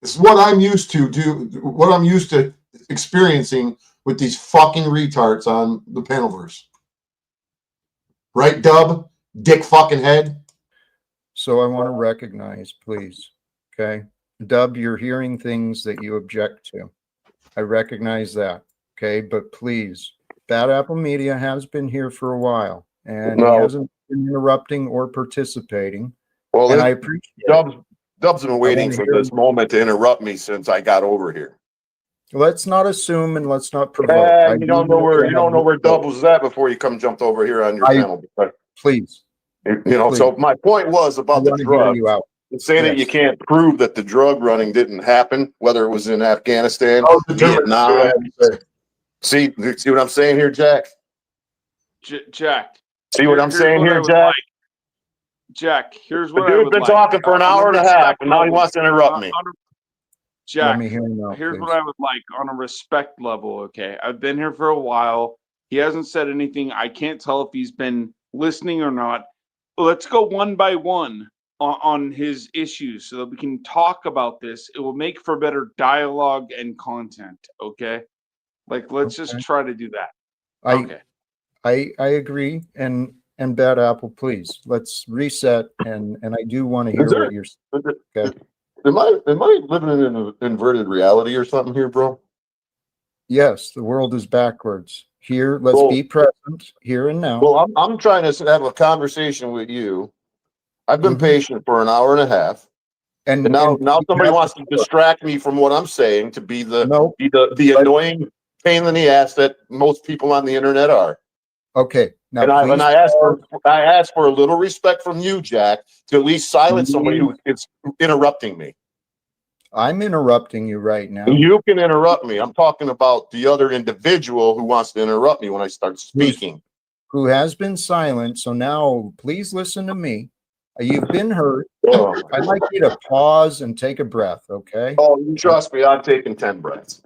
This is what I'm used to what I'm used to experiencing with these fucking retards on the Panelverse. Right, Dub? Dick fucking head? So I want to recognize, please, okay? Dub, you're hearing things that you object to. I recognize that, okay? But please, Bad Apple Media has been here for a while, and he hasn't been interrupting or participating. Well, and I appreciate Dub's been waiting for this moment to interrupt me since I got over here. Let's not assume and let's not provoke. You don't know where Dub was at before you jumped over here on your panel. Please, So my point was about the drugs. Say that Yes. you can't prove that the drug running didn't happen, whether it was in Afghanistan, Vietnam. See what I'm saying here, Jack? Jack. See what I'm saying here, Jack? Like. Jack, here's what I would like. The dude's been talking for an hour and a half, and now he wants to interrupt me. Jack, Let me hear him out, here's please. what I would like on a respect level, okay? I've been here for a while. He hasn't said anything. I can't tell if he's been listening or not. Let's go one by one on his issues so that we can talk about this. It will make for better dialogue and content, okay? Like, let's just try to do that. I agree. And Bad Apple, please, let's reset. And I do want to hear what you're saying. Okay. Am I living in an inverted reality or something here, bro? Yes, the world is backwards. Here, let's be present here and now. Well, I'm trying to have a conversation with you. I've been patient for an hour and a half, and now somebody wants to distract me from what I'm saying to be the annoying pain in the ass that most people on the internet are. Okay. Now, I ask for a little respect from you, Jack, to at least silence somebody who is interrupting me. I'm interrupting you right now. You can interrupt me. I'm talking about the other individual who wants to interrupt me when I start speaking. Who has been silent. So now please listen to me. You've been heard. I'd like you to pause and take a breath, okay? Oh, you trust me, I've taken 10 breaths.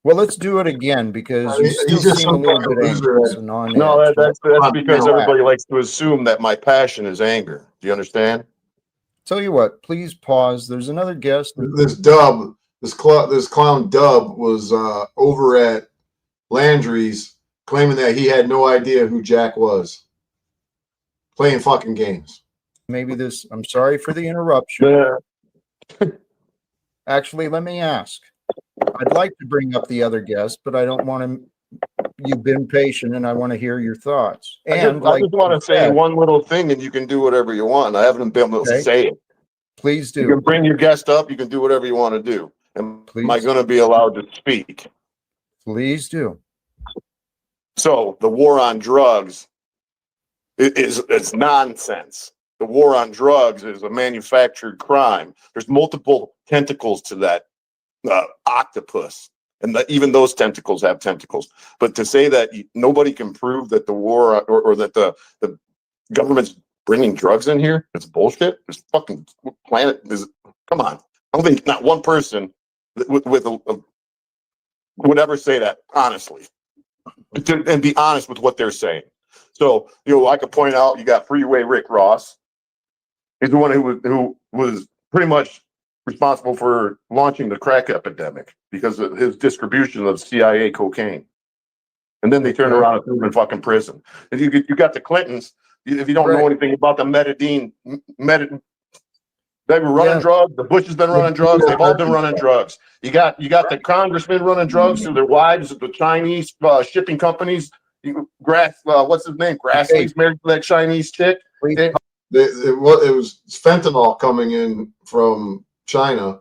Well, let's do it again because you still seem a little bit anxious and on edge. No, that's because everybody likes to assume that my passion is anger. Do you understand? Tell you what, please pause. There's another guest. This clown Dub was over at Landry's claiming that he had no idea who Jack was. Playing fucking games. Maybe this, I'm sorry for the interruption. Actually, let me ask. I'd like to bring up the other guest, but I don't want to. You've been patient, and I want to hear your thoughts. And I just want to say one little thing, and you can do whatever you want. I haven't been able to say it. Please do. You can bring your guest up. You can do whatever you want to do. Am I going to be allowed to speak? Please do. So the war on drugs is nonsense. The war on drugs is a manufactured crime. There's multiple tentacles to that octopus, and even those tentacles have tentacles. But to say that nobody can prove that the war or that the government's bringing drugs in here, it's bullshit. This fucking planet is. Come on, I don't think not one person would ever say that honestly, and be honest with what they're saying. So I could point out you got Freeway Rick Ross. He's the one who was pretty much responsible for launching the crack epidemic because of his distribution of CIA cocaine. And then they turned around and threw him in fucking prison. And you got the Clintons. If you don't know anything about the they were running drugs. The Bush has been running drugs. They've all been running drugs. You got the congressmen running drugs through their wives, the Chinese shipping companies. What's his name? Grassley's married to that Chinese chick. It was fentanyl coming in from China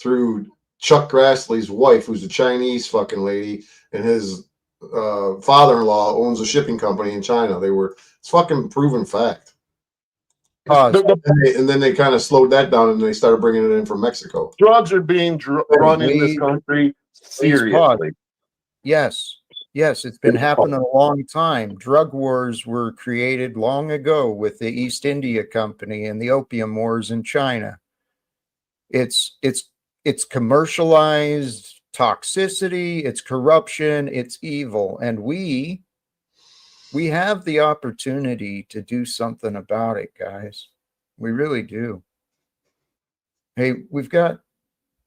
through Chuck Grassley's wife, who's a Chinese fucking lady, and his father-in-law owns a shipping company in China. It's fucking proven fact. And then they kind of slowed that down and they started bringing it in from Mexico. Drugs are being run in this country seriously. Yes, it's been happening a long time. Drug wars were created long ago with the East India Company and the opium wars in China. It's commercialized toxicity, it's corruption, it's evil, and we have the opportunity to do something about it, guys. We really do. Hey, we've got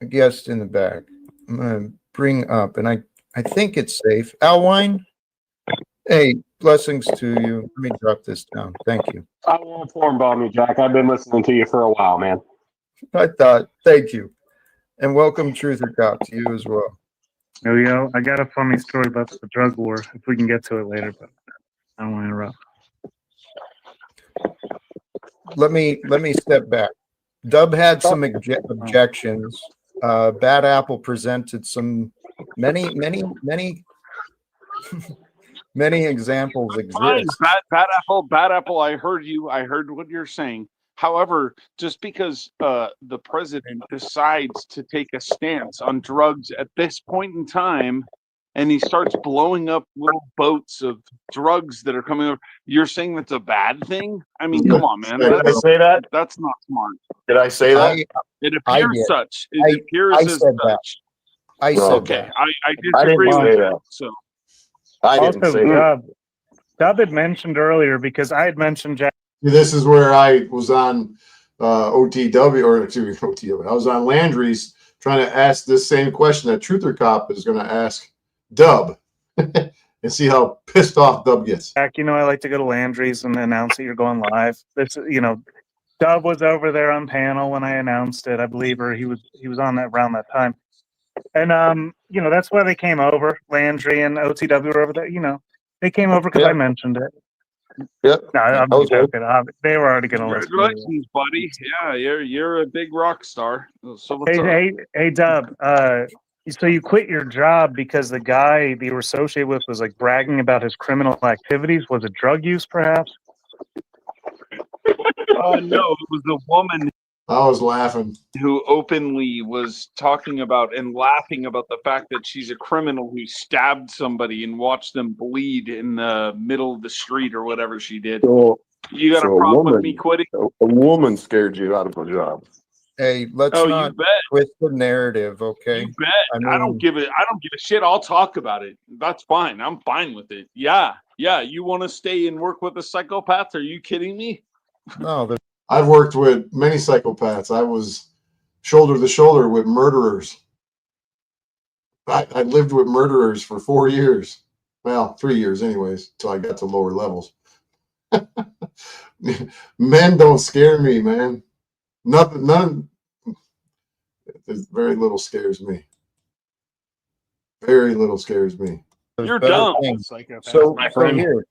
a guest in the back. I'm going to bring up, and I think it's safe. Alwine, hey, blessings to you. Let me drop this down. Thank you. I won't form bomb you, Jack. I've been listening to you for a while, man. Thank you. And welcome, Truth or Cop, to you as well. Yo, I got a funny story about the drug war, if we can get to it later, but I don't want to interrupt. Let me step back. Dub had some objections. Bad Apple presented many Many examples Fine, exist. bad apple. I heard you. I heard what you're saying. However, just because the president decides to take a stance on drugs at this point in time, and he starts blowing up little boats of drugs that are coming over, you're saying that's a bad thing? I mean, come on, man. Did I say that? That's not smart. Did I say that? It I appears did. such. It appears I as said that. such. I said Okay, that. I I disagree didn't with say that. that. So I didn't Also, say that. Dub had mentioned earlier, because I had mentioned Jack. This is where I was on OTW, or excuse me, OTW. I was on Landry's trying to ask this same question that Truther Cop is going to ask Dub and see how pissed off Dub gets. Jack, I like to go to Landry's and announce that you're going live. Dub was over there on panel when I announced it, I believe, or he was on that around that time. And that's why they came over. Landry and OTW were over there. They came over because I mentioned it. Yep. No, I'm Okay. joking. They were already going to listen. congratulations, buddy. Yeah, you're a big rock star. So what's up? Hey, Dub. So you quit your job because the guy that you were associated with was like bragging about his criminal activities. Was it drug use, perhaps? Oh no, it was the woman I was laughing. who openly was talking about and laughing about the fact that she's a criminal who stabbed somebody and watched them bleed in the middle of the street or whatever she did. So, You got so a problem with me quitting? A woman scared you out of a job. Hey, let's Oh, not you bet. twist the narrative, okay? You bet. I don't give a shit. I'll talk about it. That's fine. I'm fine with it. Yeah. You want to stay and work with a psychopath? Are you kidding me? No, I've worked with many psychopaths. I was shoulder to shoulder with murderers. I lived with murderers for 4 years. Well, 3 years anyways, until I got to lower levels. Men don't scare me, man. None. There's very little scares me. Very little scares me. You're dumb. So here,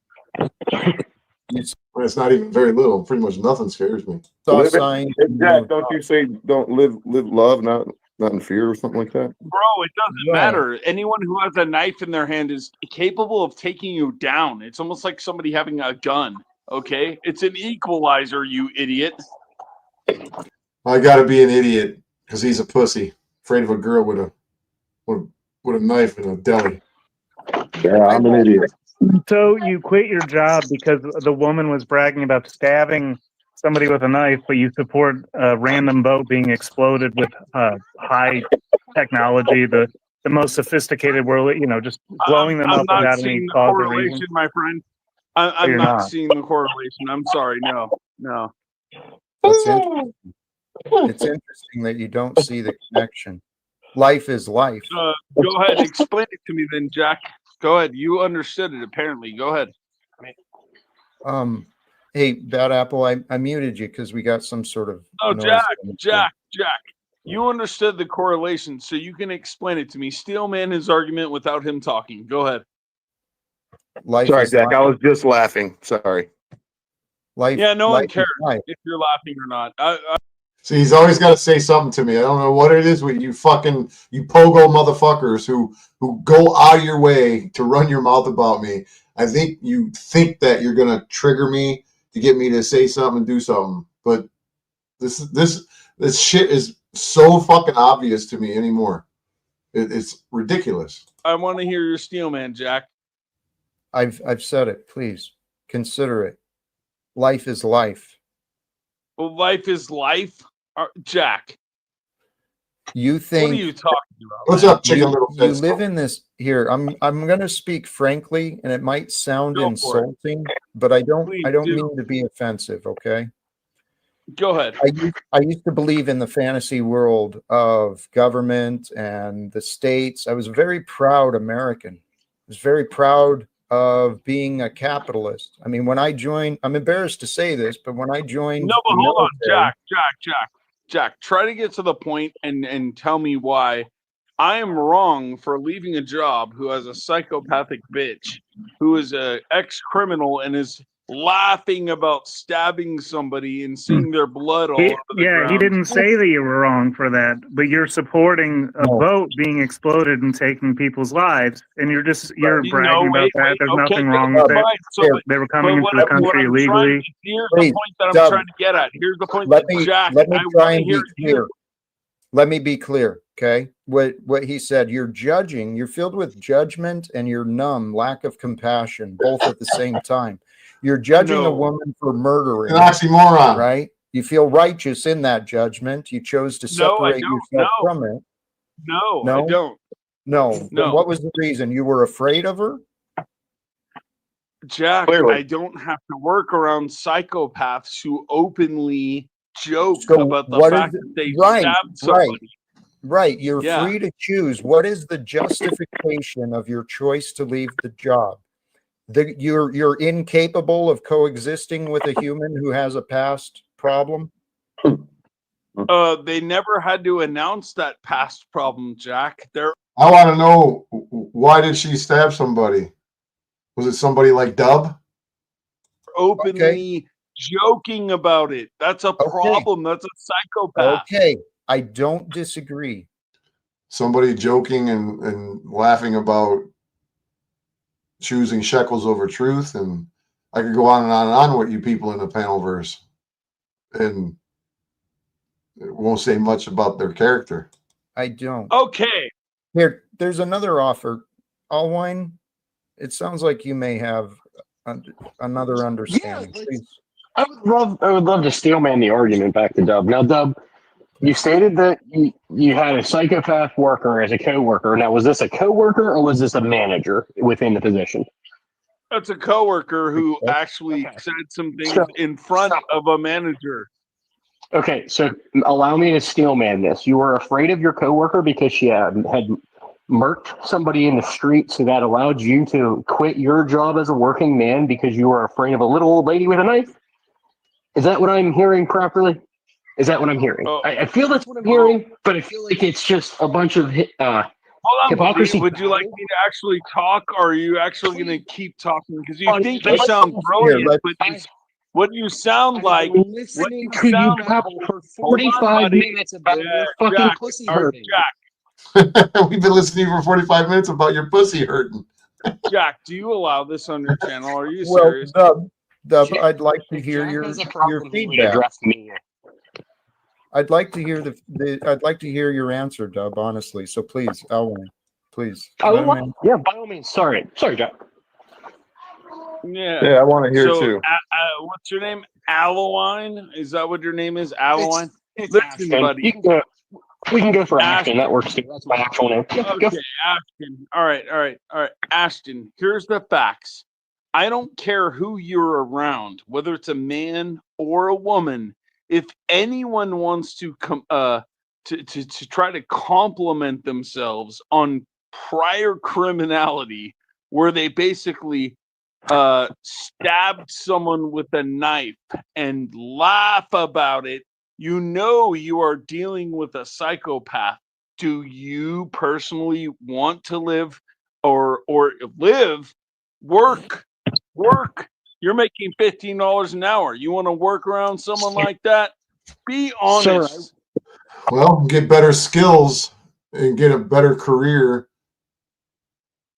It's not even very little. Pretty much nothing scares me. Jack, don't you say don't live love, not in fear or something like that? Bro, it doesn't matter. Anyone who has a knife in their hand is capable of taking you down. It's almost like somebody having a gun. Okay? It's an equalizer, you idiot. I got to be an idiot because he's a pussy, afraid of a girl with a knife in a deli. Yeah, I'm an idiot. So you quit your job because the woman was bragging about stabbing somebody with a knife, but you support a random boat being exploded with high technology, the most sophisticated world, just blowing them up without any cause or reason. My friend. I'm not seeing the correlation. I'm sorry. No. That's interesting. It's interesting that you don't see the connection. Life is life. Go ahead. Explain it to me then, Jack. Go ahead. You understood it, apparently. Go ahead. Hey, Bad Apple, I muted you because we got some sort of Jack. You understood the correlation, so you can explain it to me. Steelman his argument without him talking. Go ahead. Sorry, Jack. I was just laughing. Sorry. No one cares if you're laughing or not. See, he's always got to say something to me. I don't know what it is with you pogo motherfuckers who go out of your way to run your mouth about me. I think you think that you're gonna trigger me to get me to say something and do something, but this shit is so fucking obvious to me anymore. It's ridiculous. I want to hear your Steelman, Jack. I've said it. Please consider it. Life is life. Well, life is life, Jack. You think? What are you talking about? What's up, chicken little You live in this here. I'm going to speak frankly, and it might sound insulting, but I don't mean to be offensive. Okay. Go ahead. I used to believe in the fantasy world of government and the states. I was a very proud American. I was very proud of being a capitalist. I mean, when I joined, I'm embarrassed to say this, but when I joined, no, but hold on, Jack, try to get to the point and tell me why I am wrong for leaving a job who has a psychopathic bitch, who is a ex-criminal and is laughing about stabbing somebody and seeing their blood all over the ground. He didn't say that you were wrong for that, but you're supporting a boat being exploded and taking people's lives, and you're bragging about that. There's nothing wrong with it. So, they were coming into the country illegally. Here's the point that I'm trying to get at. Here's the point Let that me Jack, try and be clear. Let me be clear, okay? What he said, you're judging, you're filled with judgment, and you're numb, lack of compassion, both at the same time. You're judging a woman for murdering. An oxymoron. Right? You feel righteous in that judgment. You chose to separate yourself from it. No, I don't. No. What was the reason? You were afraid of her? Jack, Clearly. I don't have to work around psychopaths who openly joke about the fact that they stabbed somebody. Right. You're free to choose. What is the justification of your choice to leave the job? You're incapable of coexisting with a human who has a past problem? They never had to announce that past problem, Jack. I want to know, why did she stab somebody? Was it somebody like Dub? Openly joking about it. That's a problem. That's a psychopath. Okay, I don't disagree. Somebody joking and laughing about choosing shekels over truth, and I could go on and on and on with you people in the panel verse, and it won't say much about their character. I don't. Okay. There's another offer. Allwine, it sounds like you may have another understanding. Please. I would love to steelman the argument back to Dub. Now, Dub, you stated that you had a psychopath worker as a coworker. Now, was this a coworker or was this a manager within the position? That's a coworker who actually said some things in front of a manager. Okay, so allow me to steelman this. You were afraid of your coworker because she had murked somebody in the street, so that allowed you to quit your job as a working man because you were afraid of a little old lady with a knife? Is that what I'm hearing properly? Is that what I'm hearing? I feel that's what I'm hearing, but I feel like it's just a bunch of hypocrisy. Would you like me to actually talk, or are you actually going to keep talking? Because you think you sound brilliant, but what you sound like... I'm listening to you babble for 45 minutes about your fucking pussy hurting. Jack. We've been listening to you for 45 minutes about your pussy hurting. Jack, do you allow this on your channel? Are you serious? Dub, I'd like to hear your feedback. I'd like to hear I'd like to hear your answer, Dub, honestly. So please, Alwyn, please. Yeah, by all means. Sorry, Jack. Yeah, I want to hear too. What's your name? Alwine? Is that what your name is? Alwine? Listen, buddy. We can go for Ashton. That works too. That's my actual name. Okay, Ashton. All right. Ashton, here's the facts. I don't care who you're around, whether it's a man or a woman. If anyone wants to try to compliment themselves on prior criminality, where they basically stabbed someone with a knife and laugh about it, you know you are dealing with a psychopath. Do you personally want to live or work? You're making $15 an hour. You want to work around someone like that? Be honest. Well, get better skills and get a better career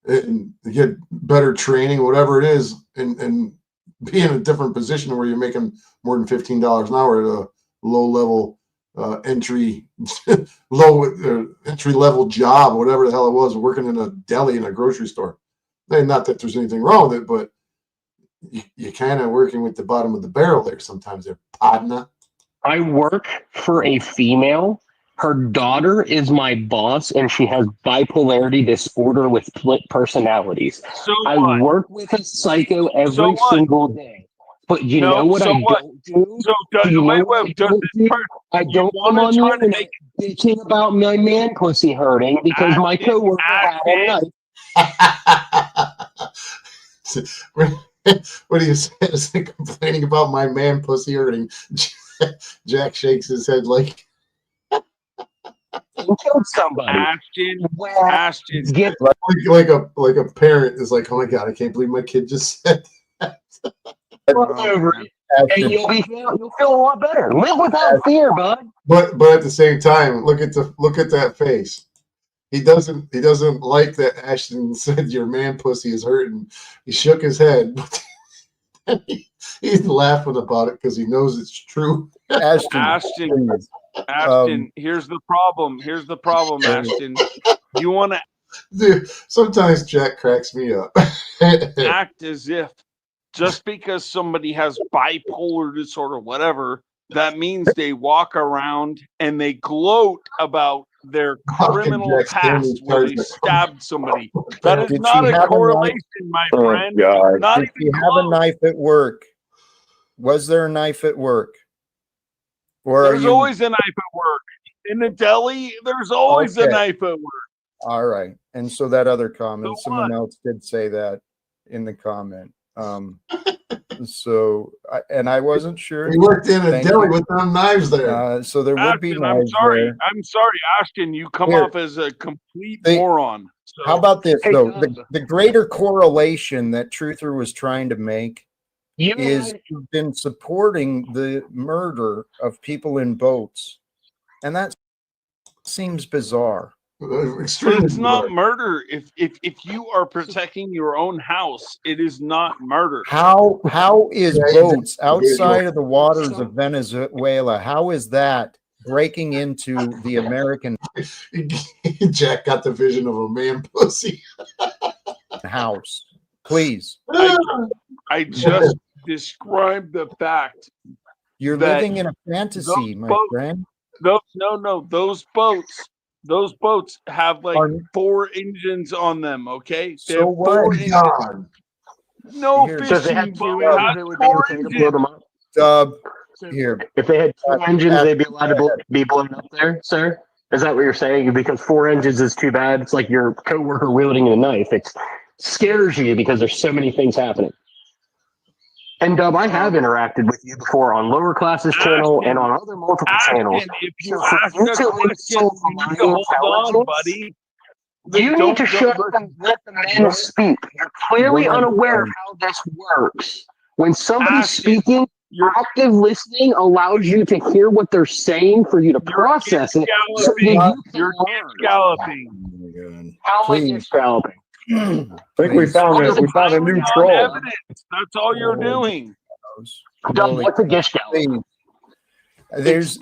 and get better training, whatever it is, and be in a different position where you're making more than $15 an hour at a low-level entry level job, whatever the hell it was, working in a deli in a grocery store. And not that there's anything wrong with it, but you're kind of working with the bottom of the barrel there sometimes there, partner. I work for a female. Her daughter is my boss, and she has bipolarity disorder with split personalities. I work with a psycho every single day. But you know what I don't do? I don't come on the internet bitching about my man pussy hurting because my coworker had a knife. What do you say? Is it complaining about my man pussy hurting? Jack shakes his head like killed somebody. Ashton, like a parent is like, oh my god, I can't believe my kid just said that. over it, and you'll feel a lot better. Live without fear, bud. But at the same time, look at that face. He doesn't like that Ashton said your man pussy is hurting. He shook his head, but he's laughing about it because he knows it's true. Ashton, here's the problem. Ashton. You want to Dude, sometimes Jack cracks me up. act as if just because somebody has bipolar disorder, whatever, that means they walk around and they gloat about their criminal past where they stabbed somebody. That is not a correlation, my friend. Not Did she have a knife at work? Was there a knife at work? Or there's always a knife at work. In the deli, there's always a knife at work. All right. And so that other comment, someone else did say that in the comment. I wasn't sure. We worked in a deli with them knives there. So there would be Ashton, knives there. I'm sorry, Ashton. You come off as a complete moron. So, how about this, though? The greater correlation that Truther was trying to make is you've been supporting the murder of people in boats. And that seems bizarre. It's not murder. If you are protecting your own house, it is not murder. How is boats outside of the waters of Venezuela? How is that breaking into the American Jack got the vision of a man pussy house? Please. I just described the fact you're living in a fantasy, my friend. No. Those boats have like 4 engines on them, okay? They have 4 engines. No fishing boat has 4 engines. Here. If they had 2 engines, they'd be allowed to be blown up there, sir? Is that what you're saying? Because 4 engines is too bad. It's like your coworker wielding a knife. It scares you because there's so many things happening. And Dub, I have interacted with you before on Lower Classes channel and on other multiple channels. If you ask a question, you need to hold on, buddy. You need to shut up and let the man speak. You're clearly unaware of how this works. When somebody's speaking, active listening allows you to hear what they're saying for you to process it. So you're scalloping. How am I scalloping? I think we found a new troll. Evidence. That's all you're doing. What's a gish gallop? It's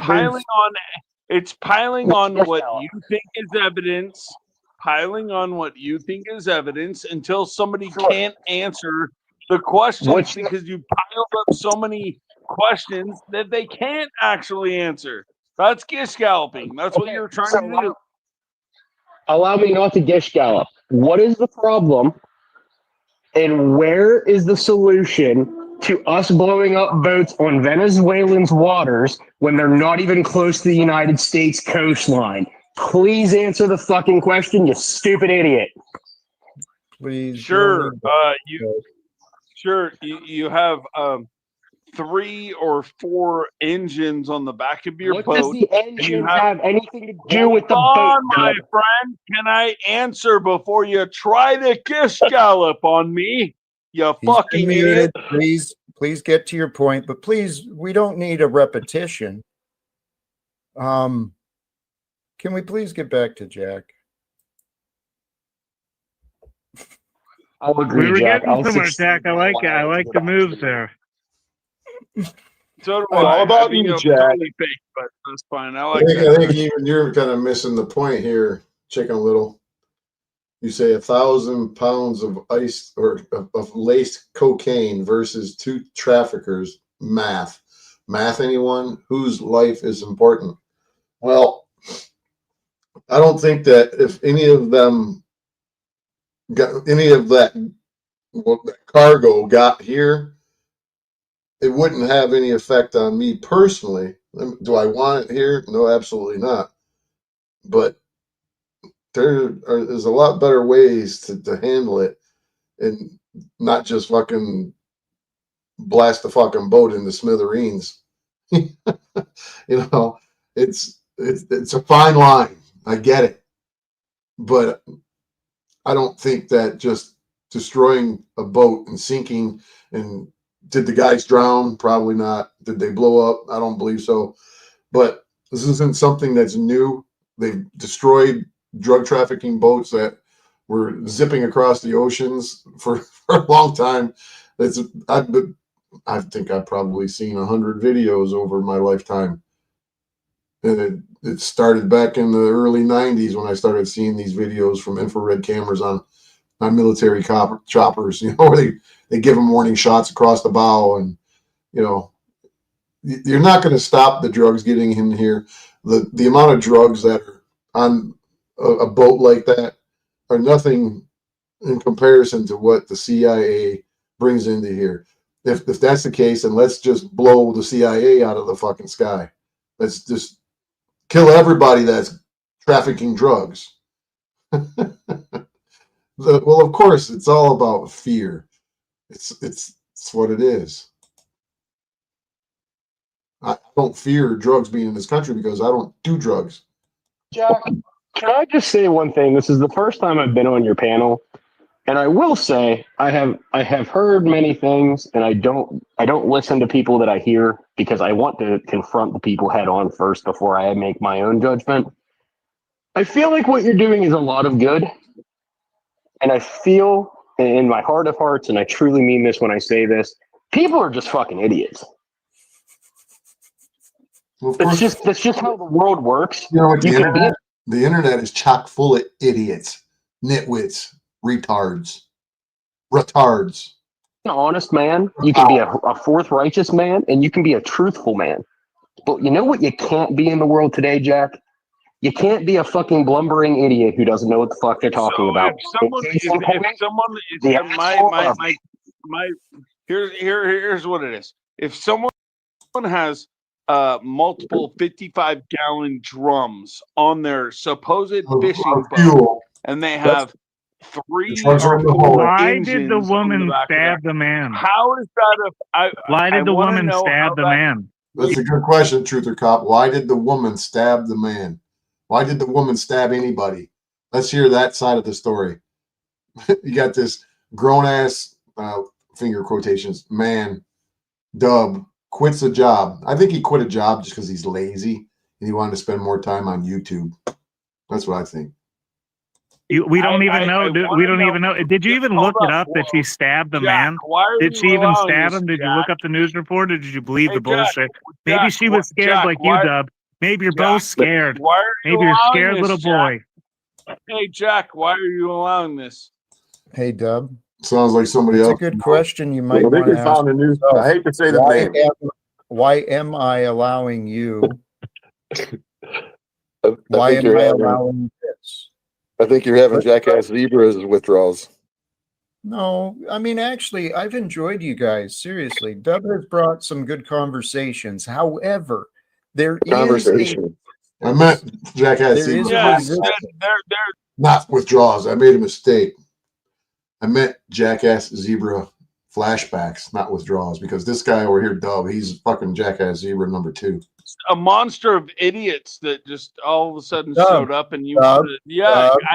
piling on what you think is evidence. Piling on what you think is evidence until somebody can't answer the questions because you piled up so many questions that they can't actually answer. That's gish galloping. That's what you're trying to do. Allow me not to gish gallop. What is the problem and where is the solution to us blowing up boats on Venezuelans' waters when they're not even close to the United States coastline? Please answer the fucking question, you stupid idiot. Please. Sure. You have 3 or 4 engines on the back of your boat. What does the engine have anything to do with the boat? My friend, can I answer before you try to gish gallop on me? You fucking idiot. Please get to your point, but please, we don't need a repetition. Can we please get back to Jack? I'll agree, we were Jack. getting somewhere, Jack. I like it. I like the moves there. So all about you, Jack. Totally fake, but that's fine. I think even you're kind of missing the point here, Chicken Little. You say 1,000 pounds of ice or of laced cocaine versus 2 traffickers. Math, anyone? Whose life is important? Well, I don't think that if any of them got any of that cargo got here, it wouldn't have any effect on me personally. Do I want it here? No, absolutely not. But there's a lot better ways to handle it and not just fucking blast the fucking boat into smithereens. You know, it's a fine line. I get it. But I don't think that just destroying a boat and sinking and Did the guys drown? Probably not. Did they blow up? I don't believe so. But this isn't something that's new. They've destroyed drug trafficking boats that were zipping across the oceans for a long time. I think I've probably seen 100 videos over my lifetime. And it started back in the early 90s when I started seeing these videos from infrared cameras on military choppers, where they give them warning shots across the bow. And, you're not going to stop the drugs getting in here. The amount of drugs that are on a boat like that are nothing in comparison to what the CIA brings into here. If that's the case, then let's just blow the CIA out of the fucking sky. Let's just kill everybody that's trafficking drugs. Well, of course, it's all about fear. It's what it is. I don't fear drugs being in this country because I don't do drugs. Jack, can I just say one thing? This is the first time I've been on your panel, and I will say I have heard many things, and I don't listen to people that I hear because I want to confront the people head on first before I make my own judgment. I feel like what you're doing is a lot of good, and I feel in my heart of hearts, and I truly mean this when I say this, people are just fucking idiots. Well, that's just how the world works. The internet is chock full of idiots, nitwits, retards. An honest man, you can be a fourth righteous man, and you can be a truthful man. But you know what you can't be in the world today, Jack? You can't be a fucking blumbering idiot who doesn't know what the fuck they're talking about. Here's what it is. If someone has multiple 55-gallon drums on their supposed fishing boat, and they have 3 or 4 Why engines did the woman stab the man? How is that why did the woman stab the man? That's a good question, Truther Cop. Why did the woman stab the man? Why did the woman stab anybody? Let's hear that side of the story. You got this grown-ass, finger quotations, man, Dub, quits a job. I think he quit a job just because he's lazy and he wanted to spend more time on YouTube. That's what I think. We don't even know. We don't even know. Did you even look it up that she stabbed the man? Did she even stab him? Did you look up the news report, or did you believe the bullshit? Maybe she was scared like you, Dub. Maybe you're both scared. Maybe you're a scared little boy. Hey, Jack, why are you allowing this? Hey, Dub. Sounds like somebody else. It's a good question you might want to ask. I hate to say the name. Why am I allowing you? Why am I allowing this? I think you're having Jackass Zebra's withdrawals. No, I mean, actually, I've enjoyed you guys. Seriously, Dub has brought some good conversations. However, there is I meant Jackass Zebra. Not withdrawals. I made a mistake. I meant Jackass Zebra flashbacks, not withdrawals, because this guy over here, Dub, he's fucking Jackass Zebra number 2. A monster of idiots that just all of a sudden showed up, and you I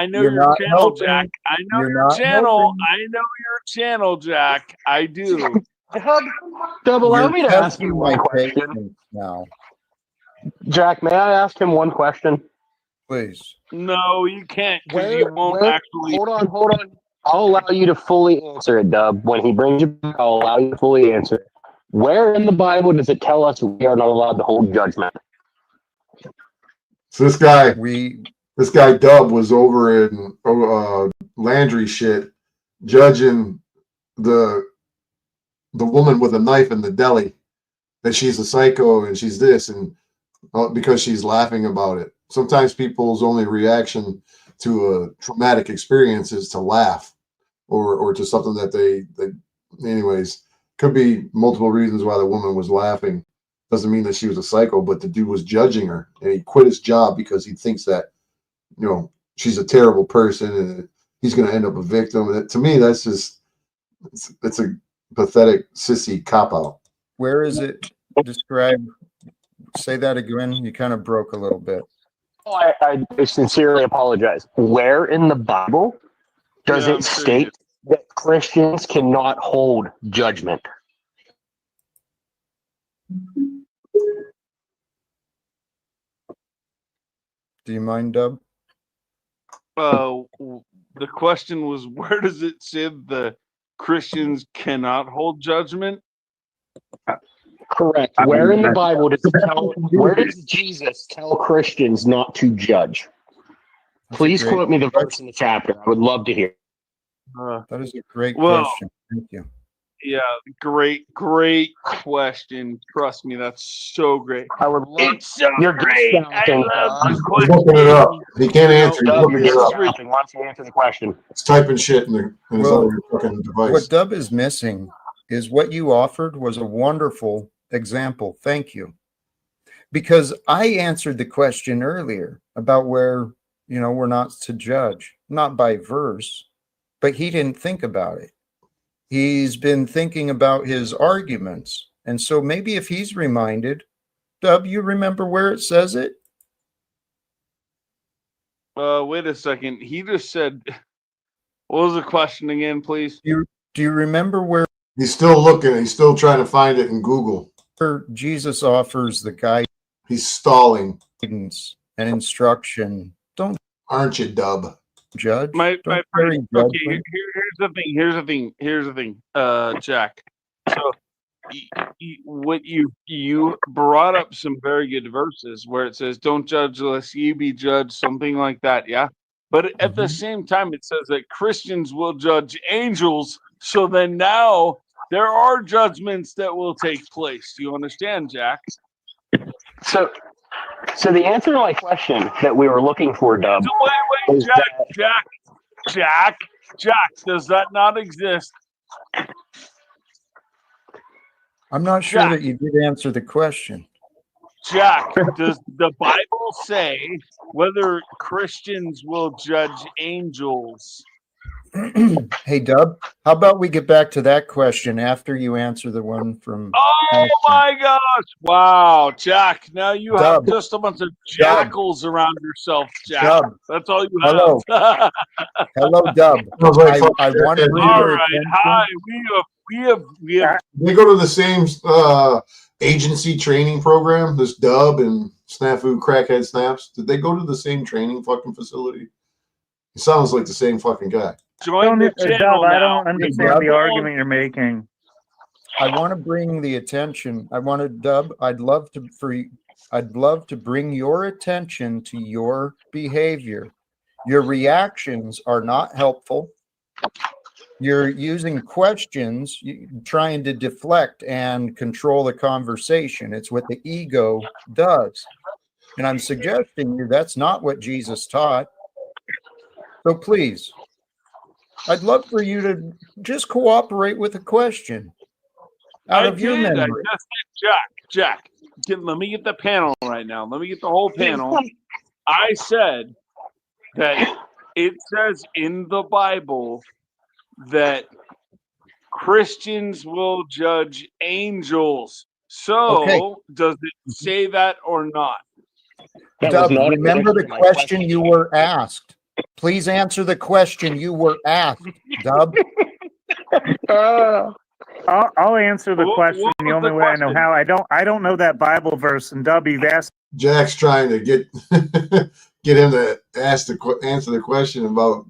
know your channel, Jack. I know your channel. I know your channel, Jack. I do. Dub, allow me to ask you one question now. Jack, may I ask him one question? Please. No, you can't, because you won't actually. Hold on. I'll allow you to fully answer it, Dub. When he brings you back, I'll allow you to fully answer it. Where in the Bible does it tell us we are not allowed to hold judgment? So this guy Dub was over in Landry shit, judging the woman with a knife in the deli, that she's a psycho and she's this, and because she's laughing about it. Sometimes people's only reaction to a traumatic experience is to laugh, or to something that they anyways. Could be multiple reasons why the woman was laughing. Doesn't mean that she was a psycho, but the dude was judging her, and he quit his job because he thinks that, she's a terrible person and he's going to end up a victim. And to me, that's just, it's a pathetic sissy cop out. Where is it? Say that again. You kind of broke a little bit. Oh, I sincerely apologize. Where in the Bible does it state that Christians cannot hold judgment? Do you mind, Dub? The question was, where does it say the Christians cannot hold judgment? Correct. Where in the Bible does it tell? Where does Jesus tell Christians not to judge? Please quote me the verse in the chapter. I would love to hear. That is a great question. Thank you. Yeah, great question. Trust me, that's so great. I would love. It's so great. I love the He's question. looking it up. He can't answer. He's Dub, looking you're it up. discounting. Why don't you answer the question? He's typing shit in his Well, other fucking device. What Dub is missing is what you offered was a wonderful example. Thank you. Because I answered the question earlier about where, we're not to judge, not by verse, but he didn't think about it. He's been thinking about his arguments. And so maybe if he's reminded, Dub, you remember where it says it? Wait a second. He just said, what was the question again, please? Do you remember where? He's still looking. He's still trying to find it in Google. Jesus offers the guidance. He's stalling. And instruction. Aren't you, Dub? Judge. My friend. Okay, here's the thing, Jack. So what you brought up some very good verses where it says, "Don't judge lest ye be judged," something like that, yeah. But at the same time, it says that Christians will judge angels. So then now there are judgments that will take place. Do you understand, Jack? So the answer to my question that we were looking for, Dub. So wait, Jack, does that not exist? I'm not sure that you did answer the question. Jack, does the Bible say whether Christians will judge angels? Hey, Dub, how about we get back to that question after you answer the one from... Oh, my gosh. Wow, Jack, now you have just a bunch of jackals around yourself, Jack. Dub. That's all you Hello. have. Hello, Dub. I want to bring all your right. attention. Hi, we have... They go to the same agency training program, this Dub and Snafu Crackhead Snaps. Did they go to the same training fucking facility? It sounds like the same fucking guy. Join the channel I now. don't understand the argument you're making. I want to bring the attention. I want to, Dub. I'd love to bring your attention to your behavior. Your reactions are not helpful. You're using questions, trying to deflect and control the conversation. It's what the ego does. And I'm suggesting you that's not what Jesus taught. So please, I'd love for you to just cooperate with the question out of your memory. Jack, let me get the panel right now. Let me get the whole panel. I said that it says in the Bible that Christians will judge angels. So does it say that or not? Dub, remember the question you were asked. Please answer the question you were asked, Dub. I'll answer the question the only way I know how. I don't know that Bible verse, and Dub, you've asked. Jack's trying to get him to answer the question about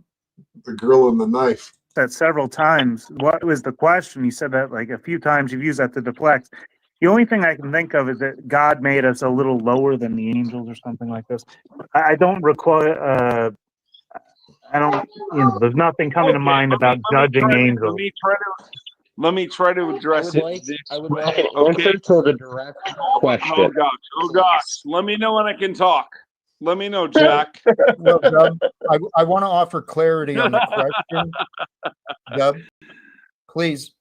the girl and the knife. That several times. What was the question? You said that like a few times. You've used that to deflect. The only thing I can think of is that God made us a little lower than the angels or something like this. I don't recall. I don't. There's nothing coming to mind about judging angels. Let me try to address it. I would like an answer to the direct question. Oh gosh. Let me know when I can talk. Let me know, Jack. Well, Dub, I want to offer clarity on the question. Dub, please,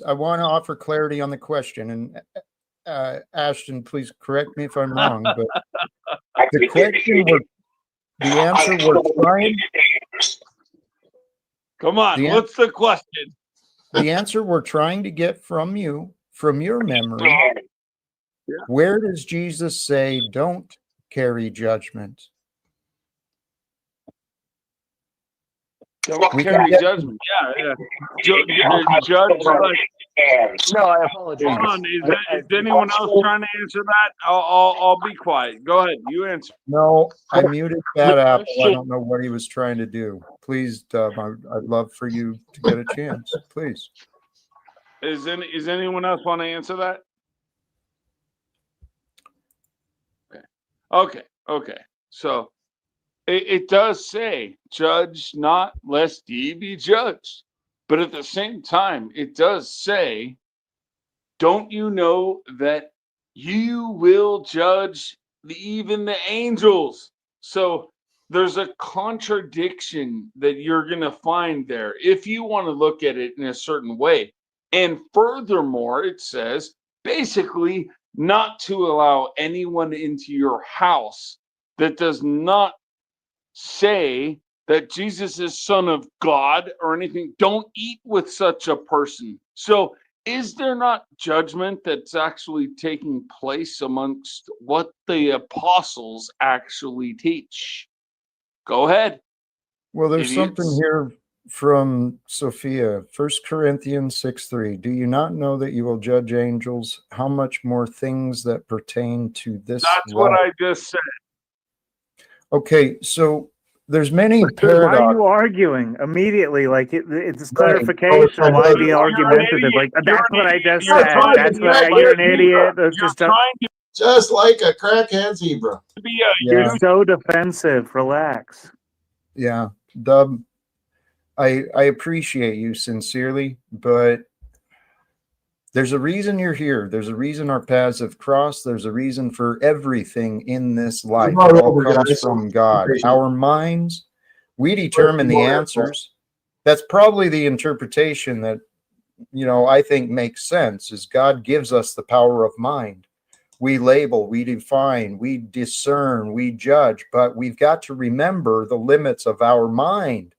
I want to offer clarity on the question. And Ashton, please correct me if I'm wrong, but the question was, the answer we're trying. Come on, what's the question? The answer we're trying to get from you, from your memory, where does Jesus say, don't carry judgment? Don't carry judgment. Yeah. Judge No, I apologize. Hold on. Is anyone else trying to answer that? I'll be quiet. Go ahead. You answer. No, I muted Fat Apple. I don't know what he was trying to do. Please, Dub, I'd love for you to get a chance. Please. Is anyone else want to answer that? Okay. So it does say, judge not lest ye be judged. But at the same time, it does say, don't you know that you will judge even the angels? So there's a contradiction that you're going to find there if you want to look at it in a certain way. And furthermore, it says basically not to allow anyone into your house that does not say that Jesus is Son of God or anything. Don't eat with such a person. So is there not judgment that's actually taking place amongst what the apostles actually teach? Go ahead. Well, there's idiots. something here from Sophia, 1 Corinthians 6:3. Do you not know that you will judge angels? How much more things that pertain to this That's life? what I just said. Okay, so there's many Why are paradoxes. you arguing immediately? Like it's Right. clarification. Why be argumentative? Like that's what I just said. That's what you're an idiot. That's just Just like a crackhead zebra. You're so defensive. Relax. Yeah, Dub, I appreciate you sincerely, but there's a reason you're here. There's a reason our paths have crossed. There's a reason for everything in this life. It all comes from God. Our minds, we determine the answers. That's probably the interpretation that, I think makes sense, is God gives us the power of mind. We label, we define, we discern, we judge, but we've got to remember the limits of our mind.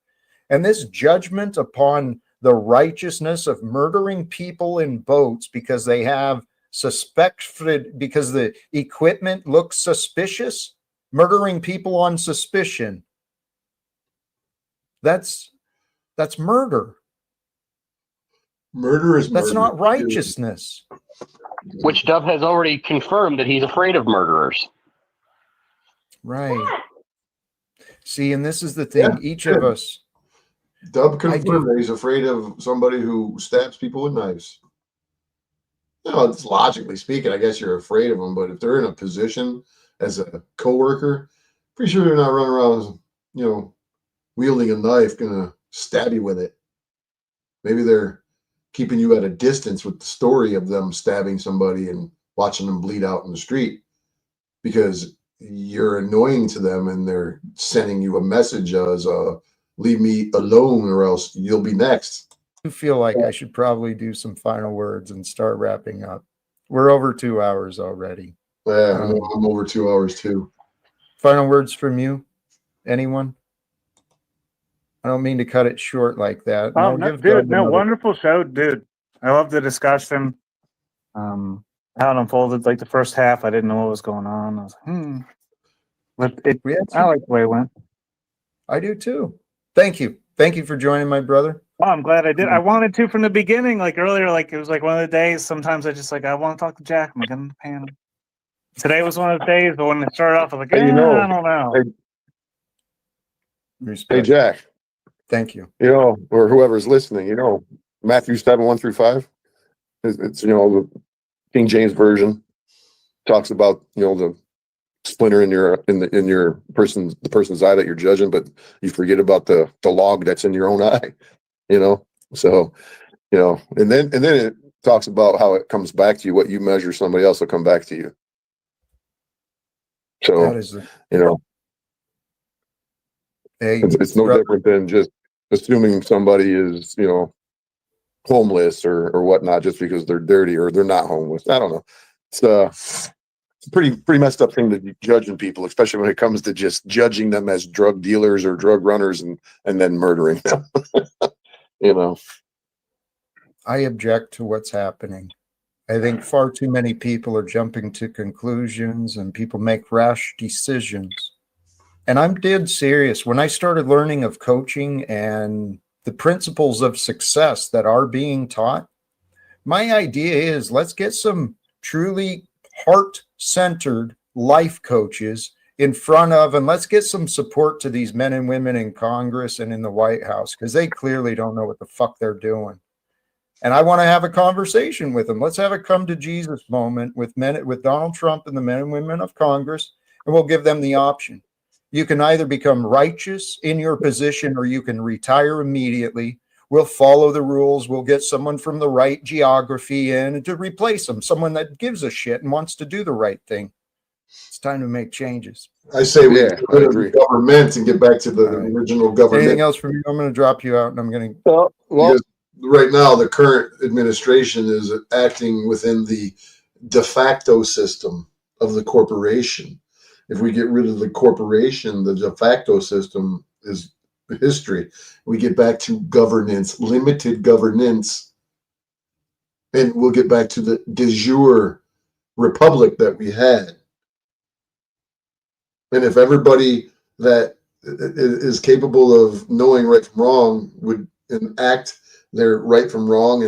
And this judgment upon the righteousness of murdering people in boats because they have because the equipment looks suspicious, murdering people on suspicion. That's murder. Murder is murder. That's not righteousness. Which Dove has already confirmed that he's afraid of murderers. Right. See, and this is the thing. Each of us. Dub confirmed that he's afraid of somebody who stabs people with knives. It's logically speaking, I guess you're afraid of them, but if they're in a position as a coworker, pretty sure they're not running around, wielding a knife, gonna stab you with it. Maybe they're keeping you at a distance with the story of them stabbing somebody and watching them bleed out in the street because you're annoying to them and they're sending you a message as leave me alone or else you'll be next. I feel like I should probably do some final words and start wrapping up. We're over 2 hours already. Yeah, I'm over 2 hours too. Final words from you? Anyone? I don't mean to cut it short like that. Oh, no, wonderful show, dude. I love the discussion. How it unfolded, like the first half, I didn't know what was going on. I was like, I like the way it went. I do too. Thank you. Thank you for joining, my brother. Oh, I'm glad I did. I wanted to from the beginning, like earlier, like it was like one of the days. Sometimes I just I want to talk to Jack. I'm like, I'm in the panel. Today was one of the days, but when it started off, I was like, I don't know. Hey, Jack. Thank you. Or whoever's listening, Matthew 7:1-5. It's the King James version talks about the splinter in your person's eye that you're judging, but you forget about the log that's in your own eye. So and then it talks about how it comes back to you. What you measure, somebody else will come back to you. So it's no different than just assuming somebody is homeless or whatnot just because they're dirty or they're not homeless. I don't know. It's a pretty messed up thing to be judging people, especially when it comes to just judging them as drug dealers or drug runners and then murdering them. I object to what's happening. I think far too many people are jumping to conclusions and people make rash decisions. And I'm dead serious. When I started learning of coaching and the principles of success that are being taught, my idea is let's get some truly heart-centered life coaches in front of, and let's get some support to these men and women in Congress and in the White House, because they clearly don't know what the fuck they're doing. And I want to have a conversation with them. Let's have a come to Jesus moment with Donald Trump and the men and women of Congress, and we'll give them the option. You can either become righteous in your position or you can retire immediately. We'll follow the rules. We'll get someone from the right geography in to replace them, someone that gives a shit and wants to do the right thing. It's time to make changes. I say we get rid of the government and get back to the original government. Anything else from you? I'm going to drop you out, and I'm going to. Because right now, the current administration is acting within the de facto system of the corporation. If we get rid of the corporation, the de facto system is history. We get back to governance, limited governance, and we'll get back to the de jure republic that we had. And if everybody that is capable of knowing right from wrong would enact their right from wrong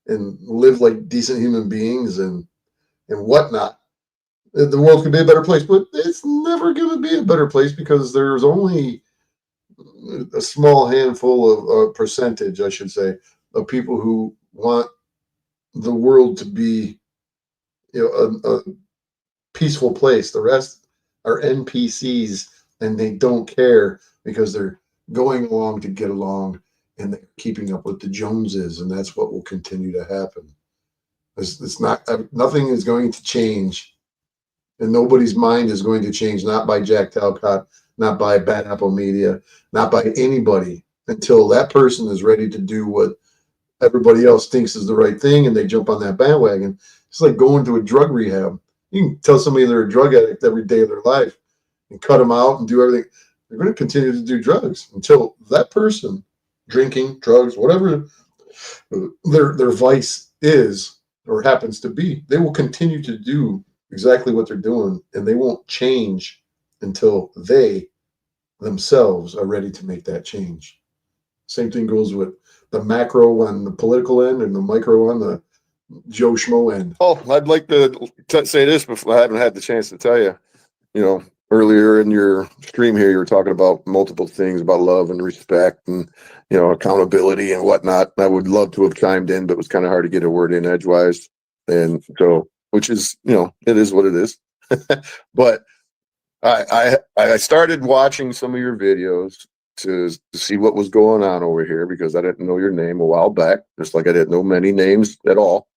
and live like decent human beings and whatnot, the world could be a better place. But it's never going to be a better place because there's only a small handful of percentage, I should say, of people who want the world to be, a peaceful place. The rest are NPCs, and they don't care because they're going along to get along, and they're keeping up with the Joneses, and that's what will continue to happen. It's not, nothing is going to change, and nobody's mind is going to change, not by Jack Talcott, not by Bad Apple Media, not by anybody, until that person is ready to do what everybody else thinks is the right thing, and they jump on that bandwagon. It's like going to a drug rehab. You can tell somebody they're a drug addict every day of their life and cut them out and do everything. They're going to continue to do drugs until that person, drinking, drugs, whatever their vice is or happens to be, they will continue to do exactly what they're doing, and they won't change until they themselves are ready to make that change. Same thing goes with the macro on the political end and the micro on the Joe Schmo end. Oh, I'd like to say this before I haven't had the chance to tell you. Earlier in your stream here, you were talking about multiple things about love and respect and, accountability and whatnot. I would love to have chimed in, but it was kind of hard to get a word in edgewise. And so, which is, it is what it is. But I started watching some of your videos to see what was going on over here because I didn't know your name a while back, just like I didn't know many names at all.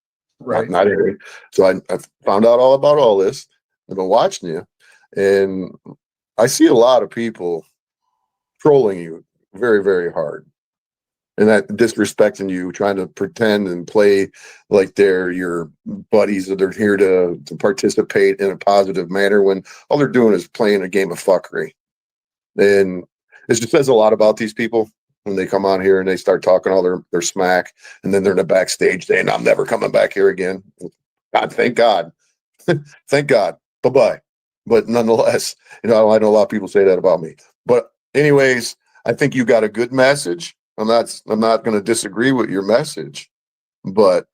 Right. Not any. So I found out all about all this. I've been watching you, and I see a lot of people trolling you very, very hard, and that disrespecting you, trying to pretend and play like they're your buddies, that they're here to participate in a positive manner when all they're doing is playing a game of fuckery. And it just says a lot about these people when they come on here and they start talking all their smack, and then they're in the backstage saying, "I'm never coming back here again." God, thank God. Thank God. Bye-bye. But nonetheless, I know a lot of people say that about me. But anyways, I think you got a good message. I'm not going to disagree with your message, but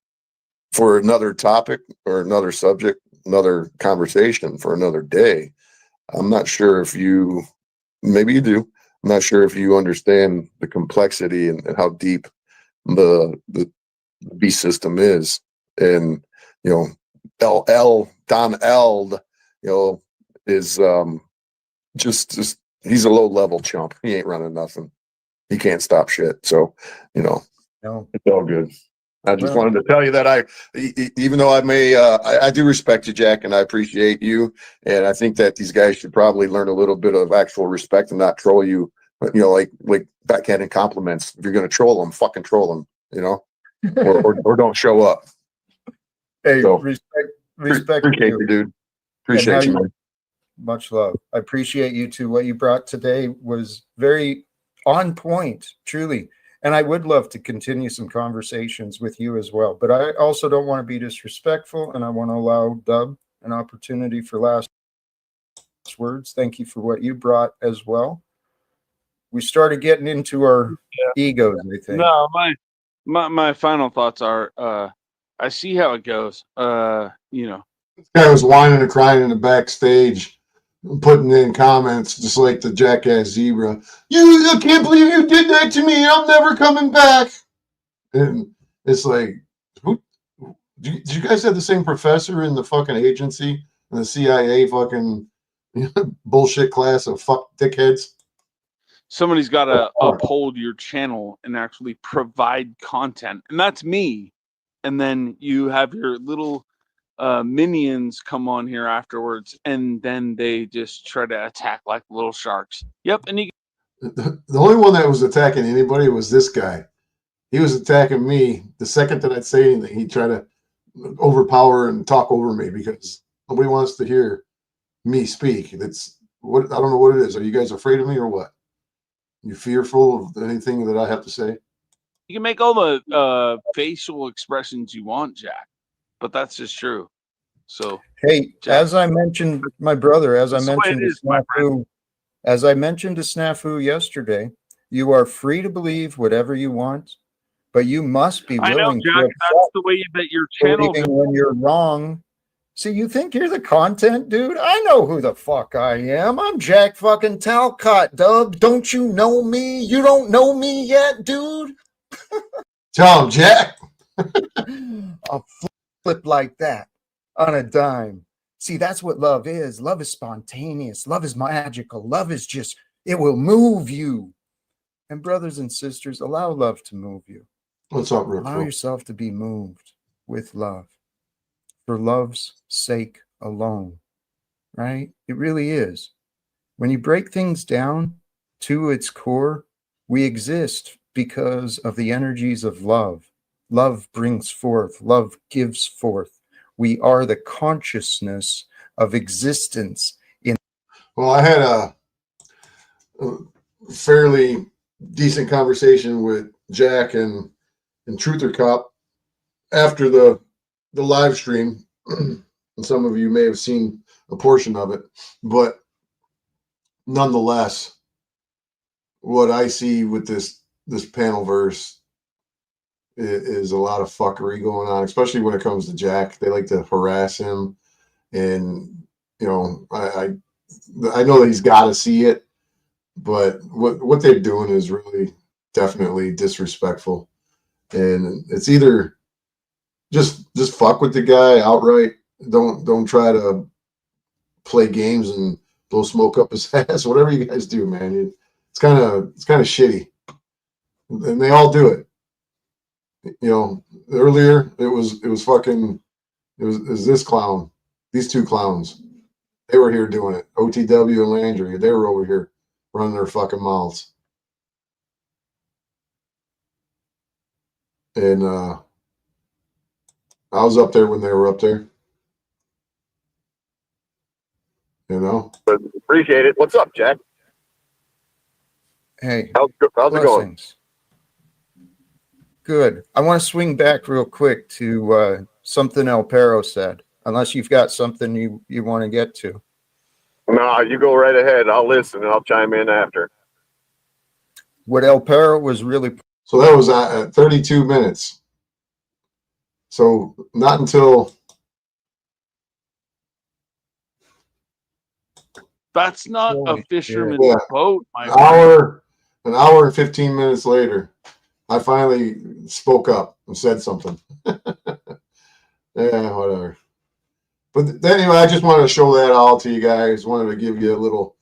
for another topic or another subject, another conversation for another day, I'm not sure if maybe you do. I'm not sure if you understand the complexity and how deep the beast system is. And, Don Eld, is just he's a low level chump. He ain't running nothing. He can't stop shit. So, No. It's all good. I just wanted to tell you that even though I do respect you, Jack, and I appreciate you. And I think that these guys should probably learn a little bit of actual respect and not troll you, like backhanded compliments. If you're going to troll them, fucking troll them, or don't show up. Hey, So, respect appreciate you, dude. Appreciate you, man. Much love. I appreciate you too. What you brought today was very on point, truly. And I would love to continue some conversations with you as well. But I also don't want to be disrespectful, and I want to allow Dub an opportunity for last words. Thank you for what you brought as well. We started getting into our egos, I think. No, my final thoughts are I see how it goes. You know, Guy was whining and crying in the backstage, putting in comments just like the jackass zebra. I can't believe you did that to me. I'm never coming back. And it's like, who? Did you guys have the same professor in the fucking agency and the CIA fucking bullshit class of fuck dickheads? somebody's got to uphold your channel and actually provide content, and that's me. And then you have your little minions come on here afterwards, and then they just try to attack like little sharks. Yep, and you. The only one that was attacking anybody was this guy. He was attacking me. The second that I'd say anything, he'd try to overpower and talk over me because nobody wants to hear me speak. That's what I don't know what it is. Are you guys afraid of me or what? You fearful of anything that I have to say? You can make all the facial expressions you want, Jack, but that's just true. So, hey, Jack, as I mentioned, my brother, as I that's the way mentioned it to is, my friend. Snafu, as I mentioned to Snafu yesterday, you are free to believe whatever you want, but you must be I know, willing Jack. to That's the way that your channel believing goes. when you're wrong. See, you think you're the content dude? I know who the fuck I am. I'm Jack fucking Talcott, Doug. Don't you know me? You don't know me yet, dude? Tell him, Jack. I'll flip like that on a dime. See, that's what love is. Love is spontaneous. Love is magical. Love is just, it will move you. And brothers and sisters, allow love to move you. What's up, Rick? Allow yourself to be moved with love. For love's sake alone, right? It really is. When you break things down to its core, we exist because of the energies of love. Love brings forth, love gives forth. We are the consciousness of existence in. Well, I had a fairly decent conversation with Jack and Truther Cop after the live stream. And some of you may have seen a portion of it, but nonetheless, what I see with this panel verse is a lot of fuckery going on, especially when it comes to Jack. They like to harass him, and you know, I know that he's got to see it, but what they're doing is really definitely disrespectful, and it's either just fuck with the guy outright. Don't try to play games and blow smoke up his ass. Whatever you guys do, man, it's kind of shitty, and they all do it. You know, earlier it was this clown, these two clowns. They were here doing it. OTW and Landry, they were over here running their fucking mouths. And I was up there when they were up there. You know? Appreciate it. What's up, Jack? Hey, how's it going? Good. I want to swing back real quick to something El Perro said, unless you've got something you want to get to. No, you go right ahead. I'll listen and I'll chime in after. What El Perro was really... So that was at 32 minutes. So not until... That's not a fisherman's boat, my An hour and 15 minutes later, I finally spoke up and said something. Yeah, whatever. But anyway, I just wanted to show that all to you guys. Wanted to give you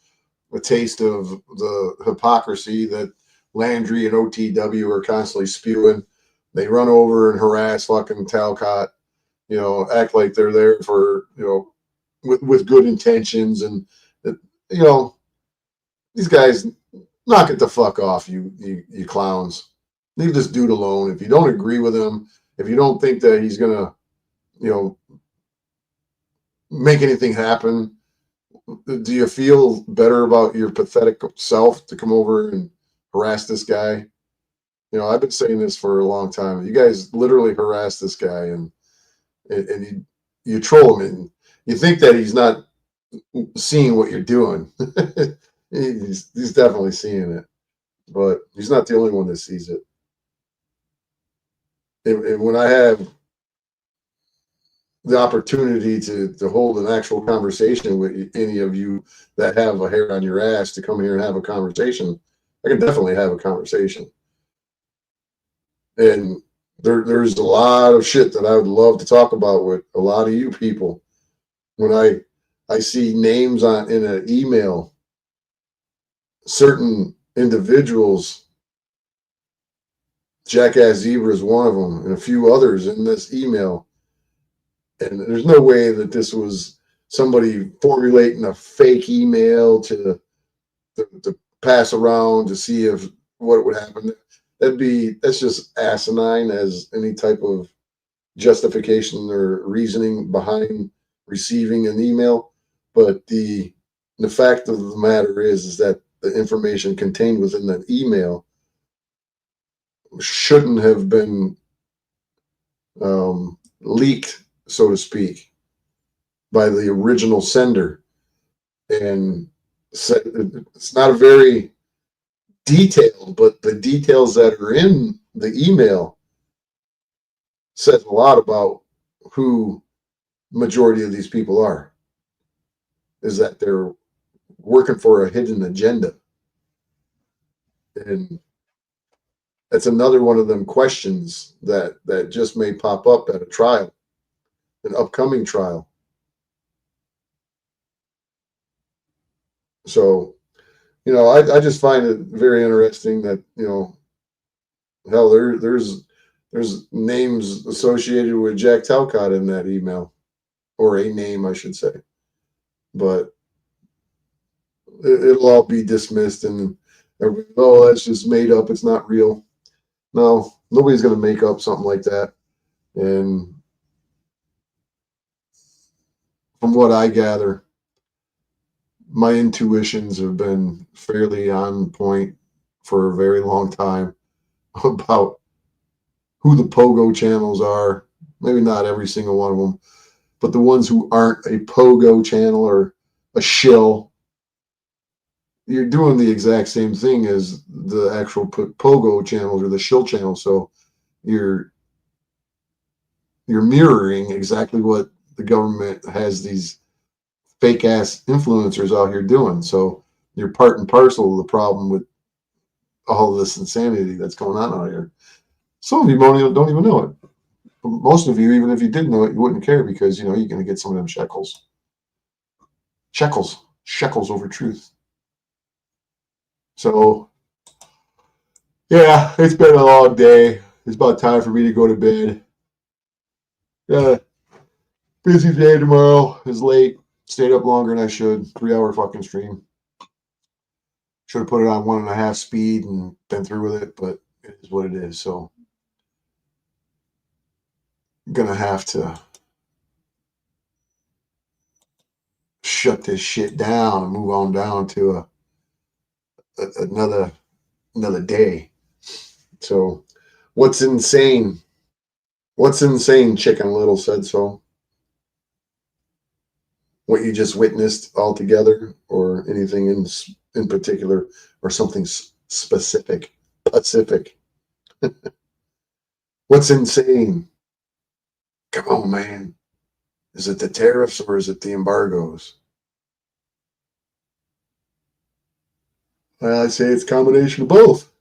a taste of the hypocrisy that Landry and OTW are constantly spewing. They run over and harass fucking Talcott, you know, act like they're there for, you know, with good intentions. And, you know, these guys, knock it the fuck off, you clowns. Leave this dude alone. If you don't agree with him, if you don't think that he's going to, you know, make anything happen, do you feel better about your pathetic self to come over and harass this guy? You know, I've been saying this for a long time. You guys literally harass this guy and you troll him, and you think that he's not seeing what you're doing. he's definitely seeing it, but he's not the only one that sees it. And when I have the opportunity to hold an actual conversation with any of you that have a hair on your ass to come here and have a conversation, I can definitely have a conversation. And there's a lot of shit that I would love to talk about with a lot of you people. When I see names in an email, certain individuals, Jackass Zebra is one of them, and a few others in this email. And there's no way that this was somebody formulating a fake email to pass around to see if what would happen. That's just asinine as any type of justification or reasoning behind receiving an email. But the fact of the matter is that the information contained within that email shouldn't have been leaked, so to speak, by the original sender. And it's not a very detailed, but the details that are in the email says a lot about who majority of these people are. Is that they're working for a hidden agenda. And that's another one of them questions that just may pop up at a trial, an upcoming trial. So, I just find it very interesting that, hell, there's names associated with Jack Talcott in that email, or a name, I should say. But it'll all be dismissed and oh, that's just made up. It's not real. No, nobody's going to make up something like that. And from what I gather, my intuitions have been fairly on point for a very long time about who the pogo channels are. Maybe not every single one of them, but the ones who aren't a pogo channel or a shill, you're doing the exact same thing as the actual pogo channels or the shill channel. So you're mirroring exactly what the government has these fake ass influencers out here doing. So you're part and parcel of the problem with all of this insanity that's going on out here. Some of you don't even know it. Most of you, even if you did know it, you wouldn't care because, you're going to get some of them shekels. Shekels over truth. So, yeah, it's been a long day. It's about time for me to go to bed. Yeah, busy day tomorrow. It's late. Stayed up longer than I should. 3-hour fucking stream. Should have put it on 1.5 speed and been through with it, but it is what it is. So, I'm going to have to shut this shit down and move on down to another day. So, what's insane? What's insane, Chicken Little said so. What you just witnessed altogether, or anything in particular, or something specific, Pacific. What's insane? Come on, man. Is it the tariffs or is it the embargoes? Well, I say it's a combination of both.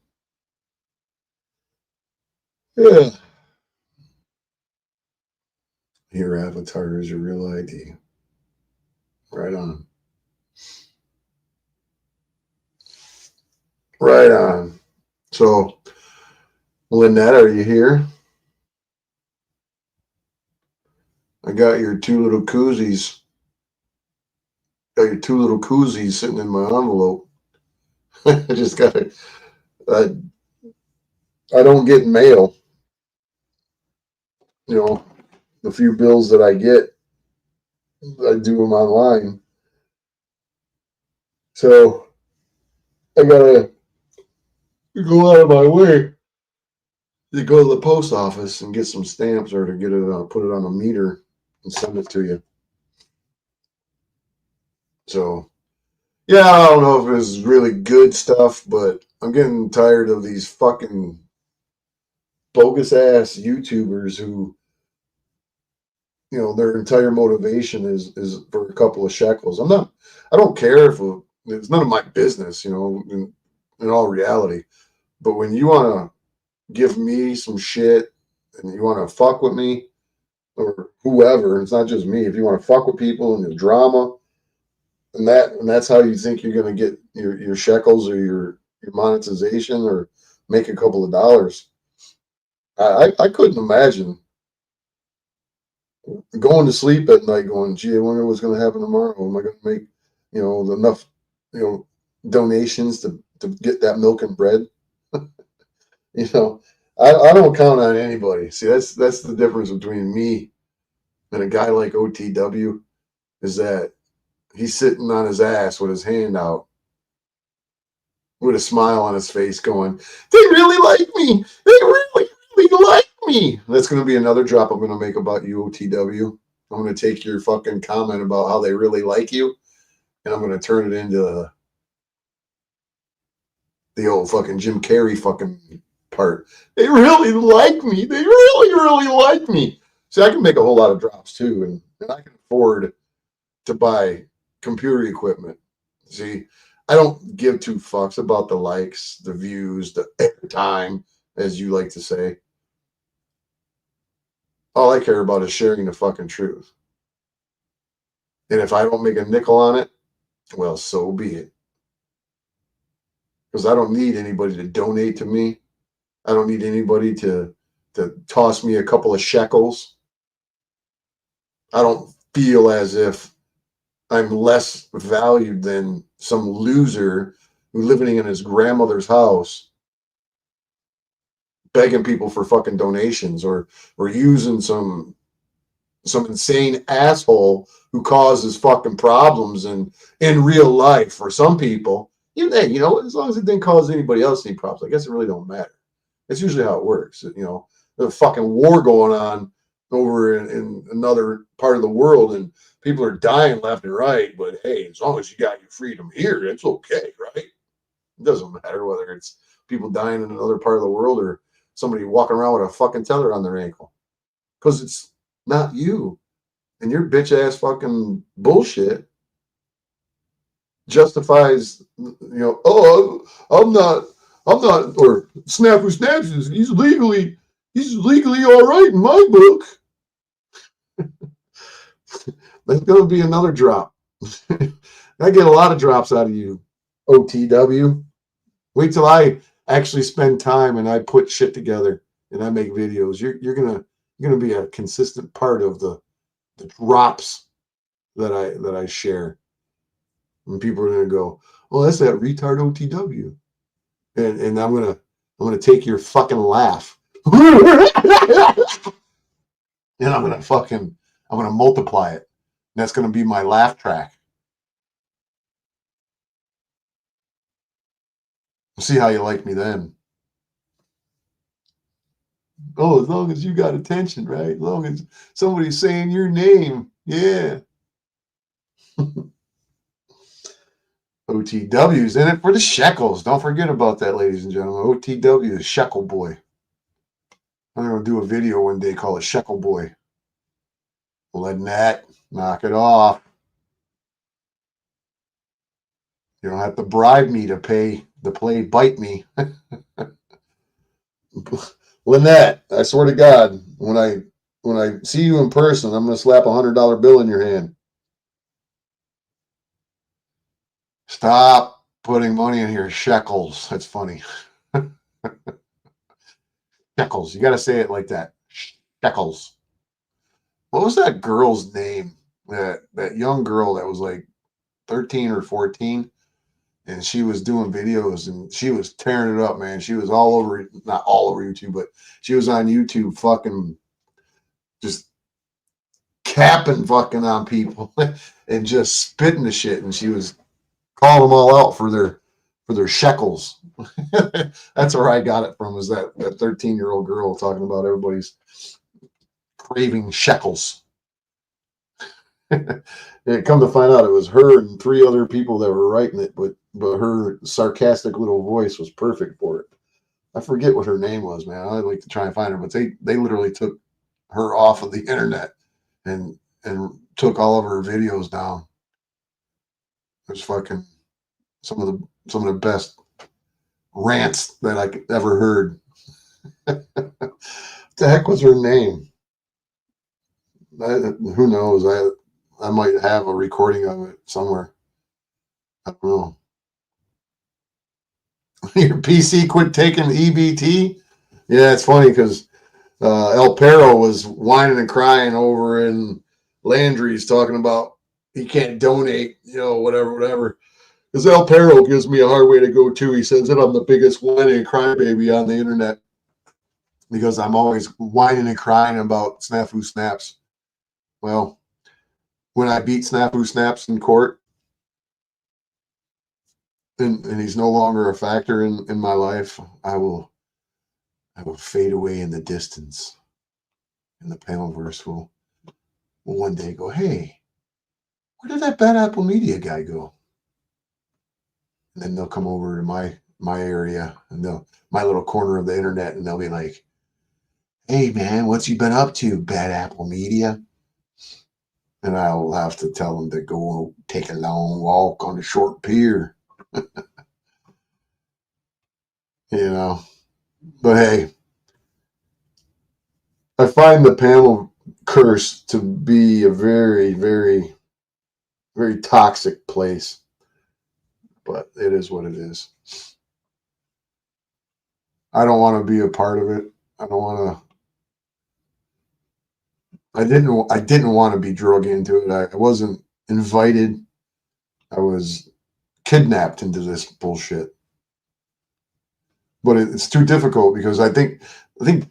Yeah. Your avatar is your real ID. Right on. Right on. So, Lynette, are you here? I got your two little koozies. Got your two little koozies sitting in my envelope. I just got it. I don't get mail. The few bills that I get, I do them online. So I gotta go out of my way to go to the post office and get some stamps or to get it put it on a meter and send it to you. So yeah, I don't know if it's really good stuff, but I'm getting tired of these fucking bogus ass YouTubers who their entire motivation is for a couple of shekels. I don't care if it's none of my business, in all reality. But when you want to give me some shit and you want to fuck with me or whoever, it's not just me. If you want to fuck with people and the drama, and that's how you think you're going to get your shekels or your monetization or make a couple of dollars. I couldn't imagine going to sleep at night going, gee, I wonder what's going to happen tomorrow. Am I going to make, enough, donations to get that milk and bread? I don't count on anybody. See, that's the difference between me and a guy like OTW is that he's sitting on his ass with his hand out with a smile on his face going, they really like me. They really, really like me. That's going to be another drop I'm going to make about you, OTW. I'm going to take your fucking comment about how they really like you, and I'm going to turn it into the old fucking Jim Carrey fucking part. They really like me. They really, really like me. See, I can make a whole lot of drops too, and I can afford to buy computer equipment. See, I don't give two fucks about the likes, the views, the airtime, as you like to say. All I care about is sharing the fucking truth. And if I don't make a nickel on it, well, so be it. Because I don't need anybody to donate to me. I don't need anybody to toss me a couple of shekels. I don't feel as if I'm less valued than some loser who's living in his grandmother's house begging people for fucking donations or using some insane asshole who causes fucking problems in real life for some people. As long as it didn't cause anybody else any problems, I guess it really don't matter. It's usually how it works. There's a fucking war going on over in another part of the world and people are dying left and right, but hey, as long as you got your freedom here, it's okay, right? It doesn't matter whether it's people dying in another part of the world or somebody walking around with a fucking tether on their ankle. Because it's not you. And your bitch ass fucking bullshit justifies, I'm not, or Snafu Snafu, he's legally all right in my book. There's going to be another drop. I get a lot of drops out of you, OTW. Wait till I actually spend time and I put shit together and I make videos. You're gonna be a consistent part of the drops that I share. And people are gonna go, well, that's that retard OTW, and I'm gonna take your fucking laugh, and I'm gonna multiply it. And that's gonna be my laugh track. See how you like me then. Oh, as long as you got attention, right? As long as somebody's saying your name. Yeah. OTW's in it for the shekels. Don't forget about that, ladies and gentlemen. OTW is Shekel Boy. I'm going to do a video one day called a Shekel Boy. Letting that knock it off. You don't have to bribe me to play Bite Me. Lynette, I swear to God, when I see you in person, I'm going to slap $100 bill in your hand. Stop putting money in here. Shekels. That's funny. Shekels. You got to say it like that. Shekels. What was that girl's name? That young girl that was like 13 or 14. And she was doing videos and she was tearing it up, man. She was all over, not all over YouTube, but she was on YouTube fucking just capping fucking on people and just spitting the shit. And she was calling them all out for their shekels. That's where I got it from, was that 13-year-old girl talking about everybody's craving shekels. And come to find out, it was her and 3 other people that were writing it, but her sarcastic little voice was perfect for it. I forget what her name was, man. I'd like to try and find her, but they literally took her off of the internet and took all of her videos down. It was fucking some of the best rants that I ever heard. What the heck was her name? Who knows? I might have a recording of it somewhere. I don't know. Your PC quit taking EBT? Yeah, it's funny because El Perro was whining and crying over in Landry's talking about he can't donate, whatever. Because El Perro gives me a hard way to go too. He says that I'm the biggest whining and crybaby on the internet because I'm always whining and crying about Snafu Snaps. Well, when I beat Snafu Snaps in court, and he's no longer a factor in my life, I will fade away in the distance. And the panelverse will one day go, hey, where did that Bad Apple Media guy go? And then they'll come over to my area and my little corner of the internet, and they'll be like, hey man, what's you been up to, Bad Apple Media? And I'll have to tell them to go take a long walk on the short pier. But hey, I find the panel curse to be a very, very, very toxic place. But it is what it is. I don't want to be a part of it. I don't want to. I didn't want to be drug into it. I wasn't invited. I was kidnapped into this bullshit. But it's too difficult because I think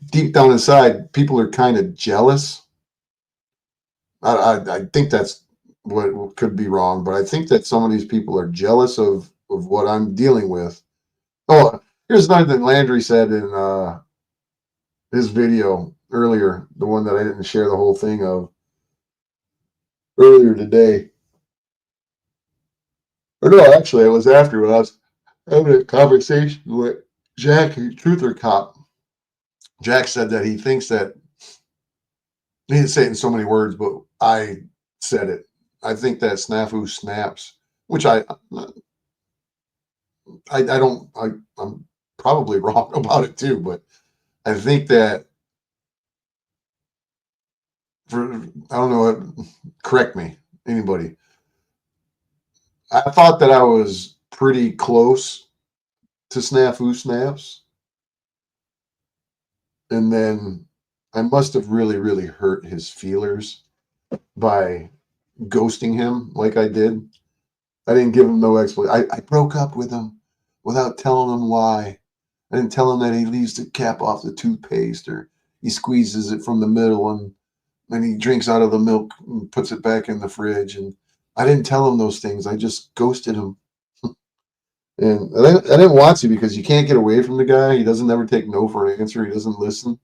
deep down inside, people are kind of jealous. I think that's what could be wrong, but I think that some of these people are jealous of what I'm dealing with. Oh, here's another thing Landry said in his video earlier, the one that I didn't share the whole thing of earlier today. Or no, actually, it was after when I was having a conversation with Jack, Truther Cop. Jack said that he thinks that, he didn't say it in so many words, but I said it. I think that Snafu Snaps, which I'm probably wrong about it too, but I think that I don't know, correct me, anybody. I thought that I was pretty close to Snafu Snaps. And then I must have really, really hurt his feelers by ghosting him like I did. I didn't give him no explanation. I broke up with him without telling him why. I didn't tell him that he leaves the cap off the toothpaste or he squeezes it from the middle and then he drinks out of the milk and puts it back in the fridge. And I didn't tell him those things. I just ghosted him. And I didn't want to because you can't get away from the guy. He doesn't ever take no for an answer. He doesn't listen.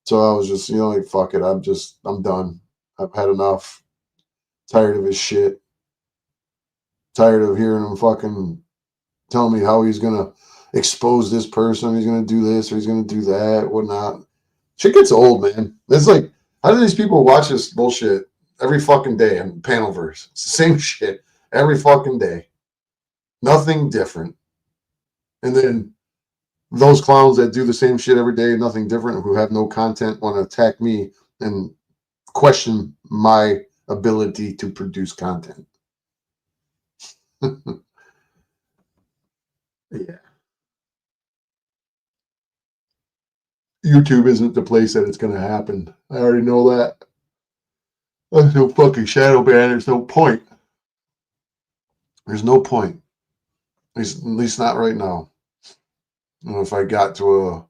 So I was just, like, fuck it. I'm done. I've had enough. Tired of his shit. Tired of hearing him fucking tell me how he's going to expose this person. He's going to do this or he's going to do that, whatnot. Shit gets old, man. It's like, how do these people watch this bullshit every fucking day in Panelverse? It's the same shit every fucking day. Nothing different. And then those clowns that do the same shit every day, nothing different, who have no content, want to attack me and question my ability to produce content. Yeah. YouTube isn't the place that it's going to happen. I already know that. There's no fucking shadow ban. There's no point. There's no point. At least not right now. If I got to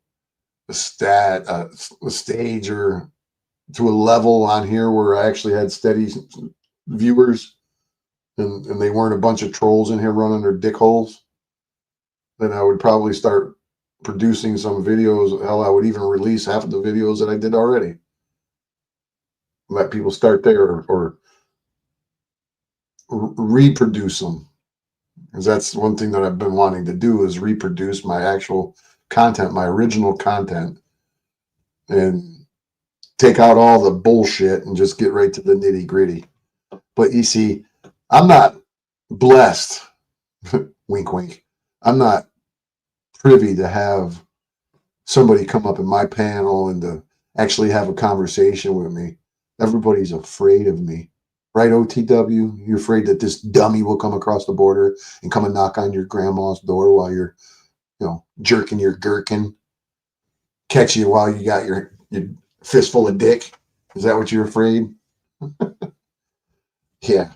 a stage or to a level on here where I actually had steady viewers and they weren't a bunch of trolls in here running their dick holes, then I would probably start producing some videos. Hell, I would even release half of the videos that I did already. Let people start there or reproduce them. Because that's one thing that I've been wanting to do is reproduce my actual content, my original content. And take out all the bullshit and just get right to the nitty gritty. But you see, I'm not blessed. Wink, wink. I'm not privy to have somebody come up in my panel and to actually have a conversation with me. Everybody's afraid of me. Right, OTW? You're afraid that this dummy will come across the border and come and knock on your grandma's door while you're, jerking your gherkin, catch you while you got your fistful of dick. Is that what you're afraid? Yeah.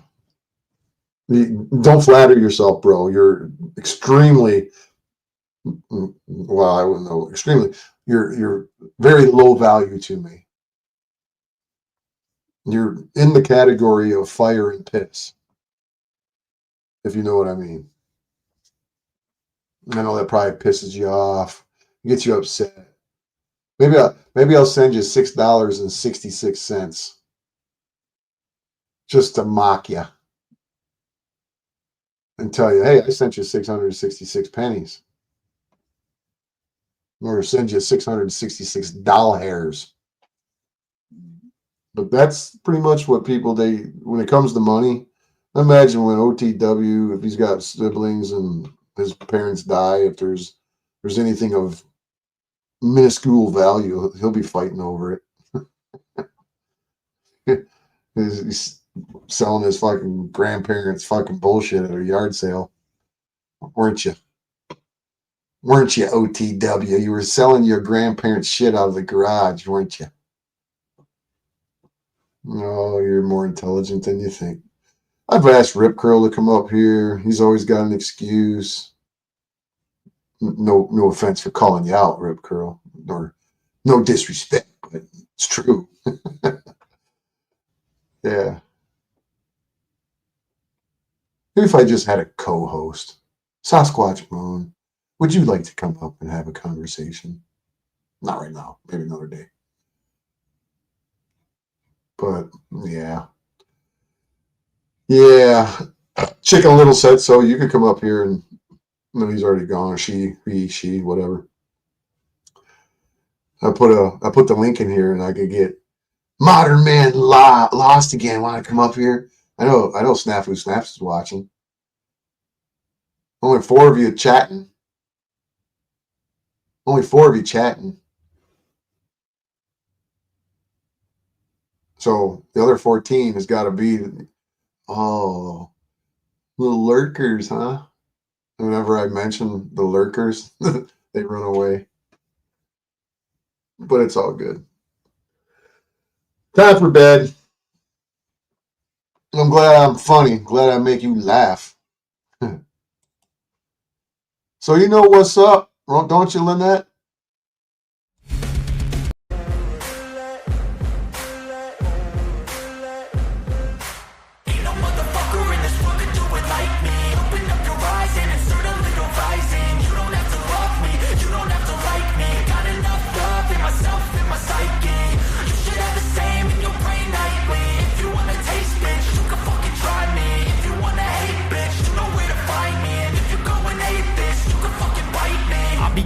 Don't flatter yourself, bro. You're extremely, well, I wouldn't know, extremely, you're very low value to me. You're in the category of fire and piss, if you know what I mean. I know that probably pisses you off, gets you upset. Maybe I'll send you $6.66 just to mock you and tell you, hey, I sent you 666 pennies. Or send you 666 doll hairs. But that's pretty much what people, when it comes to money, imagine when OTW, if he's got siblings and his parents die, if there's anything of minuscule value, he'll be fighting over it. He's selling his fucking grandparents' fucking bullshit at a yard sale. Weren't you? Weren't you, OTW? You were selling your grandparents' shit out of the garage, weren't you? No, you're more intelligent than you think. I've asked Rip Curl to come up here. He's always got an excuse. No offense for calling you out, Rip Curl, or no disrespect, but it's true. Yeah. Maybe if I just had a co-host, Sasquatch Moon, would you like to come up and have a conversation? Not right now, maybe another day. But yeah. Chicken Little said so. You could come up here and no, he's already gone. She, whatever. I put the link in here and I could get Modern Man Lost again. Want to come up here? I know Snafu Snafu is watching. Only 4 of you chatting. So the other 14 has got to be, little lurkers, huh? Whenever I mention the lurkers, they run away. But it's all good. Time for bed. I'm glad I'm funny. Glad I make you laugh. So you know what's up, don't you, Lynette?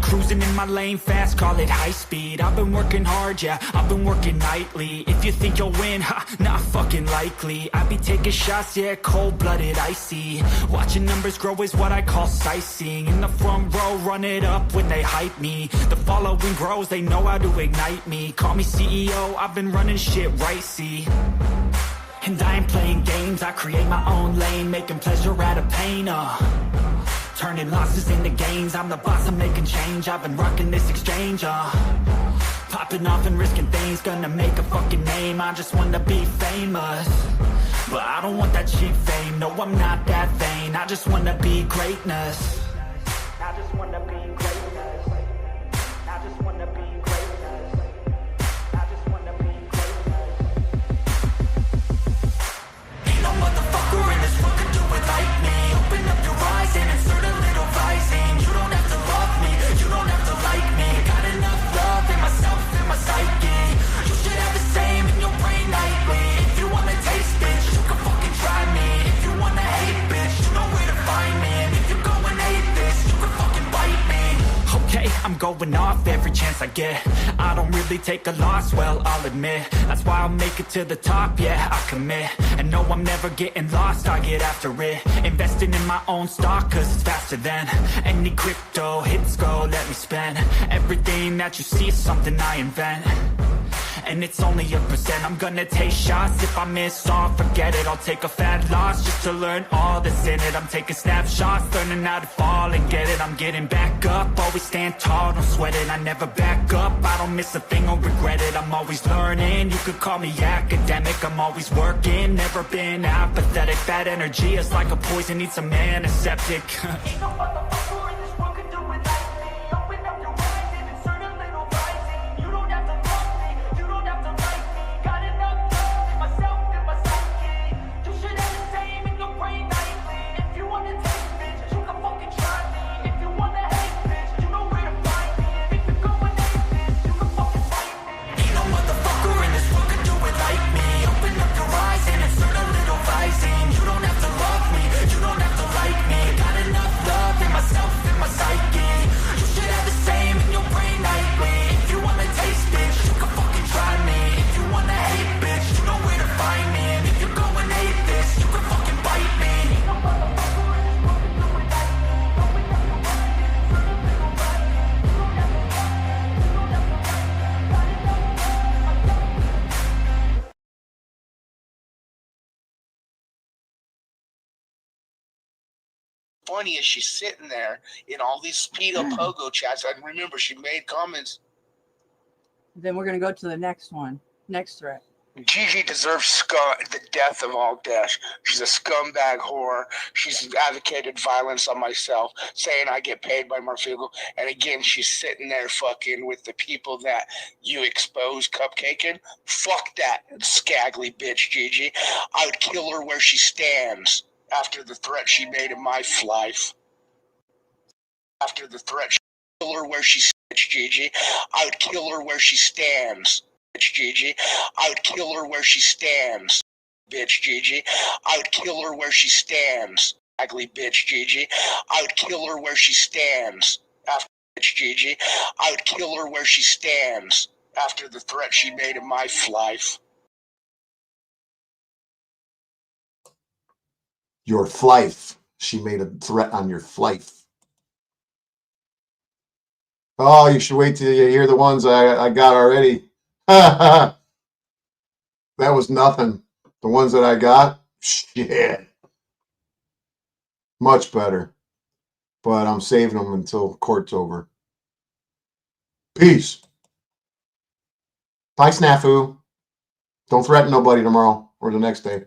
Cruising in my lane fast, call it high speed. I've been working hard, yeah, I've been working nightly. If you think you'll win, not fucking likely. I be taking shots, yeah, cold-blooded, icy. Watching numbers grow is what I call sightseeing. In the front row, run it up when they hype me. The following grows, they know how to ignite me. Call me CEO, I've been running shit right, see. And I ain't playing games, I create my own lane, making pleasure out of pain, turning losses into gains. I'm the boss, I'm making change. I've been rocking this exchange, popping off and risking things. Gonna make a fucking name, I just wanna be famous. But I don't want that cheap fame, no, I'm not that vain. I just wanna be greatness. I just wanna be greatness. I just wanna be greatness. I just wanna be greatness. Ain't no motherfucker in this world can do it like me. Open up your eyes and insert a little rising. You don't have to love me, you don't have to like me. Got enough love in myself, in my psyche. You should have the same in your brain nightly. If you wanna taste, bitch, you can fucking try me. If you wanna hate, bitch, you know where to find me. And if you're going hate, going off every chance I get. I don't really take a loss, well, I'll admit. That's why I'll make it to the top, yeah, I commit. And no, I'm never getting lost, I get after it. Investing in my own stock, cause it's faster than any crypto hits go, let me spend. Everything that you see is something I invent. And it's only a percent. I'm gonna take shots. If I miss all, forget it. I'll take a fat loss just to learn all that's in it. I'm taking snapshots, learning how to fall and get it. I'm getting back up, always stand tall, don't sweat it. I never back up, I don't miss a thing or regret it. I'm always learning, you could call me academic. I'm always working, never been apathetic. Bad energy is like a poison, needs some antiseptic. Funny as she's sitting there in all these speedo pogo chats. I remember she made comments. Then we're going to go to the next one. Next threat. Gigi deserves the death of all deaths. She's a scumbag whore. She's advocated violence on myself, saying I get paid by Marfiegel. And again, she's sitting there fucking with the people that you expose cupcaking. Fuck that scagly bitch, Gigi. I would kill her where she stands after the threat she made in my life. After the threat, kill her where she stands, Gigi. I would kill her where she stands. Gigi, I would kill her where she stands. Bitch, Gigi, I would kill her where she stands. Ugly bitch, Gigi, I would kill her where she stands. After bitch, Gigi, I would kill her where she stands. After the threat she made in my life. Your life. She made a threat on your life. Oh, you should wait till you hear the ones I got already. That was nothing. The ones that I got, shit. Much better. But I'm saving them until court's over. Peace. Bye, Snafu. Don't threaten nobody tomorrow or the next day.